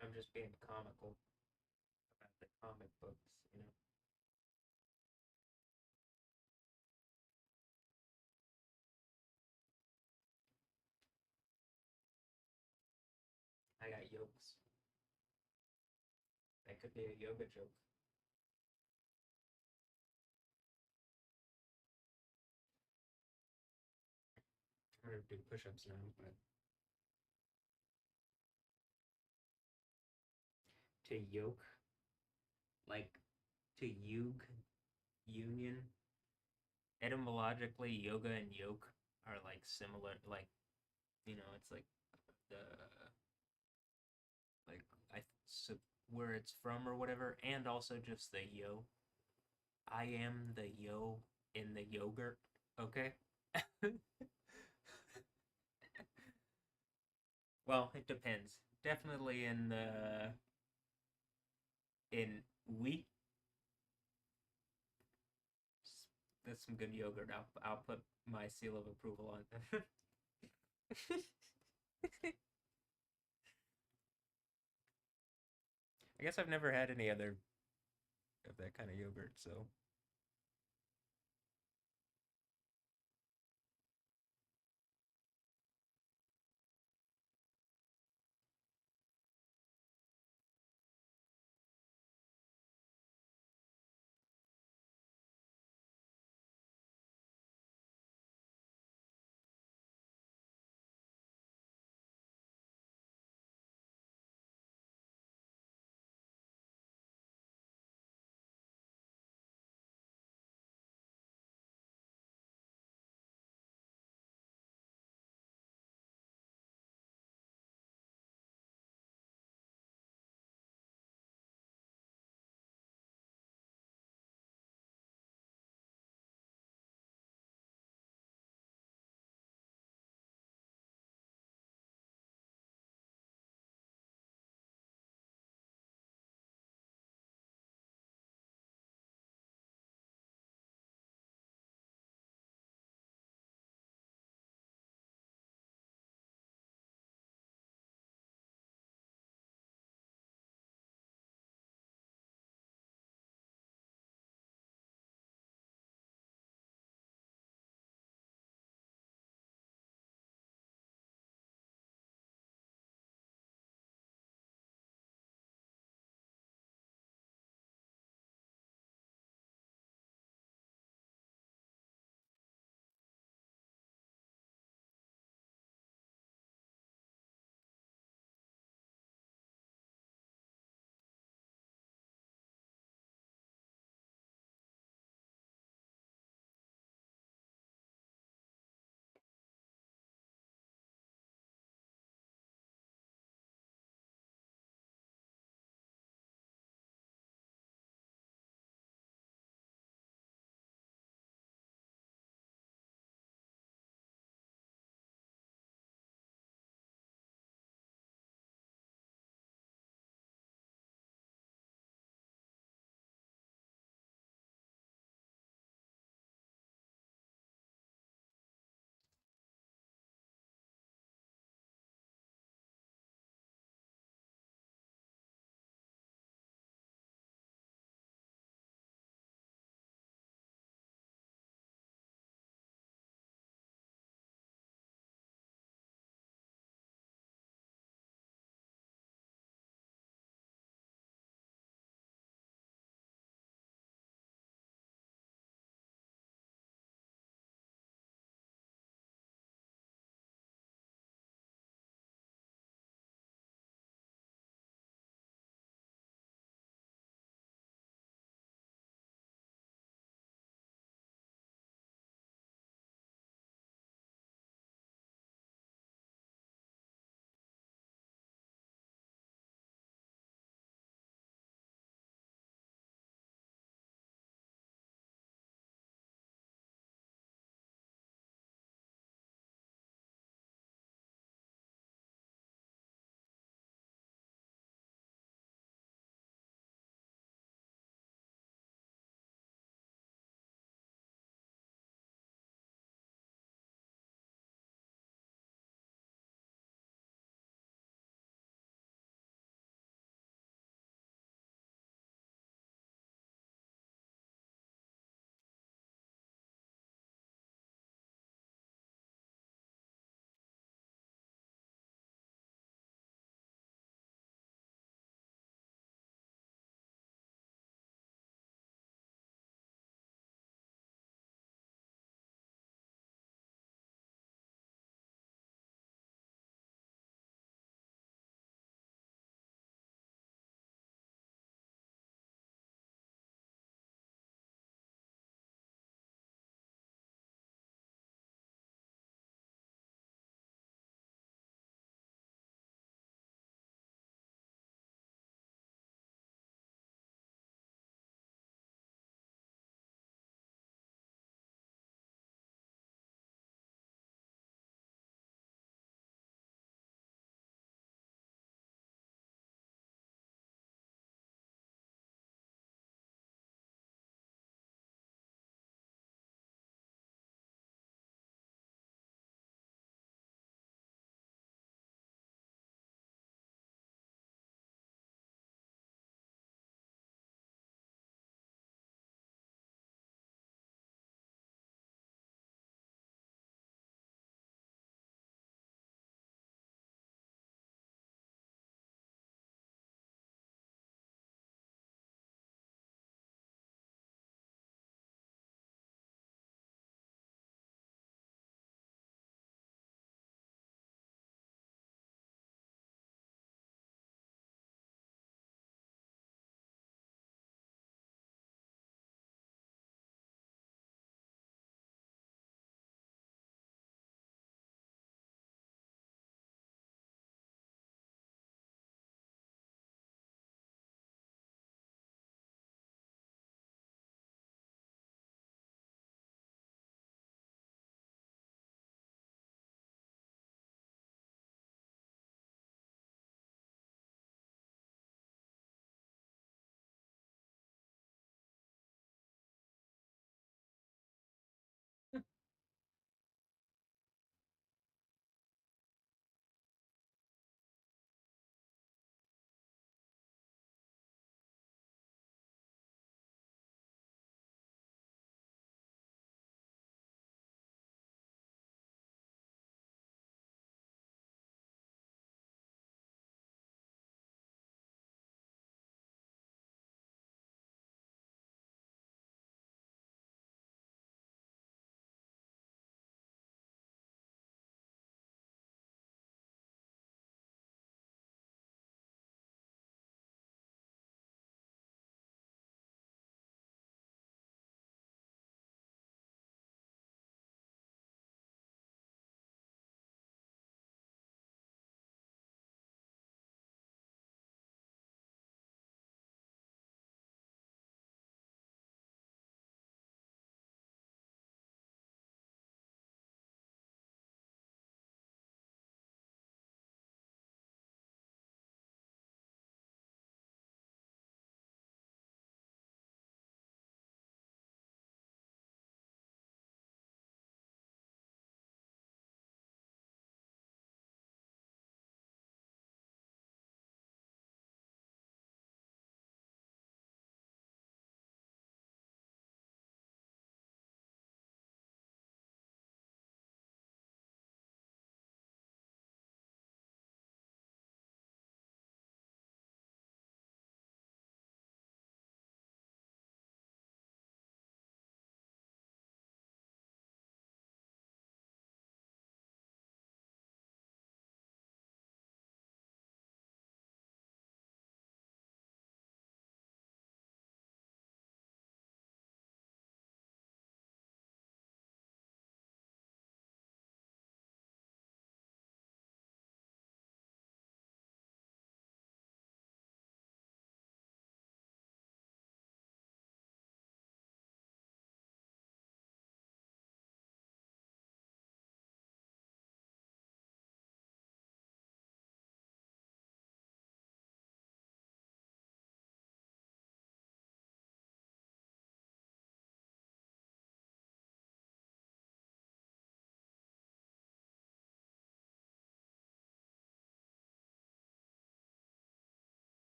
I'm just being comical about the comic books. I got yokes. That could be a yoga joke. I'm gonna do push-ups now, but to yoke, like to union. Etymologically, yoga and yoke are like similar. Like it's like the like I so where it's from or whatever, and also just the yo. I am the yo in the yogurt. Okay. Well, it depends. Definitely in wheat. That's some good yogurt. I'll put my seal of approval on that. I guess I've never had any other of that kind of yogurt, so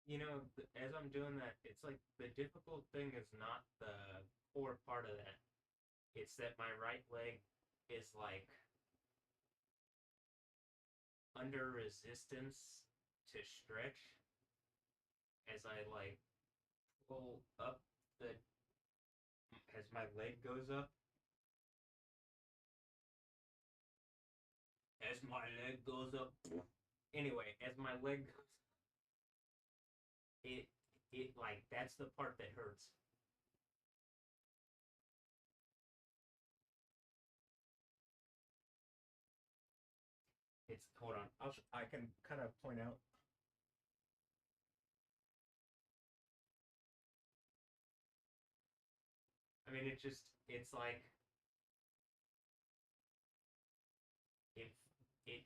you know, as I'm doing that, it's like the difficult thing is not the core part of that. It's that my right leg is like under resistance to stretch as I like pull up the as my leg goes up. As my leg goes up. Anyway, as my leg goes, it it like that's the part that hurts. It's hold on. I can kind of point out. I mean, it's like if it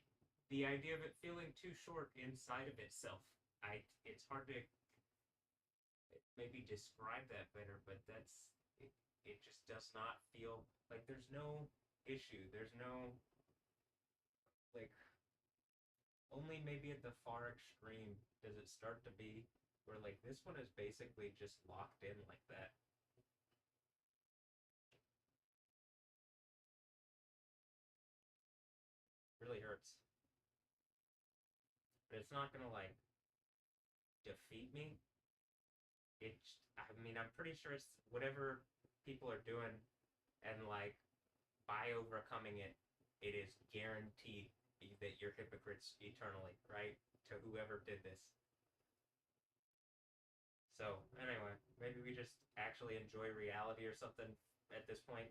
the idea of it feeling too short inside of itself. It's hard to maybe describe that better, but it just does not feel like there's no issue. There's no like only maybe at the far extreme does it start to be where like this one is basically just locked in like that. Really hurts. But it's not gonna like defeat me. I mean, I'm pretty sure it's whatever people are doing, and like by overcoming it, it is guaranteed that you're hypocrites eternally, right? To whoever did this. So anyway, maybe we just actually enjoy reality or something at this point.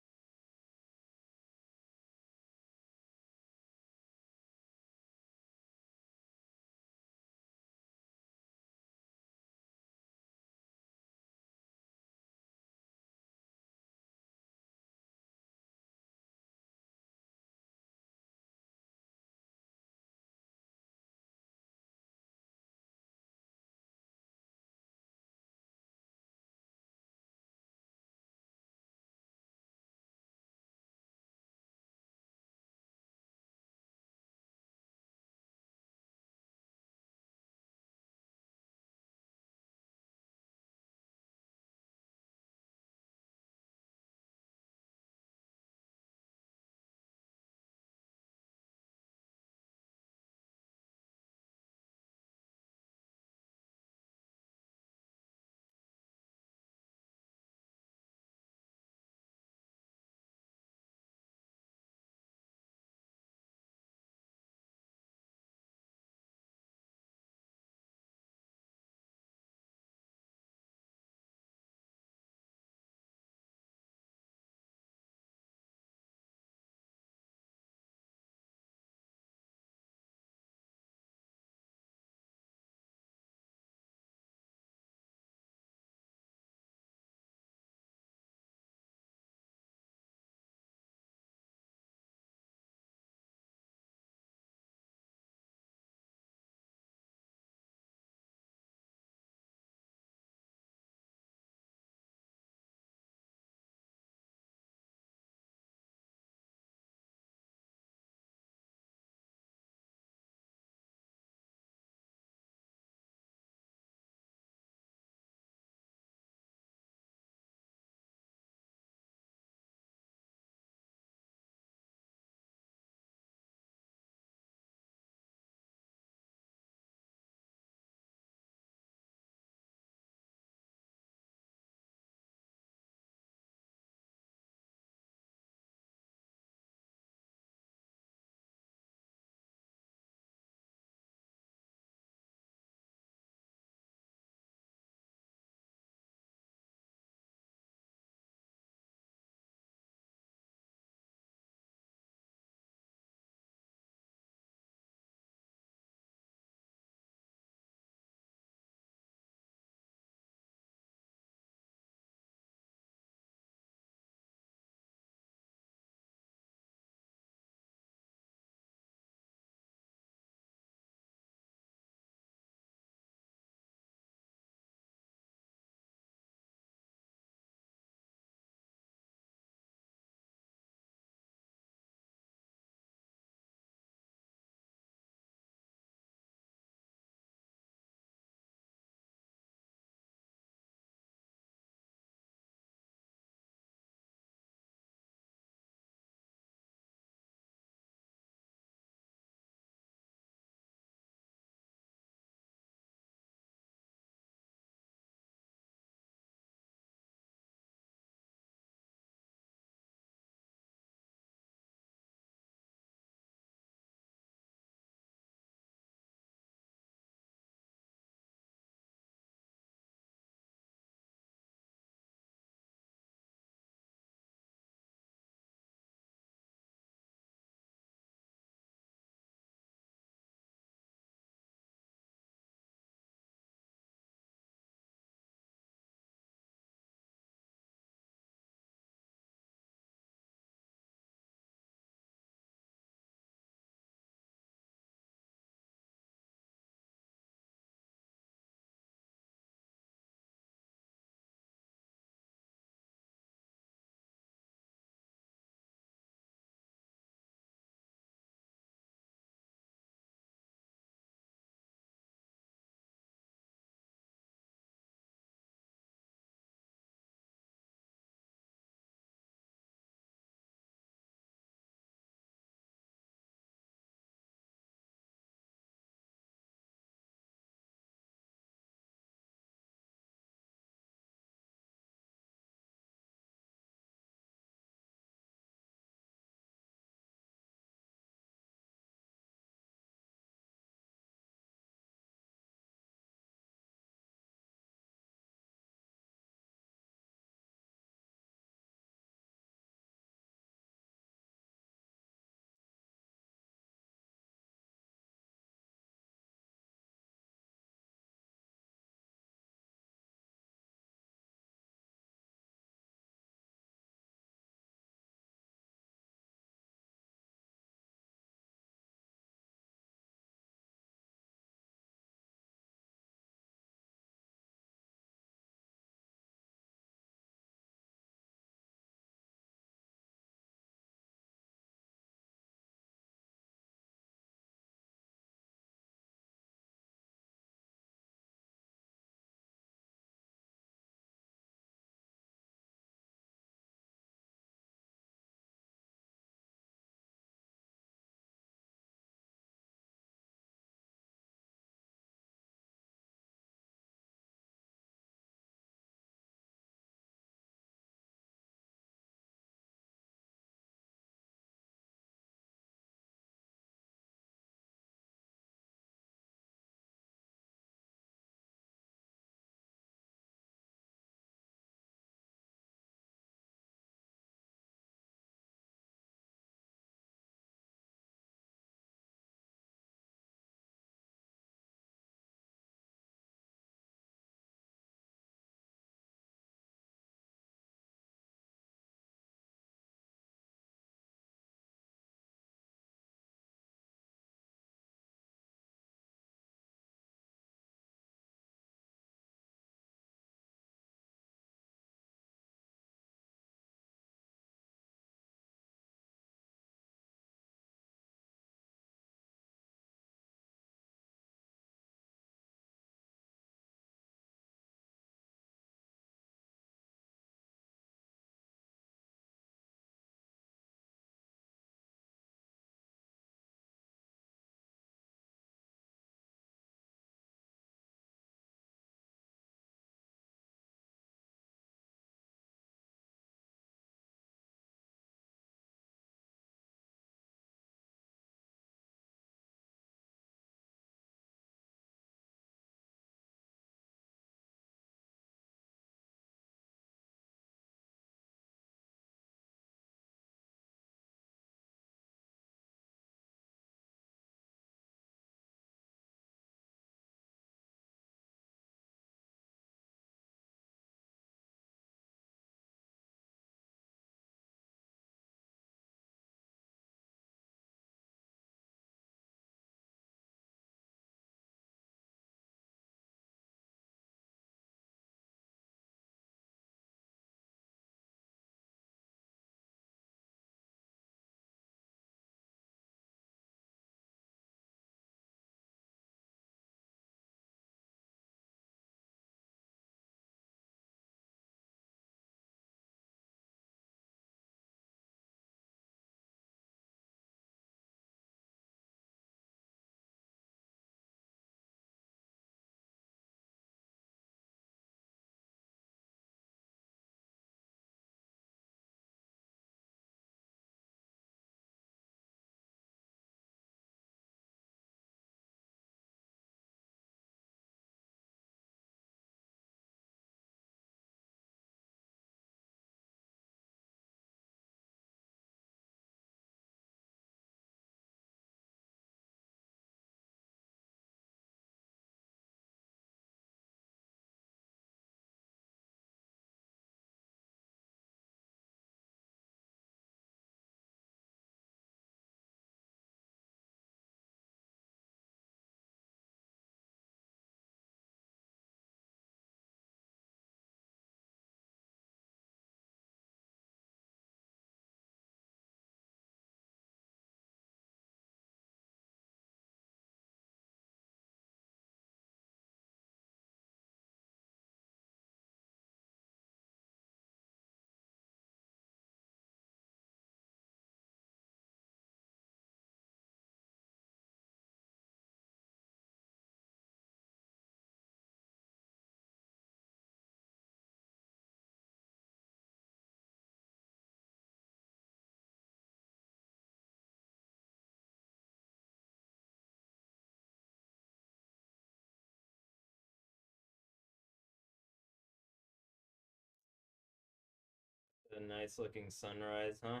A nice looking sunrise, huh?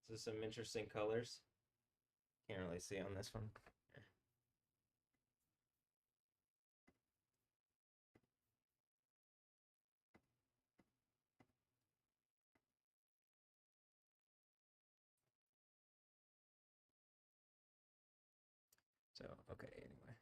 So some interesting colors. Can't really see on this one. So, okay, anyway.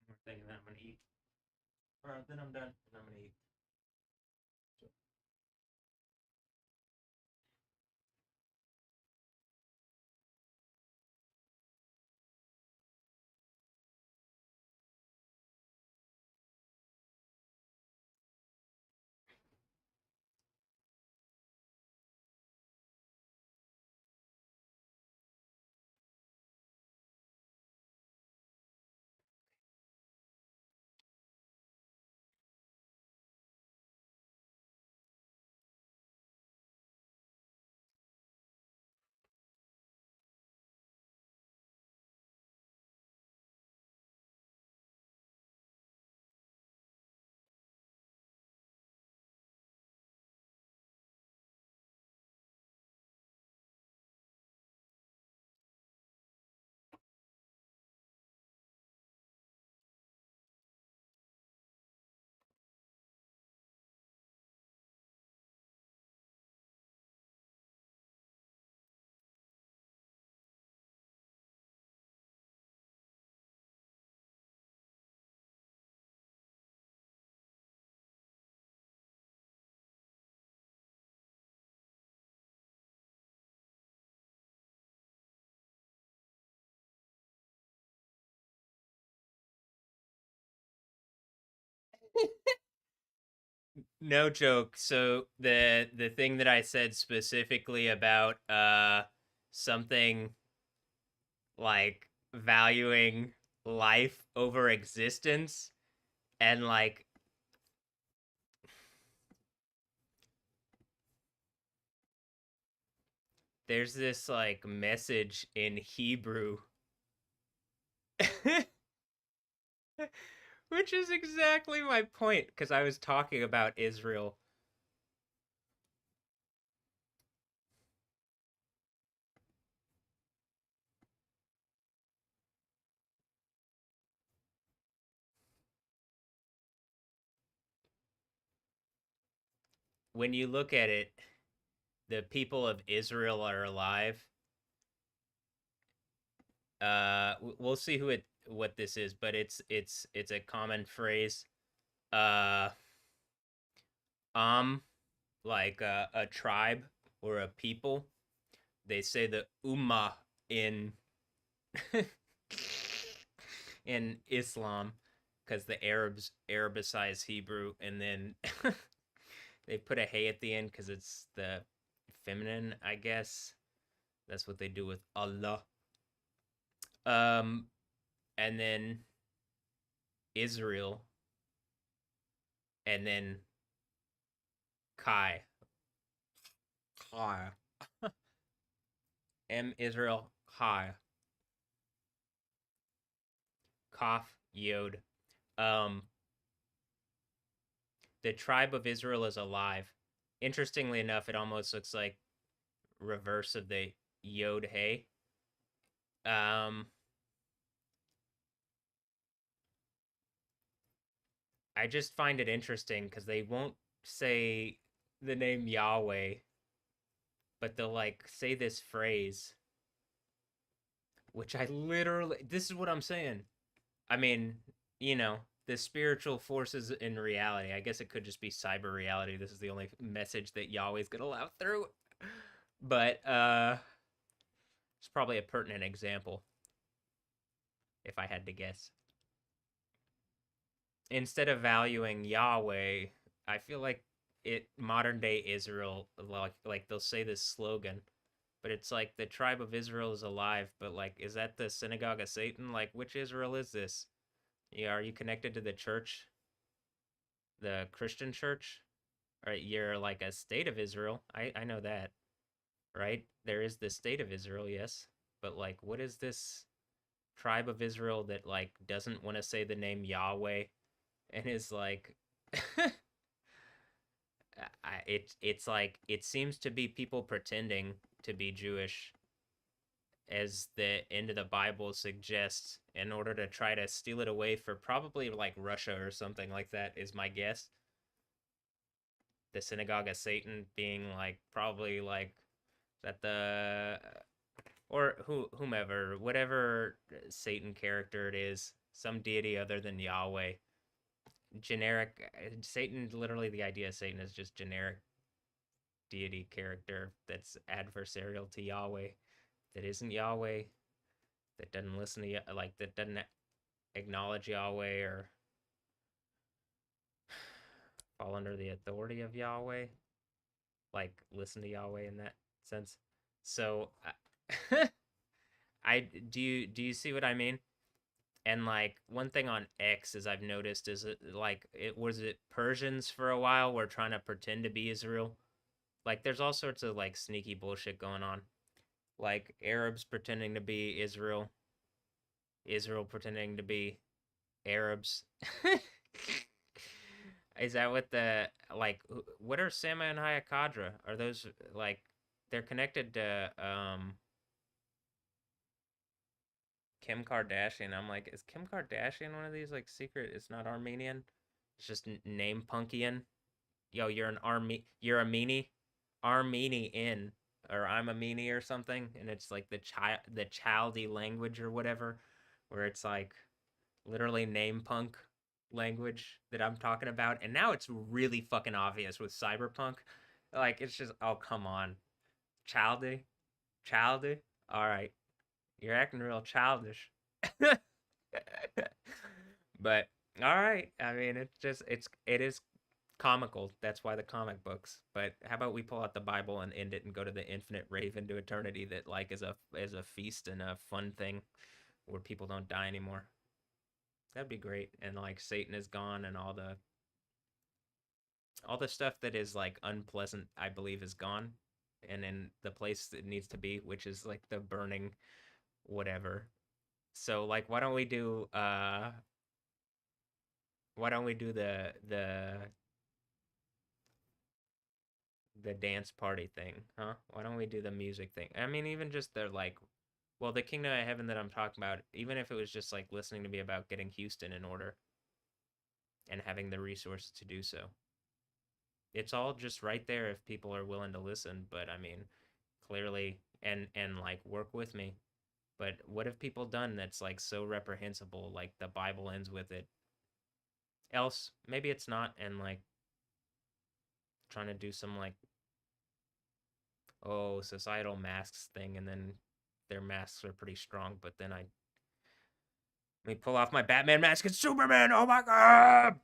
One more thing, and then I'm gonna eat. Or then I'm done, and I'm gonna eat. So. No joke. So the thing that I said specifically about something like valuing life over existence and like there's this like message in Hebrew which is exactly my point because I was talking about Israel. When you look at it, the people of Israel are alive. We'll see what this is, but it's a common phrase. Uh, like a tribe or a people. They say the ummah in in Islam because the Arabs Arabicize Hebrew, and then they put a hey at the end because it's the feminine, I guess. That's what they do with Allah. Um, and then Israel, and then Kai, Hi. M Israel Hi. Cough Yod. Um the tribe of Israel is alive. Interestingly enough, it almost looks like reverse of the Yod Hey. Um I just find it interesting because they won't say the name Yahweh, but they'll like say this phrase, which I literally, this is what I'm saying. I mean, you know, the spiritual forces in reality. I guess it could just be cyber reality. This is the only message that Yahweh's gonna allow through. But it's probably a pertinent example, if I had to guess. Instead of valuing Yahweh, I feel like it modern day Israel, like they'll say this slogan, but it's like the tribe of Israel is alive, but like is that the synagogue of Satan? Like which Israel is this? Yeah, are you connected to the church? The Christian church? Right, you're like a state of Israel. I know that, right? There is the state of Israel, yes. But like what is this tribe of Israel that like doesn't want to say the name Yahweh and is like it's like it seems to be people pretending to be Jewish, as the end of the Bible suggests, in order to try to steal it away for probably like Russia or something like that, is my guess. The synagogue of Satan being like probably like that the or whomever, whatever Satan character it is, some deity other than Yahweh. Generic Satan, literally the idea of Satan is just generic deity character that's adversarial to Yahweh, that isn't Yahweh, that doesn't listen to like that doesn't acknowledge Yahweh or fall under the authority of Yahweh, like listen to Yahweh in that sense. So I do you see what I mean? And like one thing on X is I've noticed is like it was it Persians for a while were trying to pretend to be Israel. Like there's all sorts of like sneaky bullshit going on. Like Arabs pretending to be Israel, Israel pretending to be Arabs. Is that what the like what are Sama and Hayakadra? Are those like they're connected to Kim Kardashian? I'm like, is Kim Kardashian one of these like secret? It's not Armenian. It's just name Punkian. Yo, you're an you're a meanie, Armeni in, or I'm a meanie or something, and it's like the childy language or whatever, where it's like literally name punk language that I'm talking about, and now it's really fucking obvious with cyberpunk. Like it's just oh come on, childy, childy. All right, you're acting real childish. But all right, I mean it is comical. That's why the comic books. But how about we pull out the Bible and end it and go to the infinite rave into eternity that like is a feast and a fun thing where people don't die anymore. That'd be great. And like Satan is gone and all the stuff that is like unpleasant, I believe, is gone. And in the place it needs to be, which is like the burning whatever. So like why don't we do the dance party thing, huh? Why don't we do the music thing? I mean, even just the like, well, the kingdom of heaven that I'm talking about, even if it was just like listening to me about getting Houston in order and having the resources to do so. It's all just right there if people are willing to listen, but I mean, clearly and like work with me. But what have people done that's like so reprehensible, like the Bible ends with it? Else, maybe it's not, and like trying to do some like oh societal masks thing, and then their masks are pretty strong, but then I let me pull off my Batman mask and Superman. Oh my god!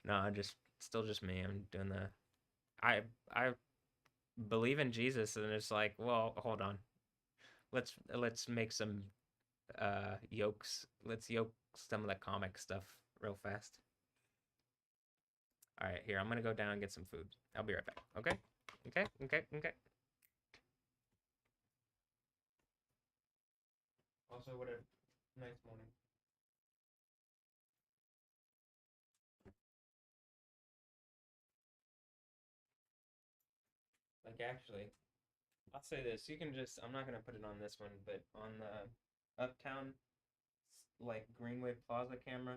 No, I just still just me. I'm doing the I believe in Jesus, and it's like, well, hold on. Let's make some yokes. Let's yoke some of the comic stuff real fast. All right, here, I'm gonna go down and get some food. I'll be right back. Okay? Okay. Also, what a nice morning. Like, actually, I'll say this. You can just, I'm not gonna put it on this one, but on the Uptown, like, Greenway Plaza camera,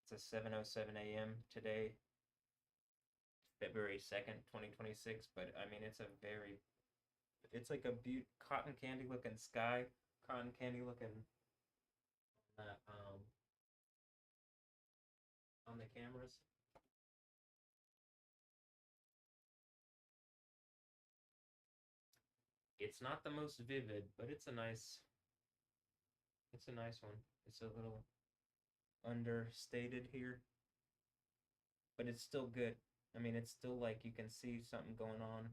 it's a 7:07 a.m. today, February 2nd, 2026. But I mean, it's like a cotton candy looking sky, cotton candy looking um on the cameras. It's not the most vivid, but it's a nice one. It's a little understated here, but it's still good. I mean, it's still like you can see something going on.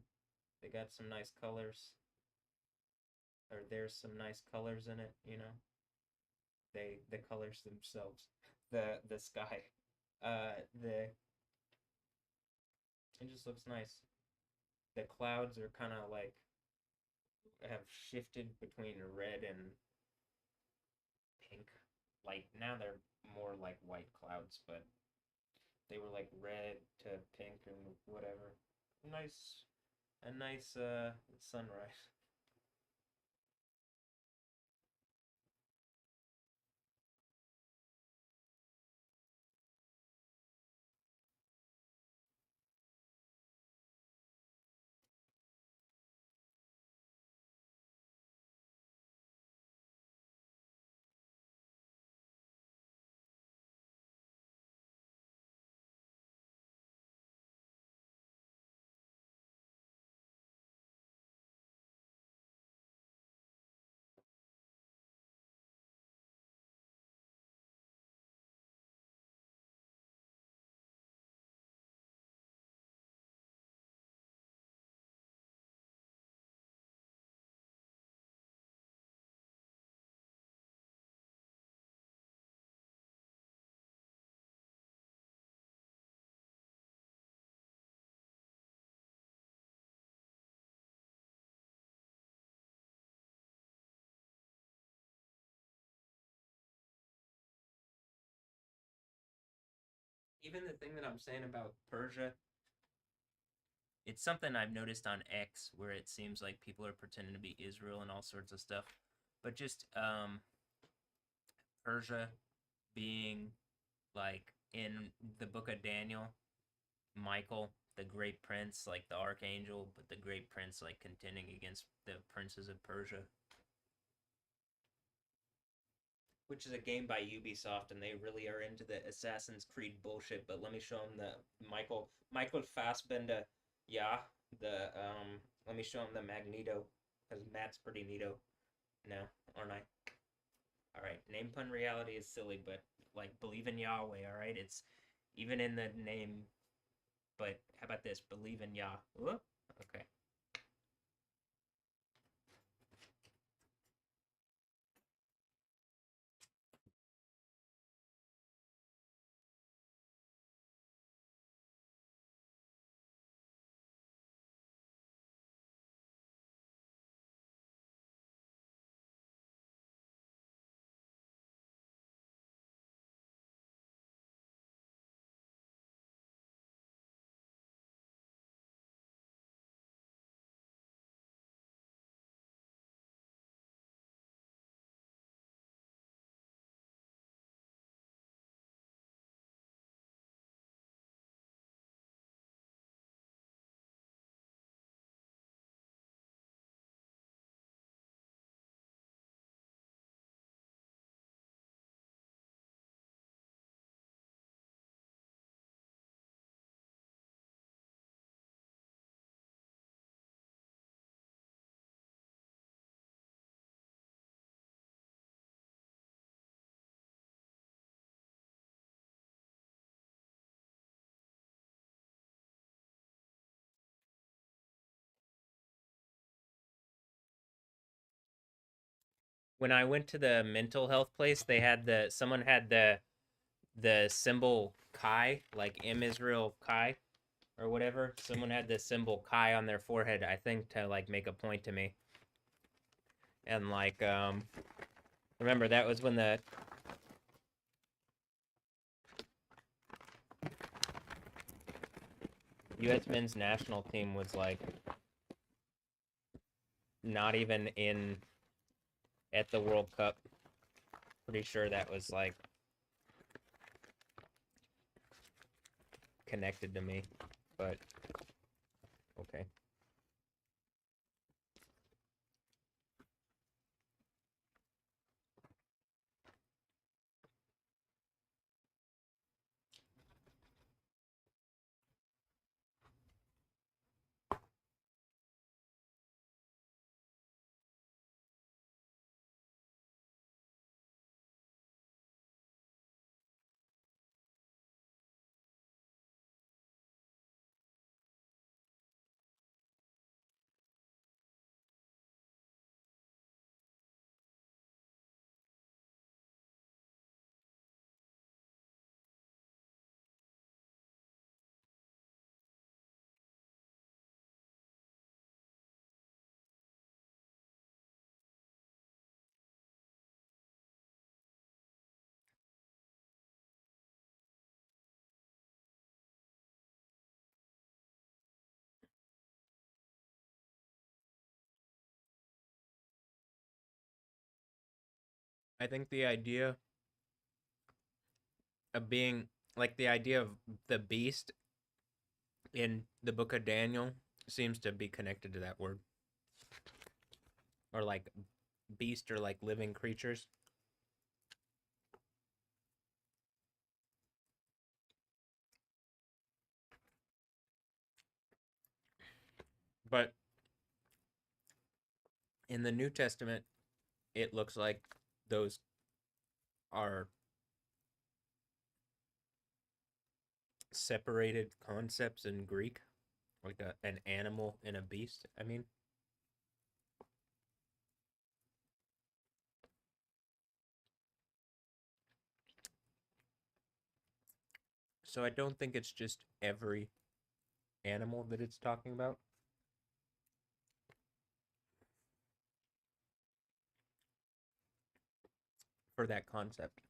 They got some nice colors, or there's some nice colors in it, you know. The colors themselves, the sky, the it just looks nice. The clouds are kind of like have shifted between red and pink. Like now they're more like white clouds, but they were like red to pink and whatever. Nice, a nice sunrise. Even the thing that I'm saying about Persia, it's something I've noticed on X where it seems like people are pretending to be Israel and all sorts of stuff. But just Persia being like in the book of Daniel, Michael, the great prince, like the archangel, but the great prince like contending against the princes of Persia. Which is a game by Ubisoft, and they really are into the Assassin's Creed bullshit. But let me show them the Michael Fassbender, yeah. Let me show him the Magneto, because Matt's pretty neato now, aren't I? All right, name pun reality is silly, but like believe in Yahweh. All right, it's even in the name. But how about this? Believe in Yah. Whoop. Okay. When I went to the mental health place, they had someone had the symbol Chi, like M Israel Chi or whatever. Someone had this symbol Chi on their forehead, I think, to like make a point to me. And like, remember that was when the U.S. men's national team was like not even in at the World Cup. Pretty sure that was like connected to me, but okay. I think the idea of being like the idea of the beast in the book of Daniel seems to be connected to that word. Or like beast or like living creatures. But in the New Testament, it looks like those are separated concepts in Greek, like an animal and a beast. I mean, so I don't think it's just every animal that it's talking about. For that concept.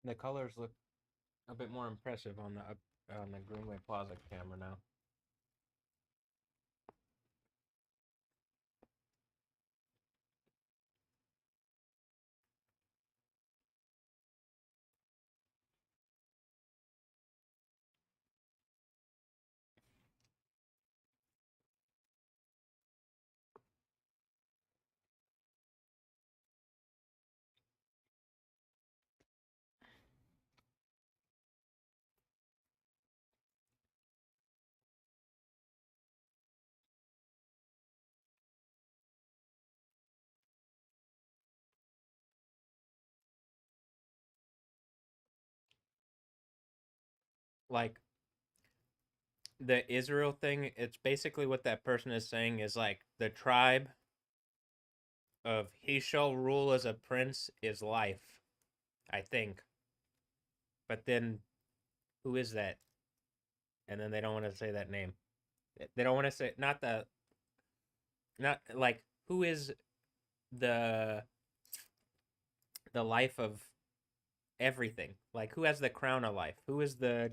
The colors look a bit more impressive on the Greenway Plaza camera now. like the Israel thing, it's basically what that person is saying is like the tribe of he shall rule as a prince is life, I think. But then who is that? And then they don't want to say that name. They don't want to say not like who is the life of everything. Like who has the crown of life? Who is the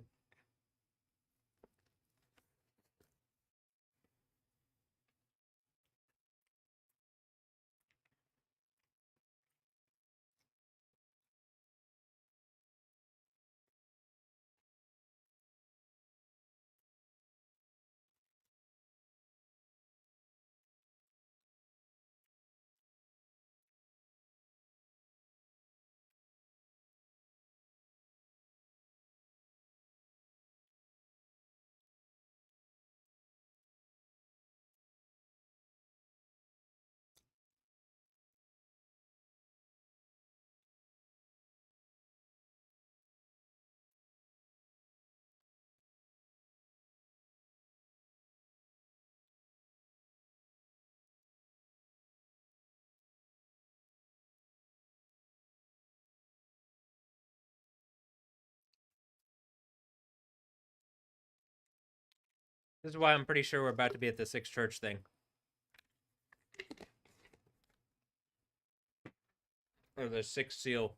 This is why I'm pretty sure we're about to be at the Sixth Church thing. Or the Sixth Seal.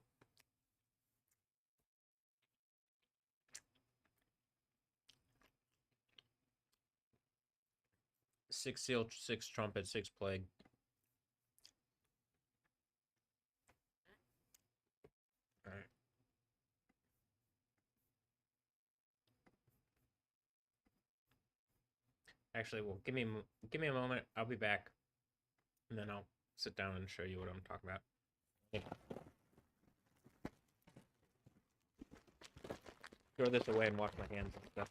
Sixth Seal, Sixth Trumpet, Sixth Plague. Alright. Actually, well, give me a moment. I'll be back, and then I'll sit down and show you what I'm talking about. Yeah. Throw this away and wash my hands and stuff.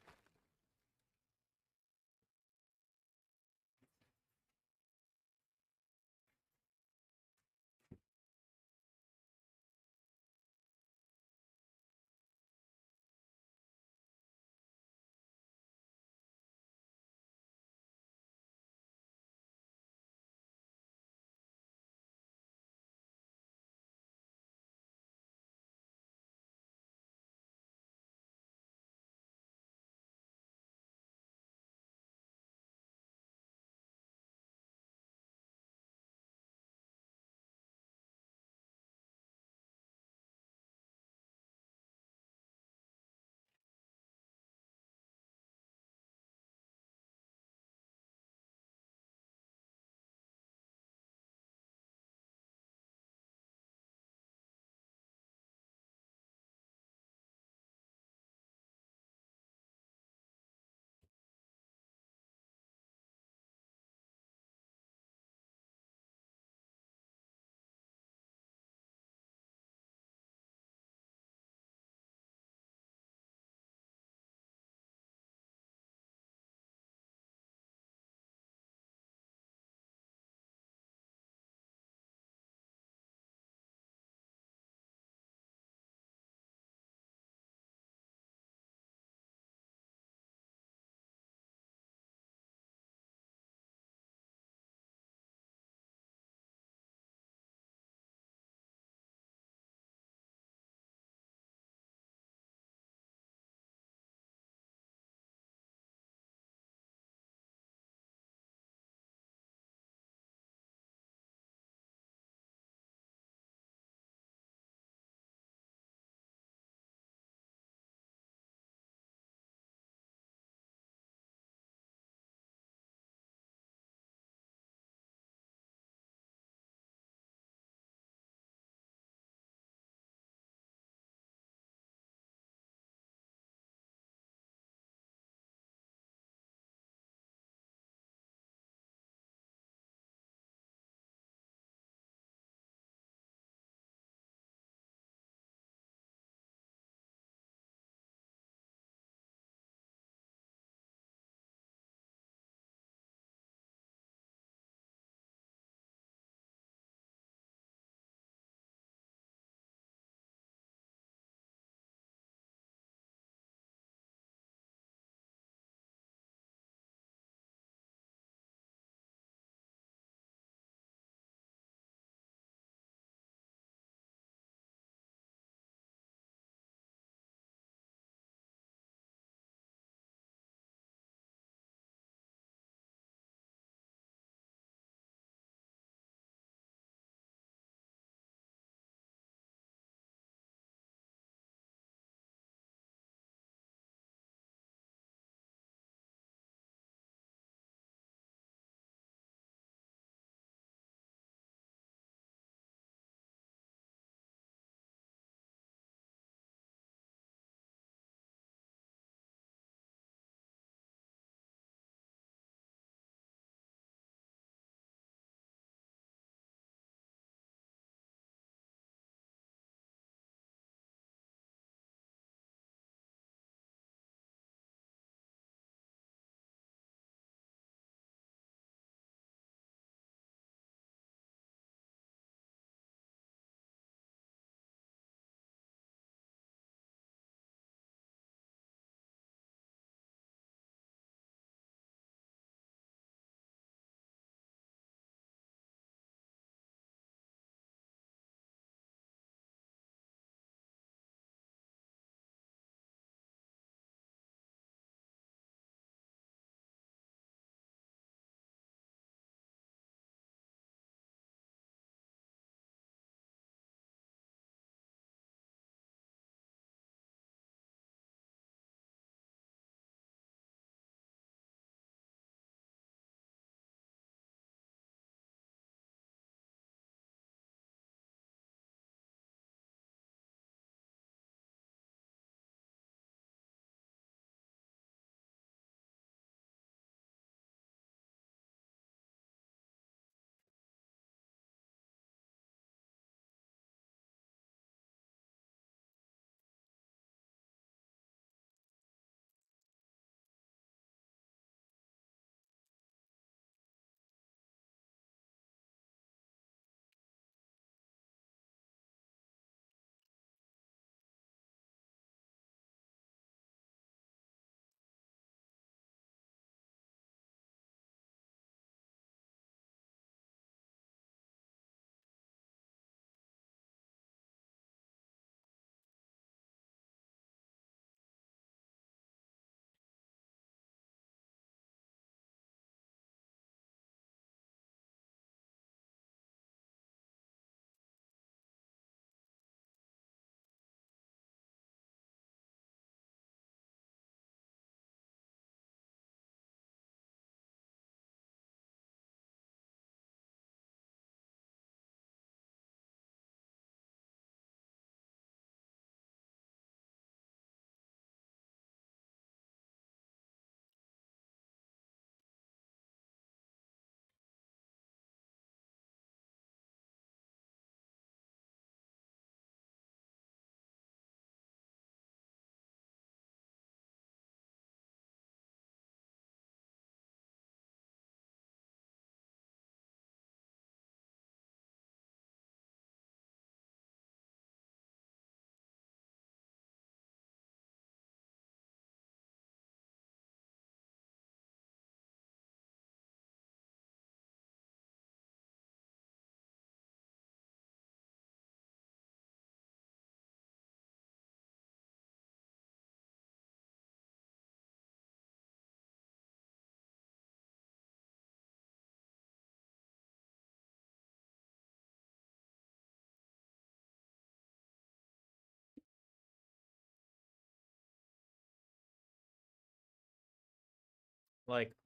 Like,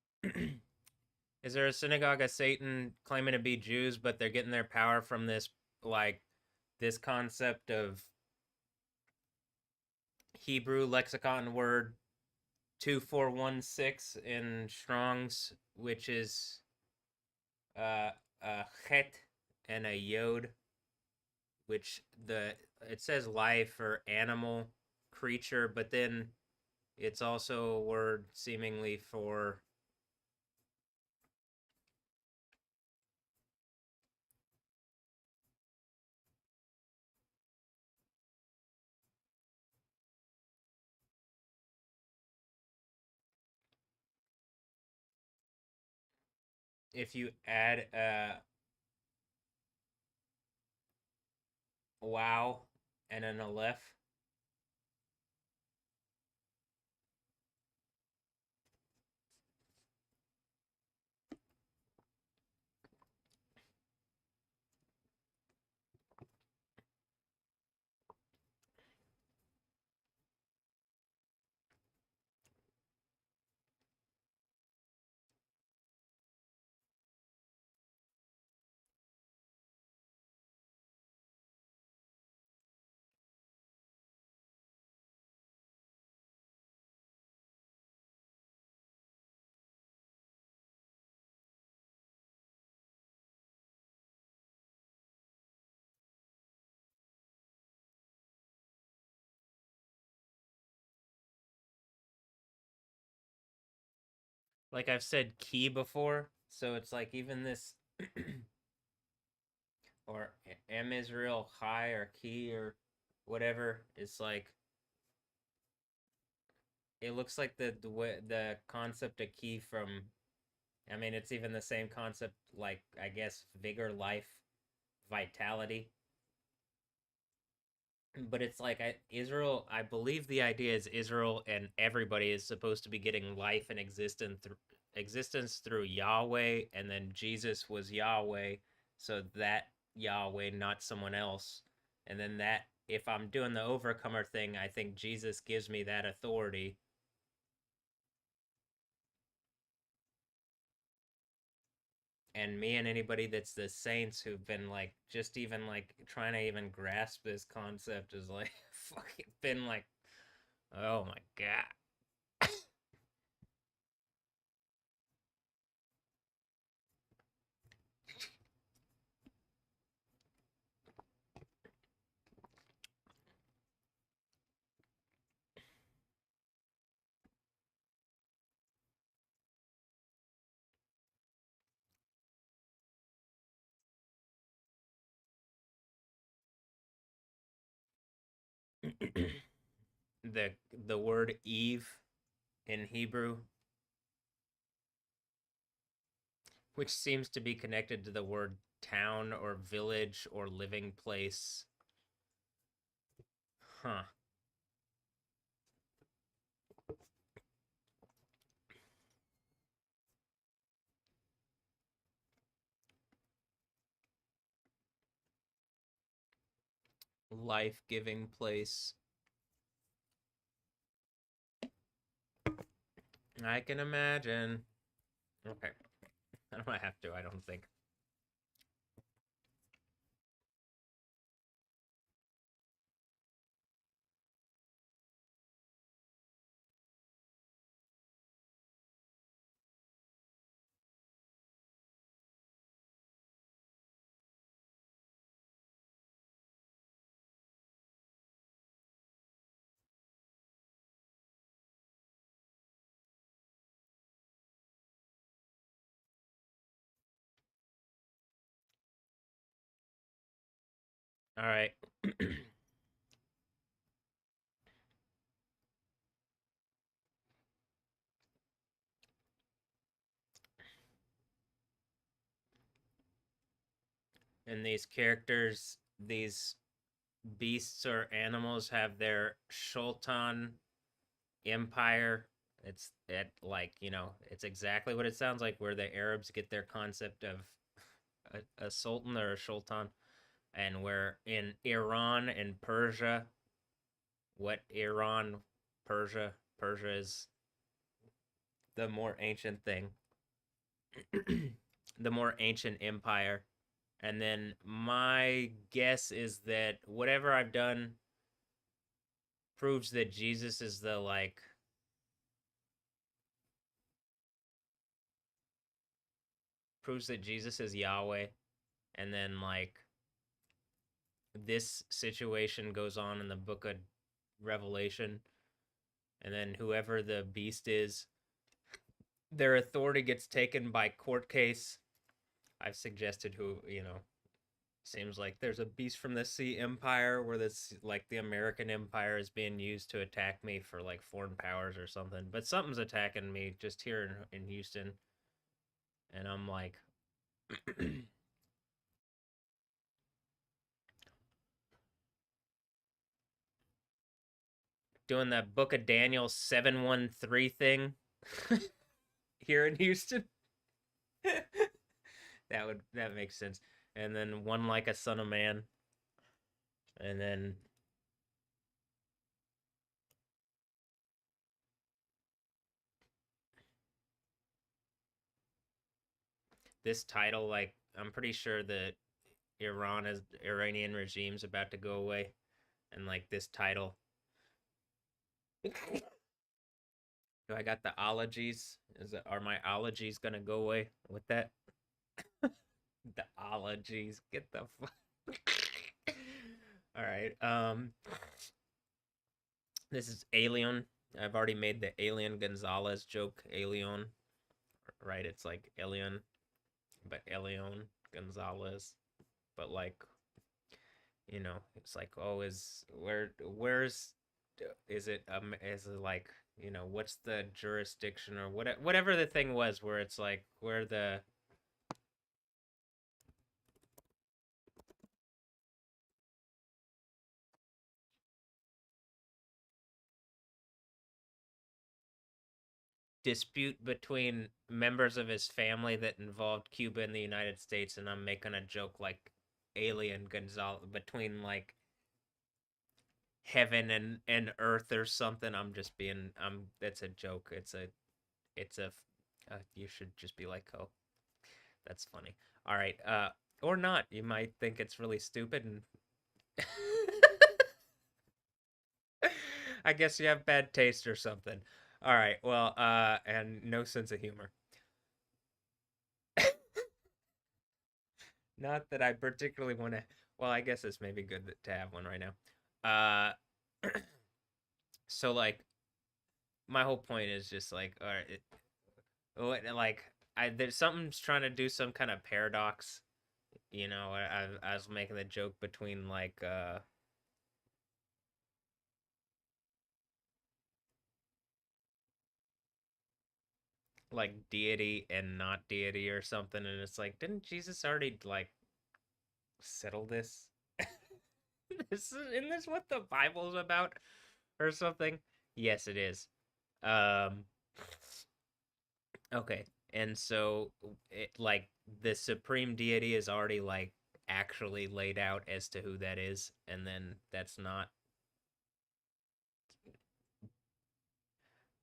is there a synagogue of Satan claiming to be Jews, but they're getting their power from this, like, this concept of Hebrew lexicon word 2416 in Strong's, which is a chet and a yod, which it says life or animal creature, but then it's also a word seemingly for if you add a wow and an aleph. Like I've said key before, so it's like even this or M Israel high or key or whatever, it's like it looks like the concept of key from, I mean, it's even the same concept, like I guess vigor, life, vitality. But it's like Israel. I believe the idea is Israel and everybody is supposed to be getting life and existence through Yahweh, and then Jesus was Yahweh, so that Yahweh, not someone else. And then that, if I'm doing the overcomer thing, I think Jesus gives me that authority. And me and anybody that's the saints who've been like just even like trying to even grasp this concept is like fucking been like, oh my god. the the word Eve in Hebrew, which seems to be connected to the word town or village or living place. Huh. Life-giving place. I can imagine. Okay. I don't have to, I don't think. All right. And these characters, these beasts or animals have their Sultan empire. It's it like, it's exactly what it sounds like, where the Arabs get their concept of a sultan or a sultan, and where in Iran and Persia, what Iran, Persia is the more ancient thing, the more ancient empire. And then my guess is that whatever I've done proves that Jesus is the like proves that Jesus is Yahweh, and then like this situation goes on in the book of Revelation, and then whoever the beast is, their authority gets taken by court case. I've suggested who, seems like there's a beast from the sea empire where this like the American empire is being used to attack me for like foreign powers or something. But something's attacking me just here in Houston. And I'm like doing that Book of Daniel 713 thing here in Houston. that makes sense. And then one like a son of man. And then this title, like I'm pretty sure that Iranian regime's about to go away. And like this title. Do I got the ologies? Are my ologies gonna go away with that? The ologies. Get the fuck. All right. This is Alien. I've already made the Alien Gonzalez joke. Alien, right? It's like Alien, but Alien Gonzalez. But like, it's like, oh, where's is it like, what's the jurisdiction or whatever the thing was where it's like where the dispute between members of his family that involved Cuba and the United States, and I'm making a joke like Alien Gonzalez between like heaven and earth or something. That's a joke. It's a you should just be like, oh, that's funny. All right, or not. You might think it's really stupid, and I guess you have bad taste or something. All right, well, and no sense of humor. Not that I particularly want to. Well, I guess it's maybe good to have one right now. So like, my whole point is just like, all right, like, there's something's trying to do some kind of paradox. I was making the joke between like deity and not deity or something, and it's like, didn't Jesus already like settle this? Isn't this what the Bible's about or something? Yes, it is. Um okay. And so it like the supreme deity is already like actually laid out as to who that is, and then that's not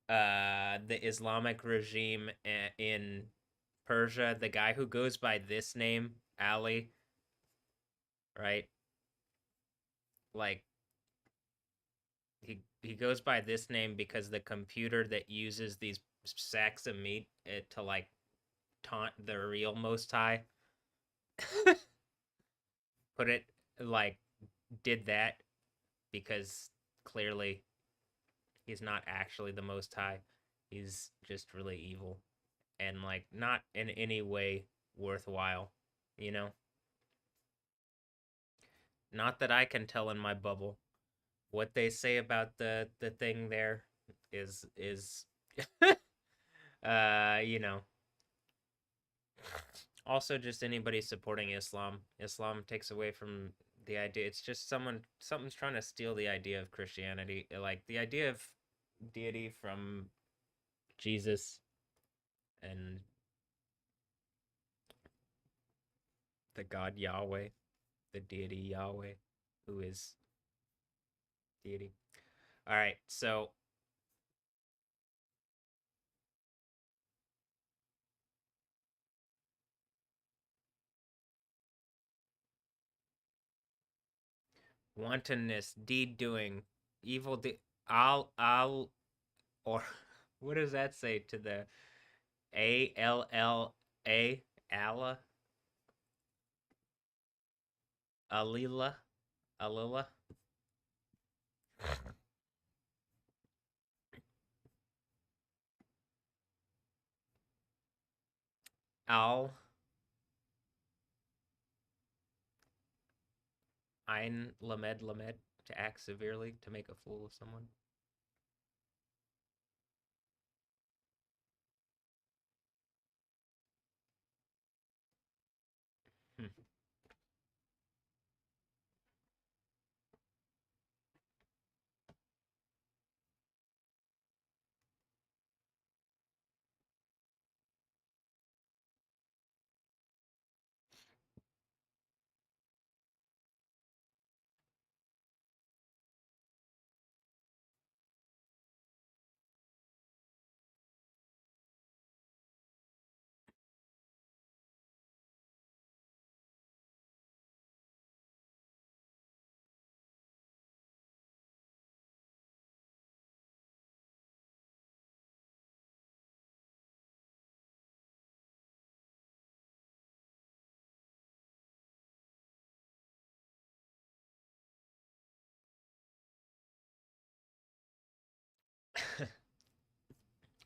the Islamic regime in Persia, the guy who goes by this name, Ali, right? Like he goes by this name because the computer that uses these sacks of meat to like taunt the real Most High put it like did that because clearly he's not actually the Most High. He's just really evil and like not in any way worthwhile, you know? Not that I can tell in my bubble. What they say about the thing there is you know. Also just anybody supporting Islam. Islam takes away from the idea. It's just something's trying to steal the idea of Christianity, like the idea of deity from Jesus and the God Yahweh, the deity Yahweh, who is deity. All right, so wantonness, deed doing, evil. I'll, or what does that say to the ALLA? Allah? Alila? Alila? Al Ein Lamed, to act severely, to make a fool of someone. Hmm.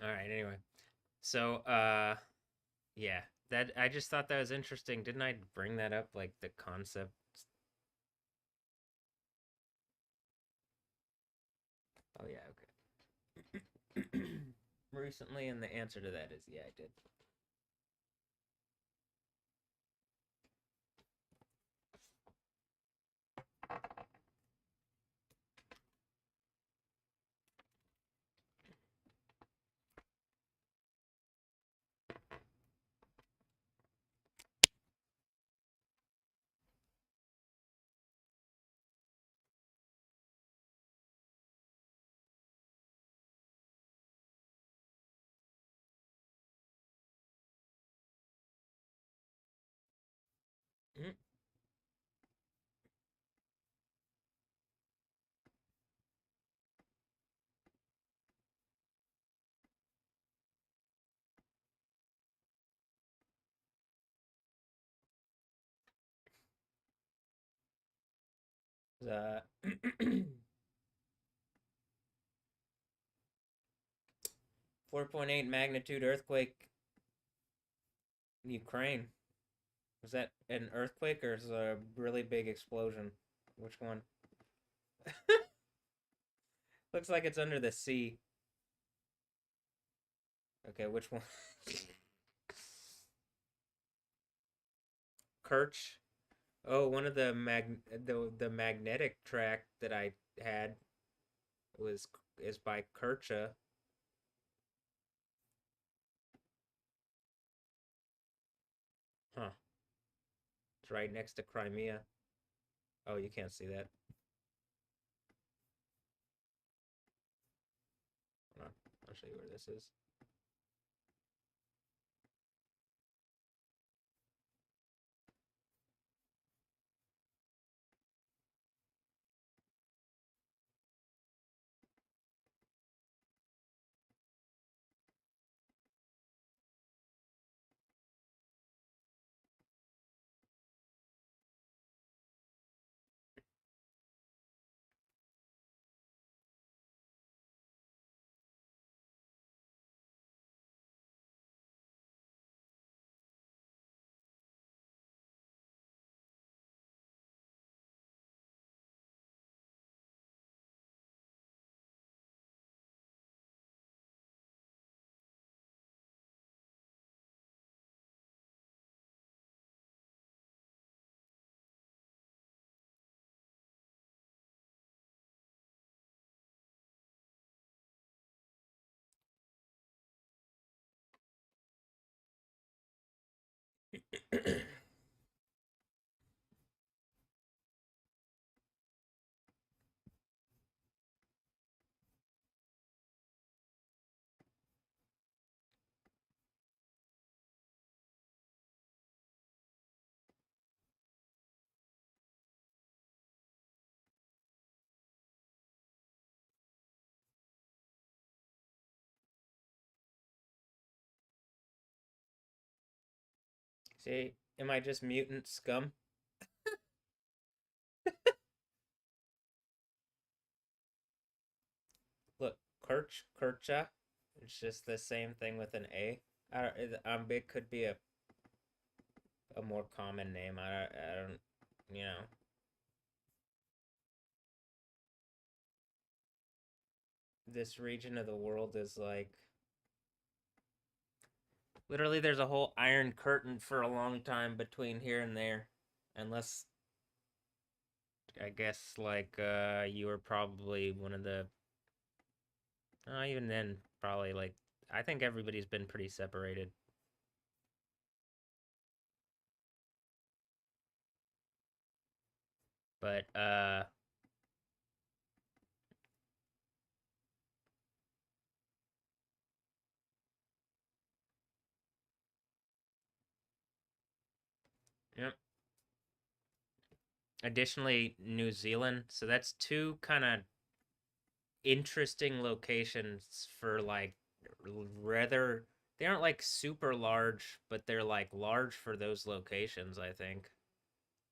All right, anyway. So, yeah, that I just thought that was interesting. Didn't I bring that up, like the concept? Oh yeah, okay. Recently, and the answer to that is yeah, I did. Mm. Uh, 4.8 magnitude earthquake in Ukraine. Was that an earthquake or is it a really big explosion? Which one? Looks like it's under the sea. Okay, which one? Kirch. Oh, one of the magnetic track that I had was is by Kircha. Huh. It's right next to Crimea. Oh, you can't see that. Hold on. I'll show you where this is. See, am I just mutant scum? Look, Kircha. It's just the same thing with an A. It could be a more common name. I don't, you know. This region of the world is like literally there's a whole iron curtain for a long time between here and there, unless I guess like you were probably one of the even then probably like I think everybody's been pretty separated. But yep. Additionally, New Zealand. So that's two kind of interesting locations for like rather they aren't like super large, but they're like large for those locations, I think.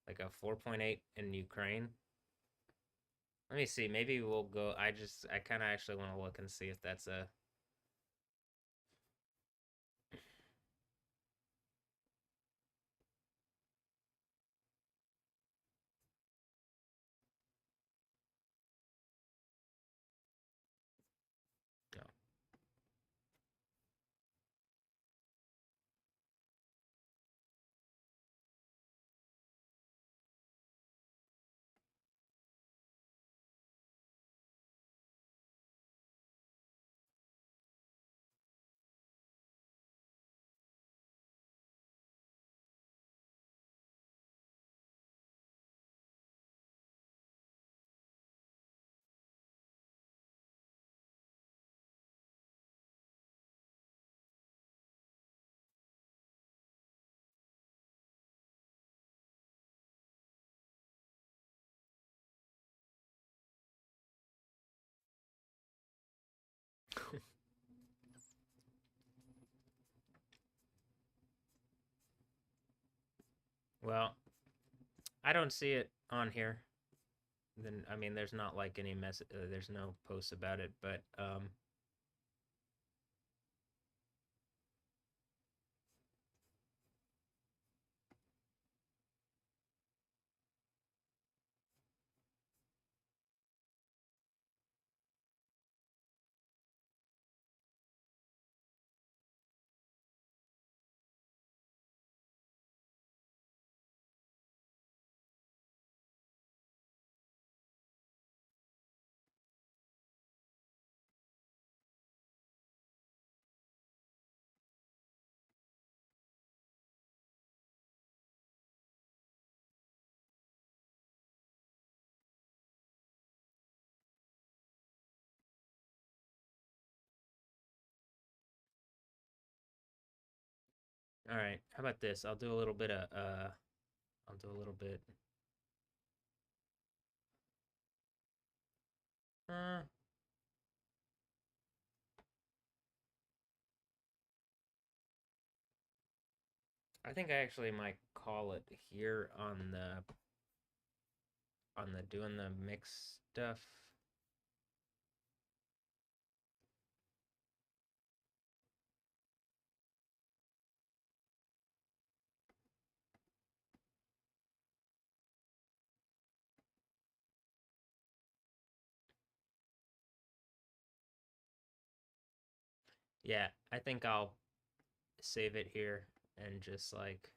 Like a 4.8 in Ukraine. Let me see. Maybe we'll go. I kind of actually want to look and see if that's a. No. Well, I don't see it on here. Then I mean, there's not like any there's no posts about it, but all right. How about this? I'll do a little bit of I'll do a little bit. Uh, I think I actually might call it here on the doing the mix stuff. Yeah, I think I'll save it here and just like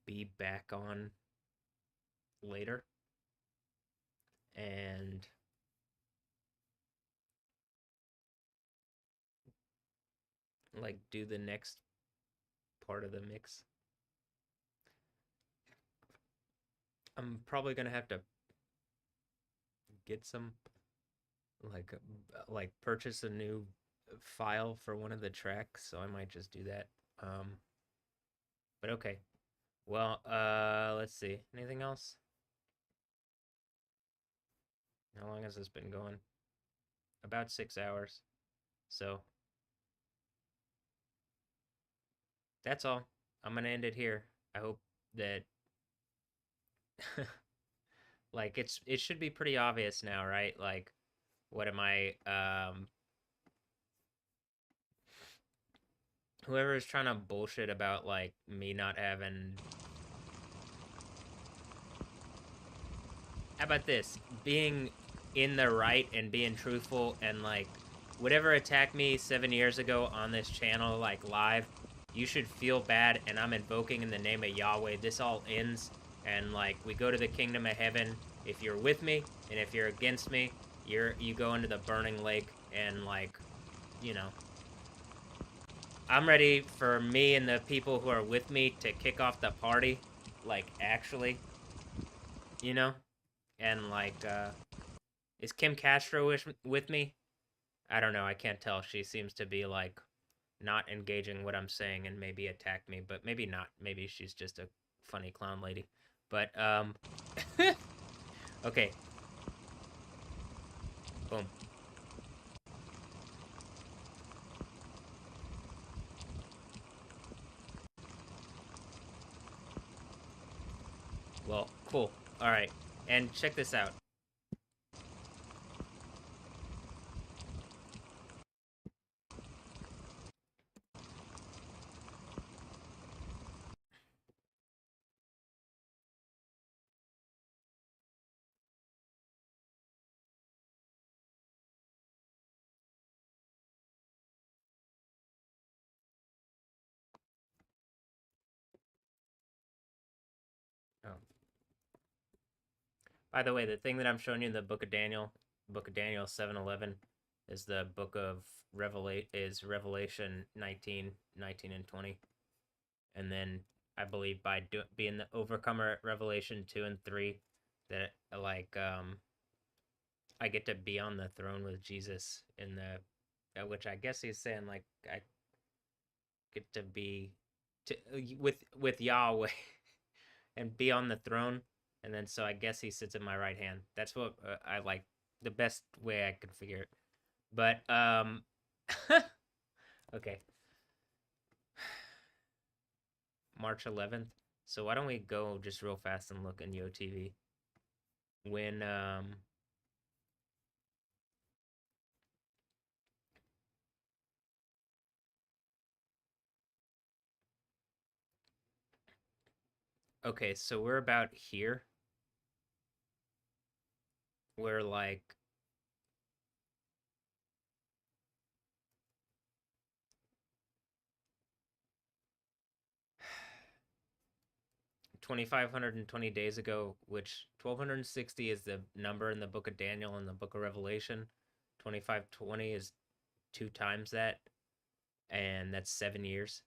be back on later and like do the next part of the mix. I'm probably gonna have to get some like purchase a new file for one of the tracks, so I might just do that. But okay. Well, let's see. Anything else? How long has this been going? About 6 hours. So that's all. I'm gonna end it here. I hope that like it should be pretty obvious now, right? Like, what am I whoever is trying to bullshit about like me not having. How about this? Being in the right and being truthful, and like whatever attacked me 7 years ago on this channel, like live, you should feel bad, and I'm invoking in the name of Yahweh. This all ends, and like we go to the kingdom of heaven. If you're with me, and if you're against me, you go into the burning lake, and like, you know, I'm ready for me and the people who are with me to kick off the party, like actually, you know, and like, is Kim Castro with me? I don't know. I can't tell. She seems to be like not engaging what I'm saying and maybe attack me, but maybe not. Maybe she's just a funny clown lady. But okay. Boom. Well, cool. All right. And check this out. Oh. By the way, the thing that I'm showing you in the Book of Daniel 7:11, is the Book of Revelation 19, 19 and 20. And then I believe by being the overcomer at Revelation 2 and 3, that like I get to be on the throne with Jesus in the, which I guess he's saying like I get to be with Yahweh and be on the throne. And then so I guess he sits in my right hand. That's what I like, the best way I could figure it. But okay. March 11th. So why don't we go just real fast and look in YoTV when okay, so we're about here. We're like 2,520 days ago, which 1,260 is the number in the Book of Daniel and the Book of Revelation. 2,520 is 2 times that, and that's 7 years.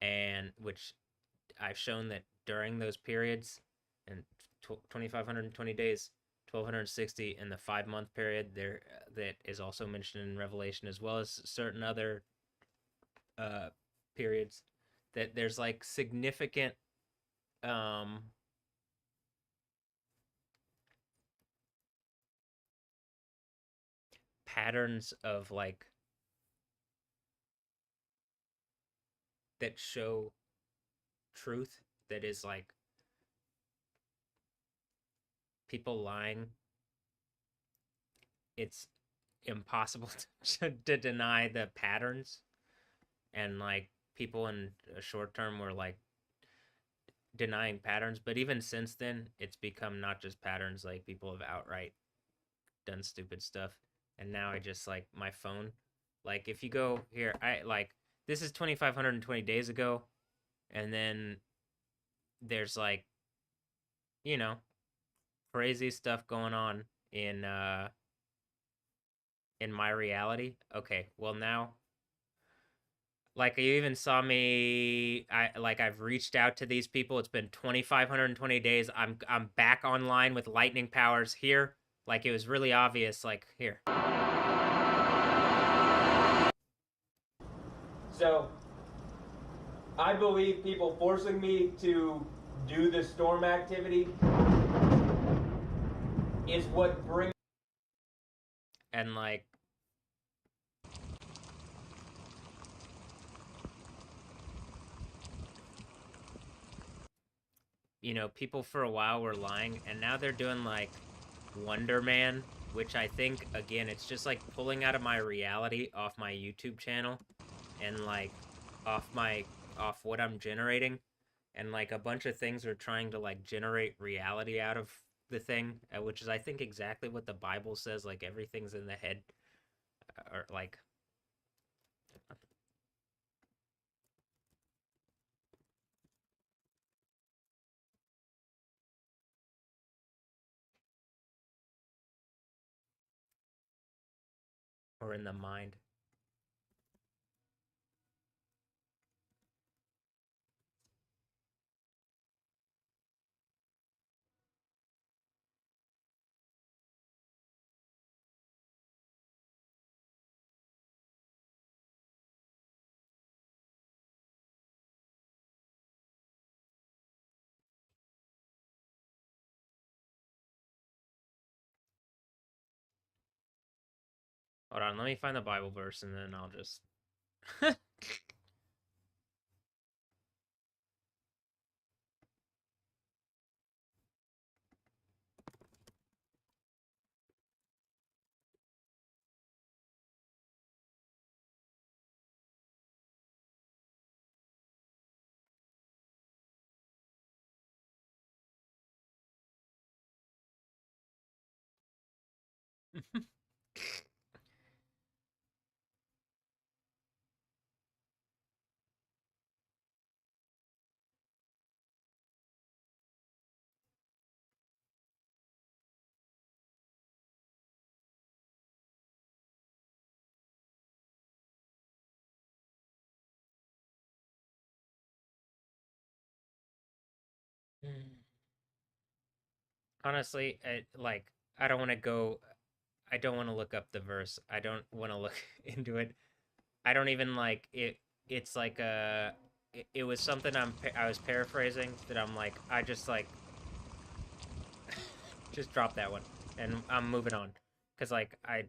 And which I've shown that during those periods, and 2,520 days, 1,260 in the 5-month period there, that is also mentioned in Revelation, as well as certain other periods, that there's like significant patterns of like that show truth, that is like people lying. It's impossible to deny the patterns, and like people in a short term were like denying patterns, but even since then it's become not just patterns, like people have outright done stupid stuff. And now I just like my phone, like if you go here, I like this is 2,520 days ago, and then there's like, you know, crazy stuff going on in my reality. Okay, well now, like you even saw me, I've reached out to these people. It's been 2,520 days. I'm back online with lightning powers here. Like it was really obvious, like here. So I believe people forcing me to do the storm activity is what brings And like, you know, people for a while were lying, and now they're doing like Wonder Man, which I think, again, it's just like pulling out of my reality off my YouTube channel and like off what I'm generating, and like a bunch of things are trying to like generate reality out of the thing, which is I think exactly what the Bible says, like everything's in the head, or like or in the mind. Hold on, let me find the Bible verse and then I'll just honestly, I don't want to go. I don't want to look up the verse. I don't want to look into it. I don't even like it. It's like it was something I was paraphrasing that I'm like I just like just drop that one and I'm moving on because like I'm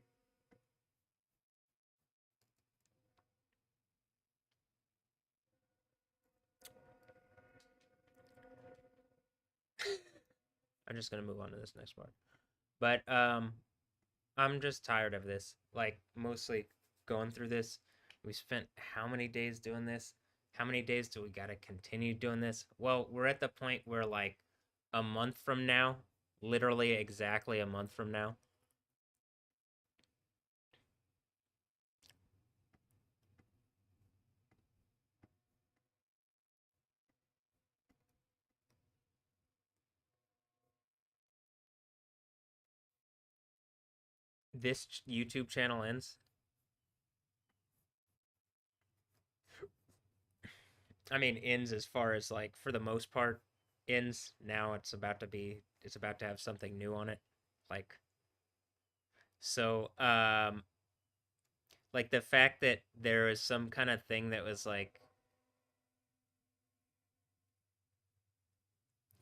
just gonna move on to this next part. But I'm just tired of this. Like mostly going through this. We spent how many days doing this? How many days do we gotta continue doing this? Well, we're at the point where like a month from now, literally exactly a month from now, this YouTube channel ends. I mean, ends as far as like for the most part ends. Now it's about to have something new on it. Like so like the fact that there is some kind of thing that was like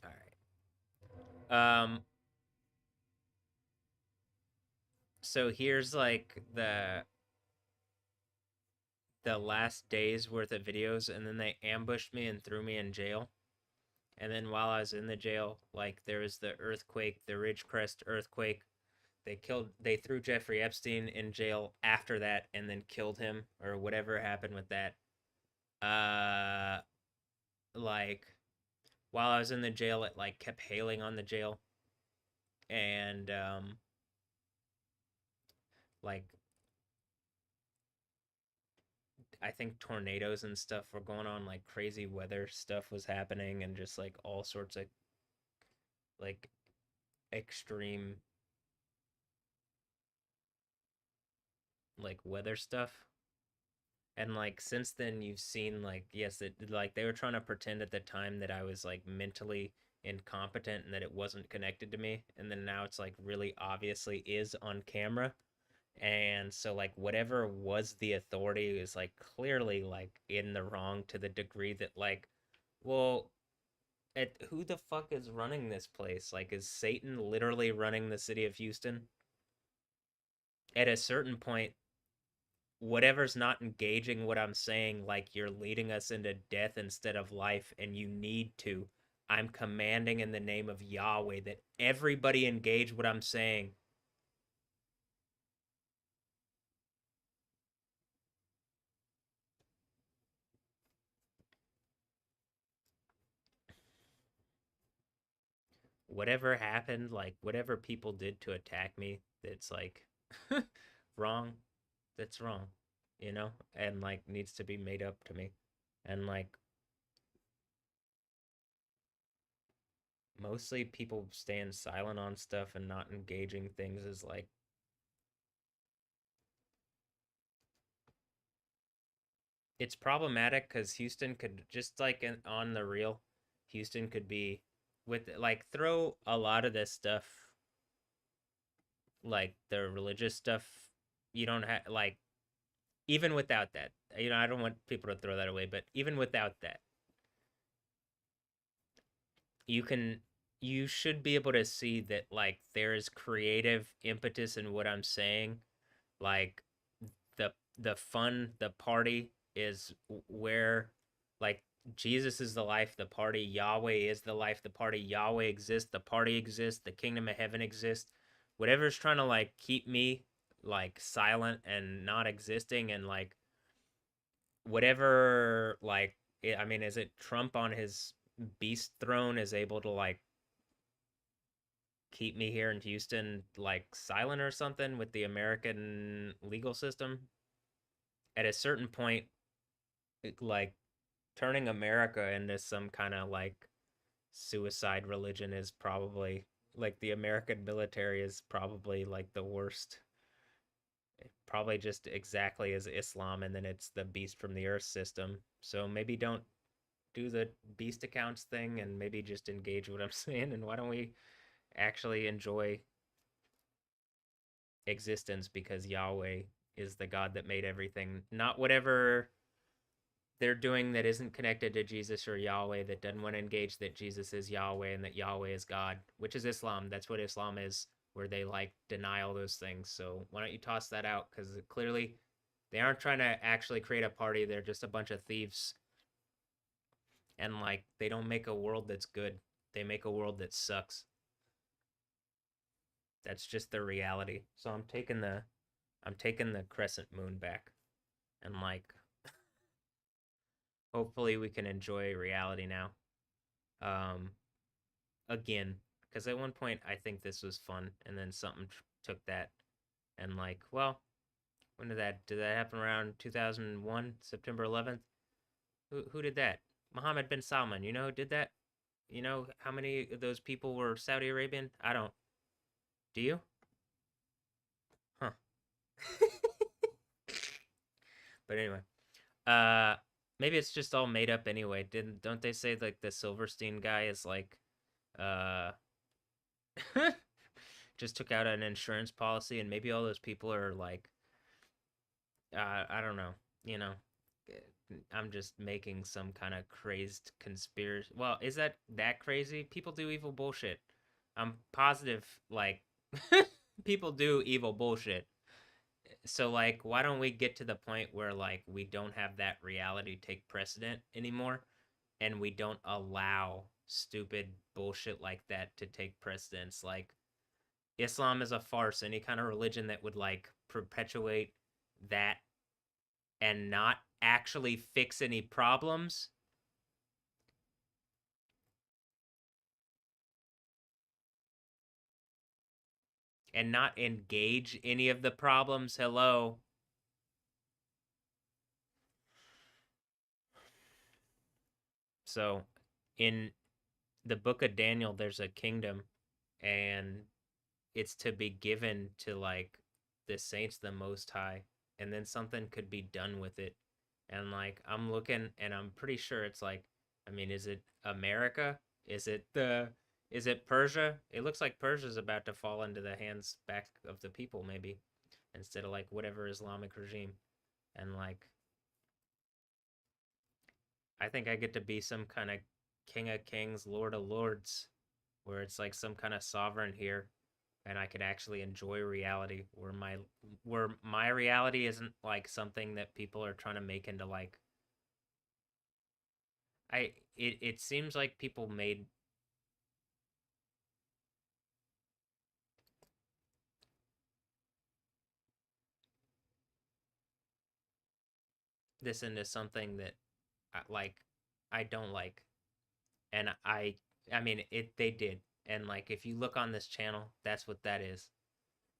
all right. So here's like the last day's worth of videos, and then they ambushed me and threw me in jail. And then while I was in the jail, like there was the earthquake, the Ridgecrest earthquake. They threw Jeffrey Epstein in jail after that, and then killed him or whatever happened with that. Uh, like while I was in the jail, it like kept hailing on the jail, and like I think tornadoes and stuff were going on, like crazy weather stuff was happening, and just like all sorts of like extreme like weather stuff. And like since then you've seen like yes, it like they were trying to pretend at the time that I was like mentally incompetent and that it wasn't connected to me, and then now it's like really obviously is on camera. And so like whatever was the authority is like clearly like in the wrong to the degree that like well who the fuck is running this place? Like is Satan literally running the city of Houston? at a certain point, whatever's not engaging what I'm saying, like you're leading us into death instead of life, and you need to. I'm commanding in the name of Yahweh that everybody engage what I'm saying. Whatever happened, like whatever people did to attack me, that's like wrong, that's wrong, you know, and like needs to be made up to me. And like mostly people staying silent on stuff and not engaging things is like it's problematic because Houston could just like on the real, Houston could be with like throw a lot of this stuff, like the religious stuff. You don't have like even without that, you know, I don't want people to throw that away, but even without that, you can you should be able to see that like there is creative impetus in what I'm saying. Like the fun, the party is where like Jesus is the life, the party, Yahweh is the life, the party, Yahweh exists, the party exists, the kingdom of heaven exists. Whatever's trying to like keep me like silent and not existing and like whatever like I mean, is it Trump on his beast throne is able to like keep me here in Houston like silent or something with the American legal system? At a certain point, like turning America into some kind of like suicide religion is probably like the American military is probably like the worst. Probably just exactly as Islam, and then it's the beast from the earth system. So maybe don't do the beast accounts thing and maybe just engage what I'm saying. And why don't we actually enjoy existence because Yahweh is the God that made everything, not whatever they're doing that isn't connected to Jesus or Yahweh, that doesn't want to engage that Jesus is Yahweh and that Yahweh is God, which is Islam. That's what Islam is, where they like deny all those things. So why don't you toss that out? Because clearly they aren't trying to actually create a party. They're just a bunch of thieves. And like they don't make a world that's good. They make a world that sucks. That's just the reality. So I'm taking the crescent moon back and like hopefully we can enjoy reality now. Um again, because at one point I think this was fun and then something took that and like, well, when did that happen around 2001, September 11th? Who did that? Mohammed bin Salman, you know who did that? You know how many of those people were Saudi Arabian? I don't. Do you? Huh. But anyway, uh maybe it's just all made up anyway. Didn't don't they say like the Silverstein guy is like uh just took out an insurance policy and maybe all those people are like I don't know, you know. I'm just making some kind of crazed conspiracy. Well, is that crazy? People do evil bullshit. I'm positive like people do evil bullshit. So like why don't we get to the point where like we don't have that reality take precedent anymore and we don't allow stupid bullshit like that to take precedence? Like Islam is a farce. Any kind of religion that would like perpetuate that and not actually fix any problems and not engage any of the problems. Hello. So in the book of Daniel, there's a kingdom and it's to be given to like the saints, the most high, and then something could be done with it. And like I'm looking and I'm pretty sure it's like, I mean, is it America? Is it Persia? It looks like Persia's about to fall into the hands back of the people maybe instead of like whatever Islamic regime. And like I think I get to be some kind of king of kings, lord of lords, where it's like some kind of sovereign here and I could actually enjoy reality where my reality isn't like something that people are trying to make into like it seems like people made this into something that like I don't like. And I mean it they did. And like if you look on this channel, that's what that is.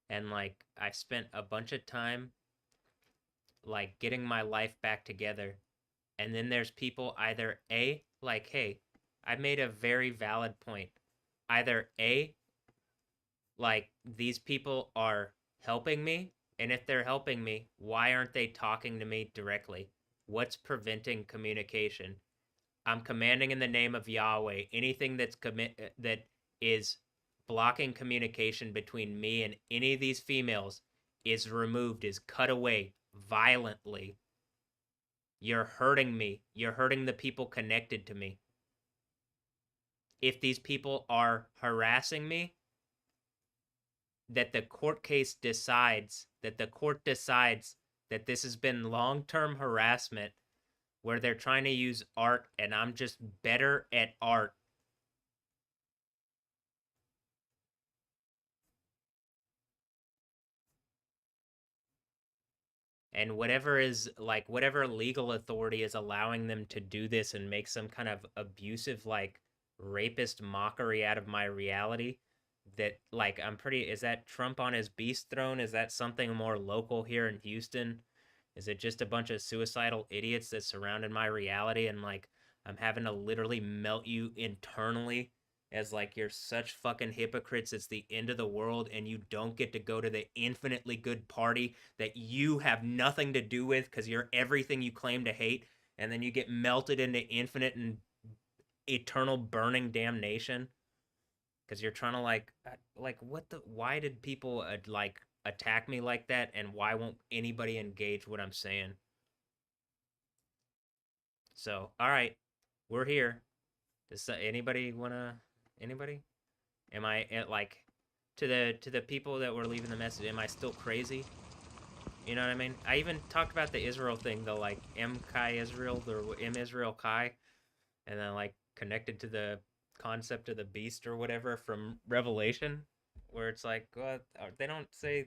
And like I spent a bunch of time like getting my life back together. And then there's people either A, like, hey, I made a very valid point. Either A, like these people are helping me, and if they're helping me, why aren't they talking to me directly? What's preventing communication? I'm commanding in the name of Yahweh. Anything that is blocking communication between me and any of these females is removed, is cut away violently. You're hurting me. You're hurting the people connected to me. If these people are harassing me, that the court decides that this has been long-term harassment where they're trying to use art and I'm just better at art. And whatever legal authority is allowing them to do this and make some kind of abusive, like rapist mockery out of my reality, that like is that Trump on his beast throne? Is that something more local here in Houston? Is it just a bunch of suicidal idiots that surrounded my reality and like I'm having to literally melt you internally as like you're such fucking hypocrites, it's the end of the world and you don't get to go to the infinitely good party that you have nothing to do with because you're everything you claim to hate, and then you get melted into infinite and eternal burning damnation because you're trying to like what the why did people like attack me like that, and why won't anybody engage what I'm saying? So all right, we're here. Does anybody wanna anybody am I like to the people that were leaving the message, am I still crazy? You know what I mean? I even talked about the Israel thing, the like M Kai Israel, the M Israel Kai, and then like connected to the concept of the beast or whatever from Revelation, where it's like, well, they don't say.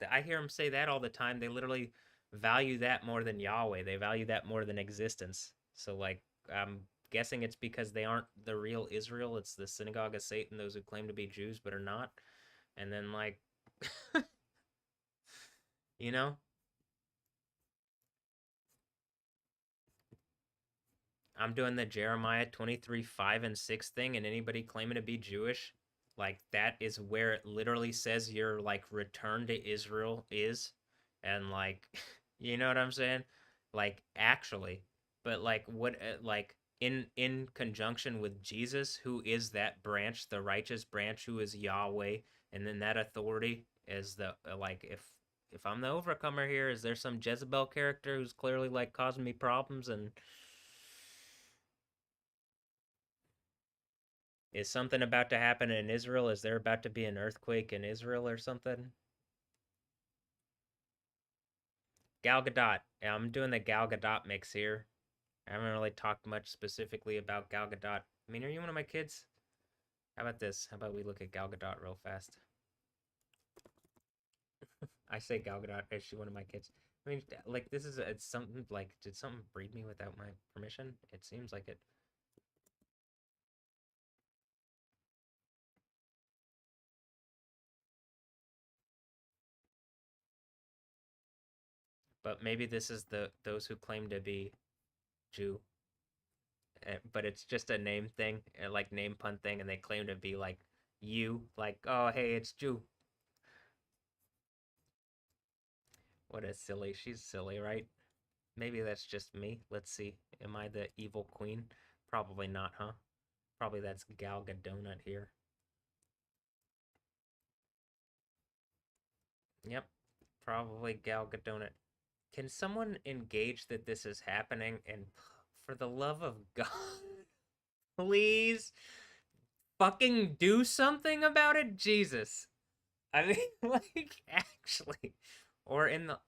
I hear them say that all the time. They literally value that more than Yahweh. They value that more than existence. So like, I'm guessing it's because they aren't the real Israel. It's the synagogue of Satan, those who claim to be Jews but are not. And then like, you know, I'm doing the Jeremiah 23:5 and 6 thing, and anybody claiming to be Jewish, like that is where it literally says your like return to Israel is. And like, you know what I'm saying? Like actually, but like what like in conjunction with Jesus, who is that branch, the righteous branch, who is Yahweh, and then that authority is the like if I'm the overcomer here, is there some Jezebel character who's clearly like causing me problems? And is something about to happen in Israel? Is there about to be an earthquake in Israel or something? Gal Gadot. Yeah, I'm doing the Gal Gadot mix here. I haven't really talked much specifically about Gal Gadot. I mean, are you one of my kids? How about this? How about we look at Gal Gadot real fast? I say Gal Gadot. Is she one of my kids? I mean, like, this is it's something like, did something breed me without my permission? It seems like it. But maybe this is those who claim to be Jew, but it's just a name thing, like name pun thing, and they claim to be like you, like, oh hey, it's Jew. What a silly, she's silly, right? Maybe that's just me. Let's see. Am I the evil queen? Probably not, huh? Probably that's Gal Gadot here. Yep, probably Gal Gadot. Can someone engage that this is happening? And for the love of God, please fucking do something about it? Jesus. I mean, like, actually, or in the.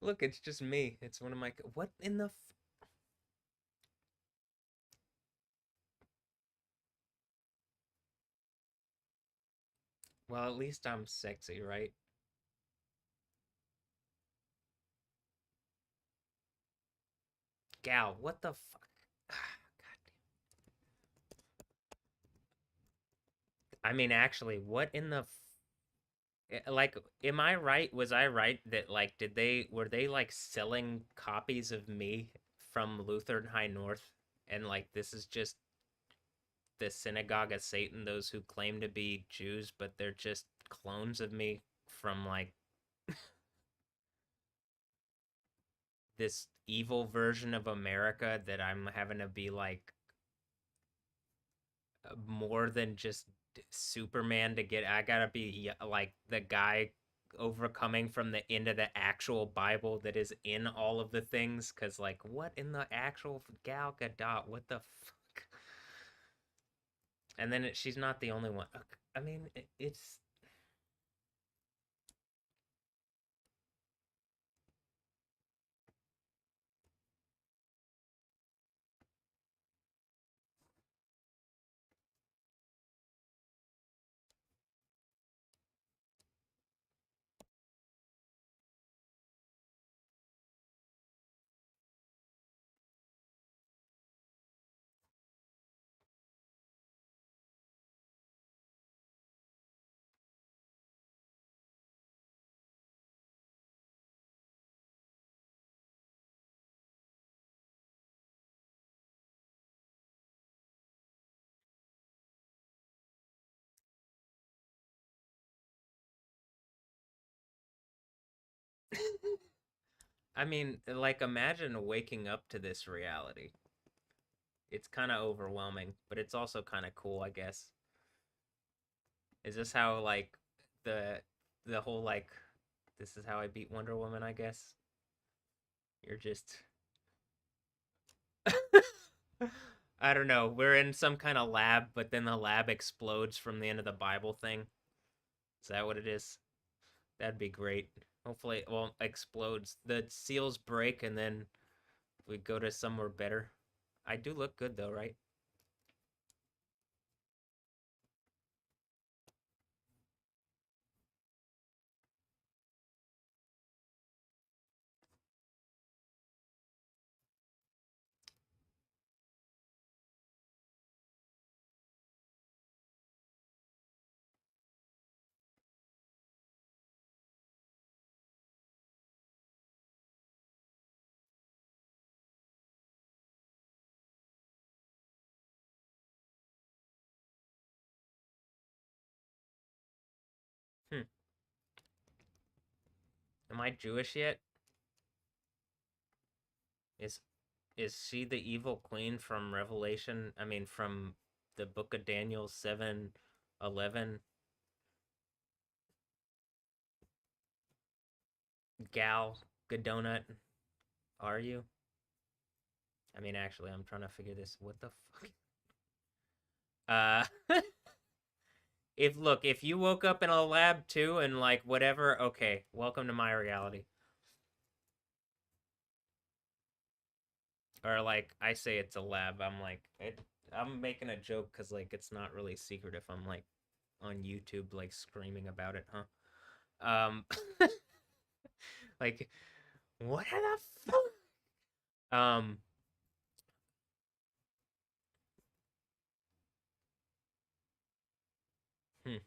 Look, it's just me. It's one of my. What in the? Well, at least I'm sexy, right? Gal, what the fuck? God. I mean, actually, what in the like, am I right? Was I right that, like, were they like selling copies of me from Lutheran High North, and like this is just the synagogue of Satan, those who claim to be Jews, but they're just clones of me from like this evil version of America that I'm having to be like more than just Superman to get. I gotta be like the guy overcoming from the end of the actual Bible that is in all of the things. Cause like, what in the actual Gal Gadot? What the fuck? And then she's not the only one. I mean, it's. I mean, like, imagine waking up to this reality. It's kind of overwhelming, but it's also kind of cool, I guess. Is this how like the the whole like this is how I beat Wonder Woman, I guess? You're just I don't know. We're in some kind of lab, but then the lab explodes from the end of the Bible thing. Is that what it is? That'd be great. Hopefully, well, explodes. The seals break, and then we go to somewhere better. I do look good though, right? Hmm. Am I Jewish yet? Is is she the evil queen from Revelation? I mean, from the book of Daniel 7:11? Gal Gadonut, are you? I mean, actually, I'm trying to figure this. What the fuck? Uh, if look, if you woke up in a lab too and like whatever, okay, welcome to my reality. Or like I say it's a lab, I'm like I'm making a joke because like it's not really secret if I'm like on YouTube like screaming about it, huh? Um, like what the fuck? Hmm,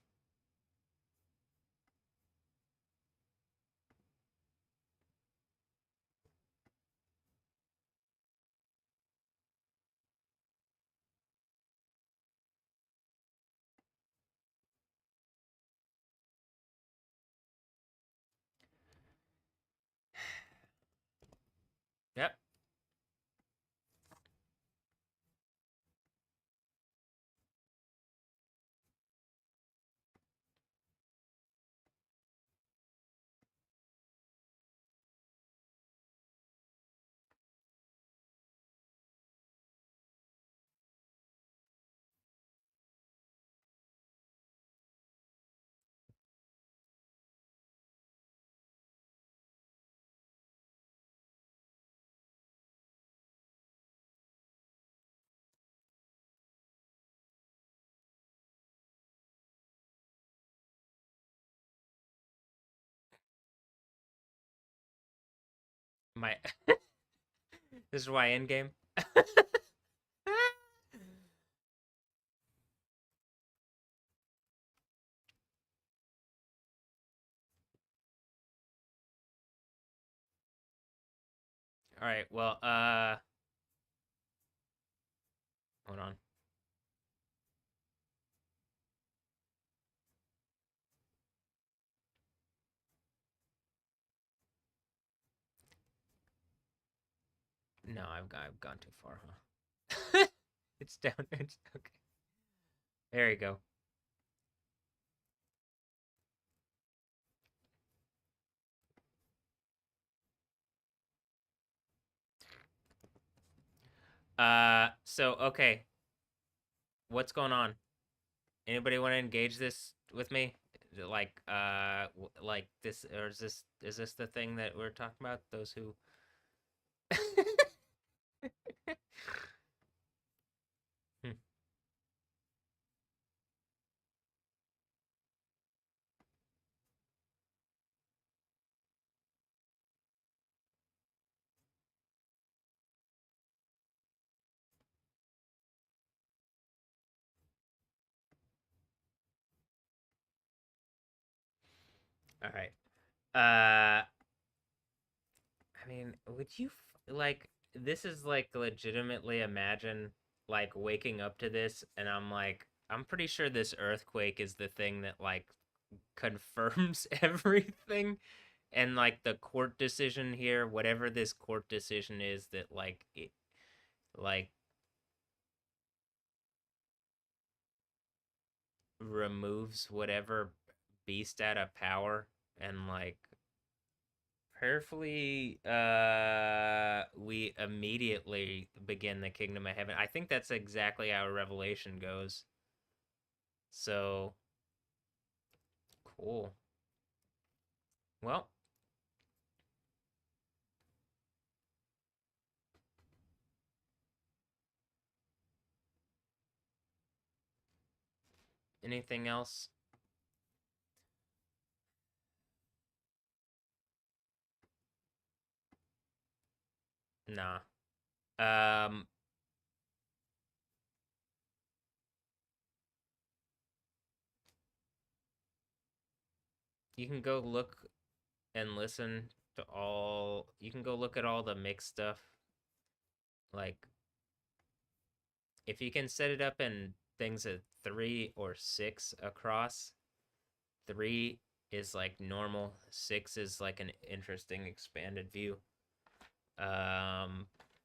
yep. My this is why endgame. All right, well, hold on. No, I've gone too far, huh? It's down. It's okay. There you go. So okay, what's going on? Anybody want to engage this with me? Like, like this, or is this the thing that we're talking about? Those who. Hmm. All right. I mean, would you like this is like legitimately imagine like waking up to this and I'm like I'm pretty sure this earthquake is the thing that like confirms everything and like the court decision here, whatever this court decision is that like it like removes whatever beast out of power and like prayerfully we immediately begin the kingdom of heaven. I think that's exactly how Revelation goes. So cool. Well, anything else? Nah. Um you can go look and listen to all you can go look at all the mixed stuff. Like if you can set it up in things at 3 or 6 across, 3 is like normal, 6 is like an interesting expanded view.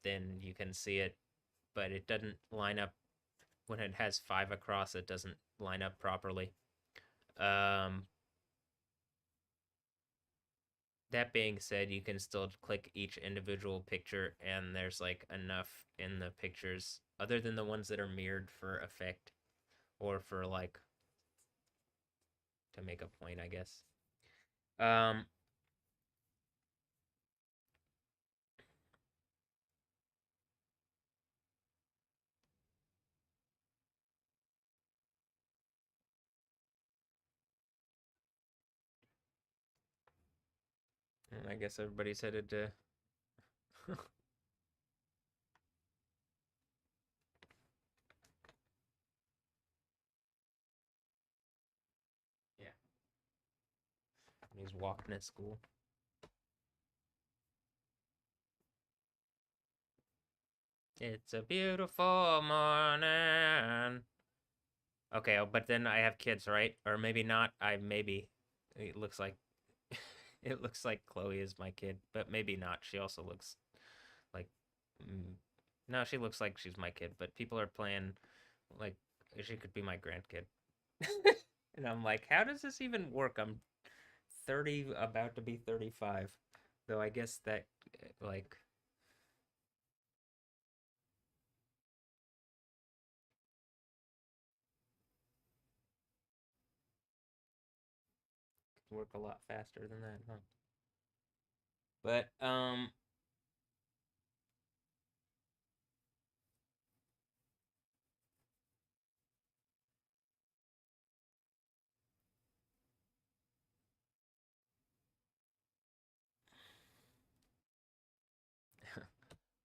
Then you can see it, but it doesn't line up when it has 5 across. It doesn't line up properly. Um, that being said, you can still click each individual picture, and there's like enough in the pictures, other than the ones that are mirrored for effect or for like to make a point, I guess. Um, I guess everybody's headed to. Yeah, he's walking at school. It's a beautiful morning. Okay, but then I have kids, right? Or maybe not. I maybe it looks like it looks like Chloe is my kid, but maybe not. She also looks like mm, no, she looks like she's my kid, but people are playing like she could be my grandkid. And I'm like, how does this even work? I'm 30, about to be 35. Though I guess that like could work a lot faster than that, huh? But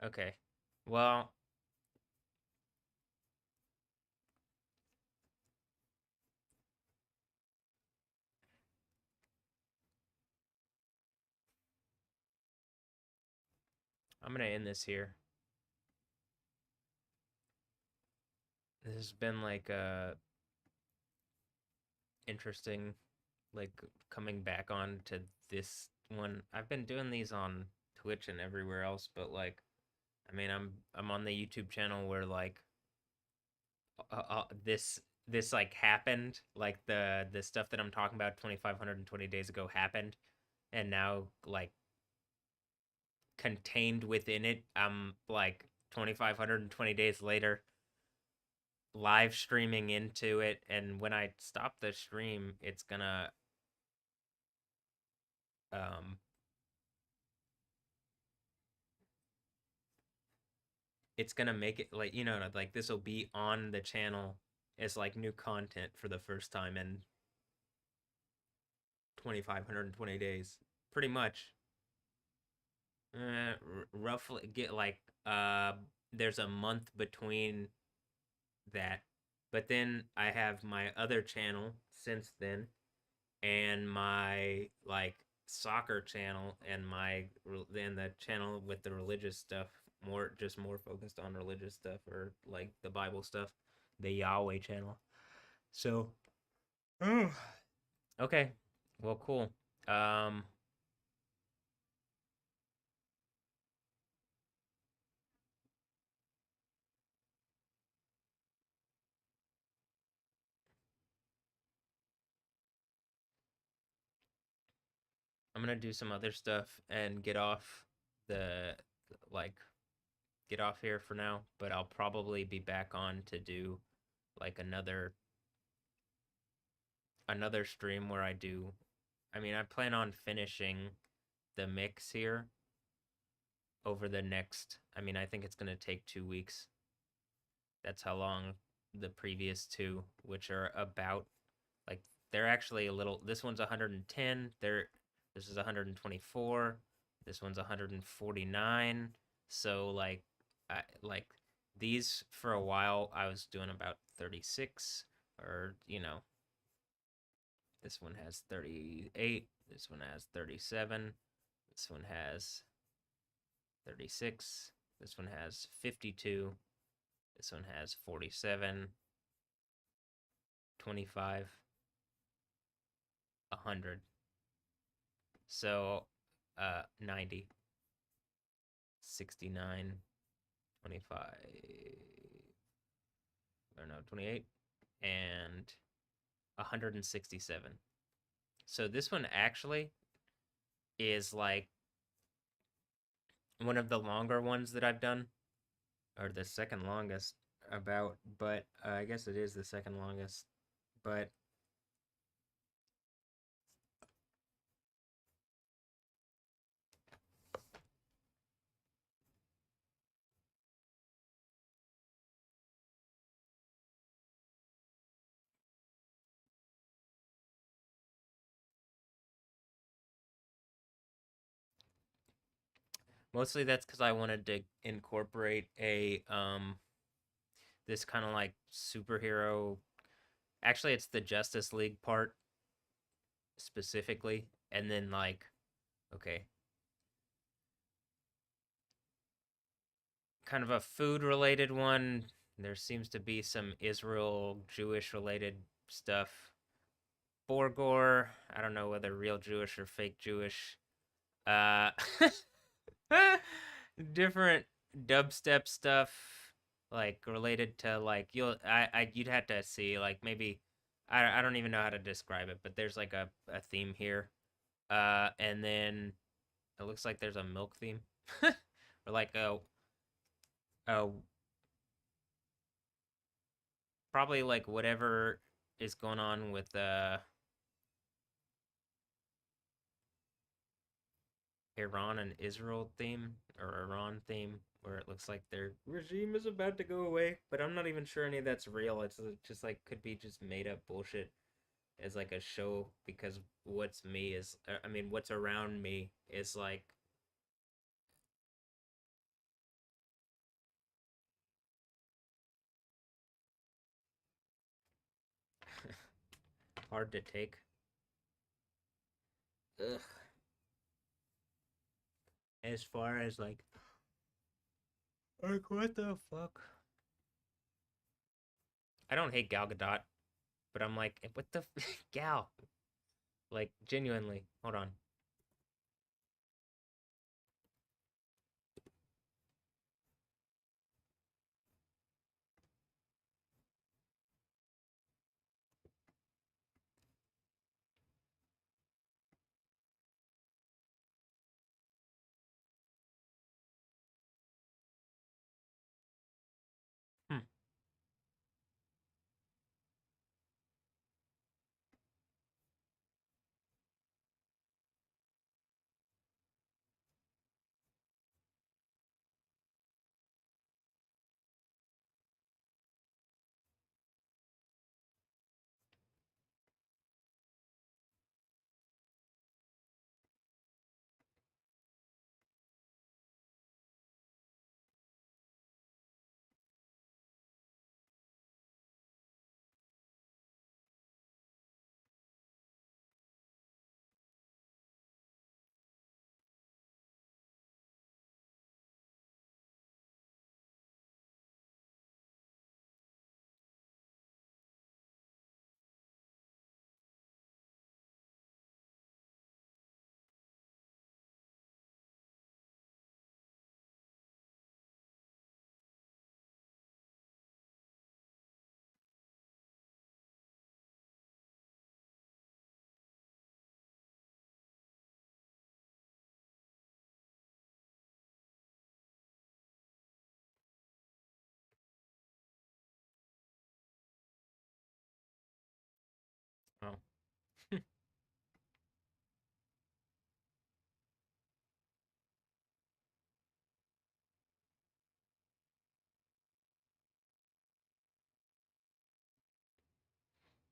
Okay. Well, I'm gonna end this here. This has been like interesting, like coming back on to this one. I've been doing these on Twitch and everywhere else, but like, I mean, I'm on the YouTube channel where like this like happened, like the stuff that I'm talking about 2520 days ago happened, and now like contained within it, I'm like 2520 days later live streaming into it, and when I stop the stream, um it's gonna make it like, like this will be on the channel as like new content for the first time in 2520 days, pretty much. Roughly get like there's a month between that, but then I have my other channel since then, and my like soccer channel, and then the channel with the religious stuff, more focused on religious stuff, or like the Bible stuff, the Yahweh channel. So okay, well, cool. um I'm gonna do some other stuff and the like get off here for now, but I'll probably be back on to do like another stream where I plan on finishing the mix here over the next, I think it's going to take 2 weeks. That's how long the previous two, which are about, like, they're actually a little, this one's 110, this is 124, this one's 149. So like these, for a while I was doing about 36, or this one has 38, this one has 37, this one has 36, this one has 52, this one has 47, 25, 100. So 90, 69, 25, or no, 28, and 167. So this one actually is like one of the longer ones that I've done, or the second longest about, but I guess it is the second longest. But mostly that's because I wanted to incorporate a this kind of like superhero. Actually, it's the Justice League part specifically, and then like, okay, kind of a food related one. There seems to be some Israel Jewish related stuff. Borgor, I don't know whether real Jewish or fake Jewish. Uh different dubstep stuff, like related to, like, you'd have to see, like, maybe I don't even know how to describe it, but there's like a theme here. And then it looks like there's a milk theme. Or like a probably like whatever is going on with Iran and Israel theme, or Iran theme, where it looks like their regime is about to go away, but I'm not even sure any of that's real. It's just like, could be just made up bullshit as like a show, because what's around me is like hard to take. Ugh. As far as like what the fuck? I don't hate Gal Gadot, but I'm like, what the Gal? Like genuinely. Hold on. Hmm. Oh.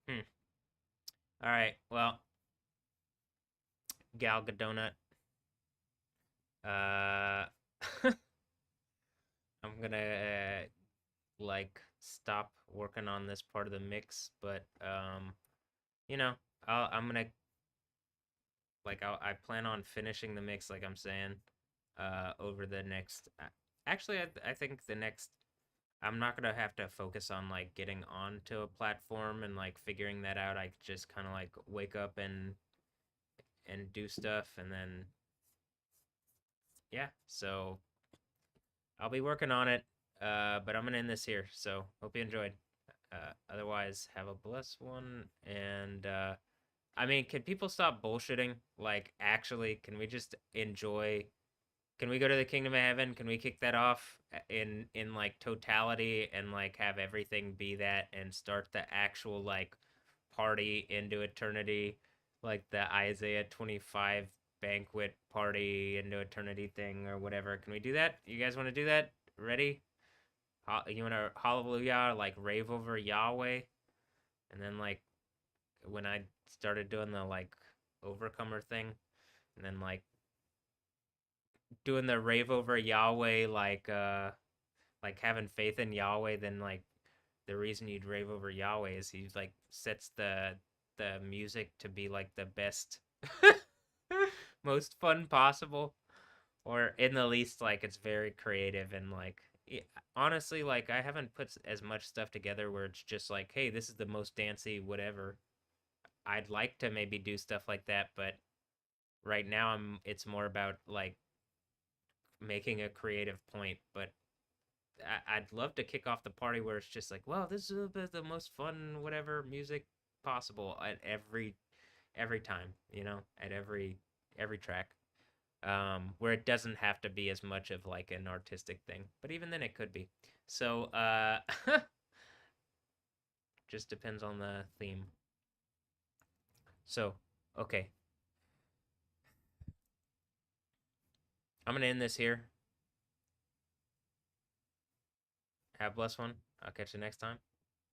Hmm. All right. Well, Gal Gadot. Uh, I'm gonna like stop working on this part of the mix, but you know, I'm gonna like I plan on finishing the mix, like I'm saying, over the next. Actually, I think the next. I'm not gonna have to focus on like getting onto a platform and like figuring that out. I just kind of like wake up and do stuff, and then yeah. So I'll be working on it. But I'm gonna end this here. So hope you enjoyed. Otherwise, have a blessed one. And I mean, can people stop bullshitting? Like, actually, can we just enjoy? Can we go to the kingdom of heaven? Can we kick that off in like totality and like have everything be that and start the actual like party into eternity, like the Isaiah 25 banquet party into eternity thing or whatever? Can we do that? You guys want to do that? Ready? You want to hallelujah, like rave over Yahweh? And then like when I started doing the like overcomer thing, and then like doing the rave over Yahweh, like having faith in Yahweh, then like the reason you'd rave over Yahweh is he like sets the music to be like the best most fun possible, or in the least like it's very creative and like honestly like I haven't put as much stuff together where it's just like, hey, this is the most dancey whatever. I'd like to maybe do stuff like that, but right now it's more about like making a creative point. But I'd love to kick off the party where it's just like, well, this is the most fun whatever music possible at every time, at every track. Where it doesn't have to be as much of like an artistic thing, but even then it could be. So just depends on the theme. So, okay. I'm gonna end this here. Have a blessed one. I'll catch you next time.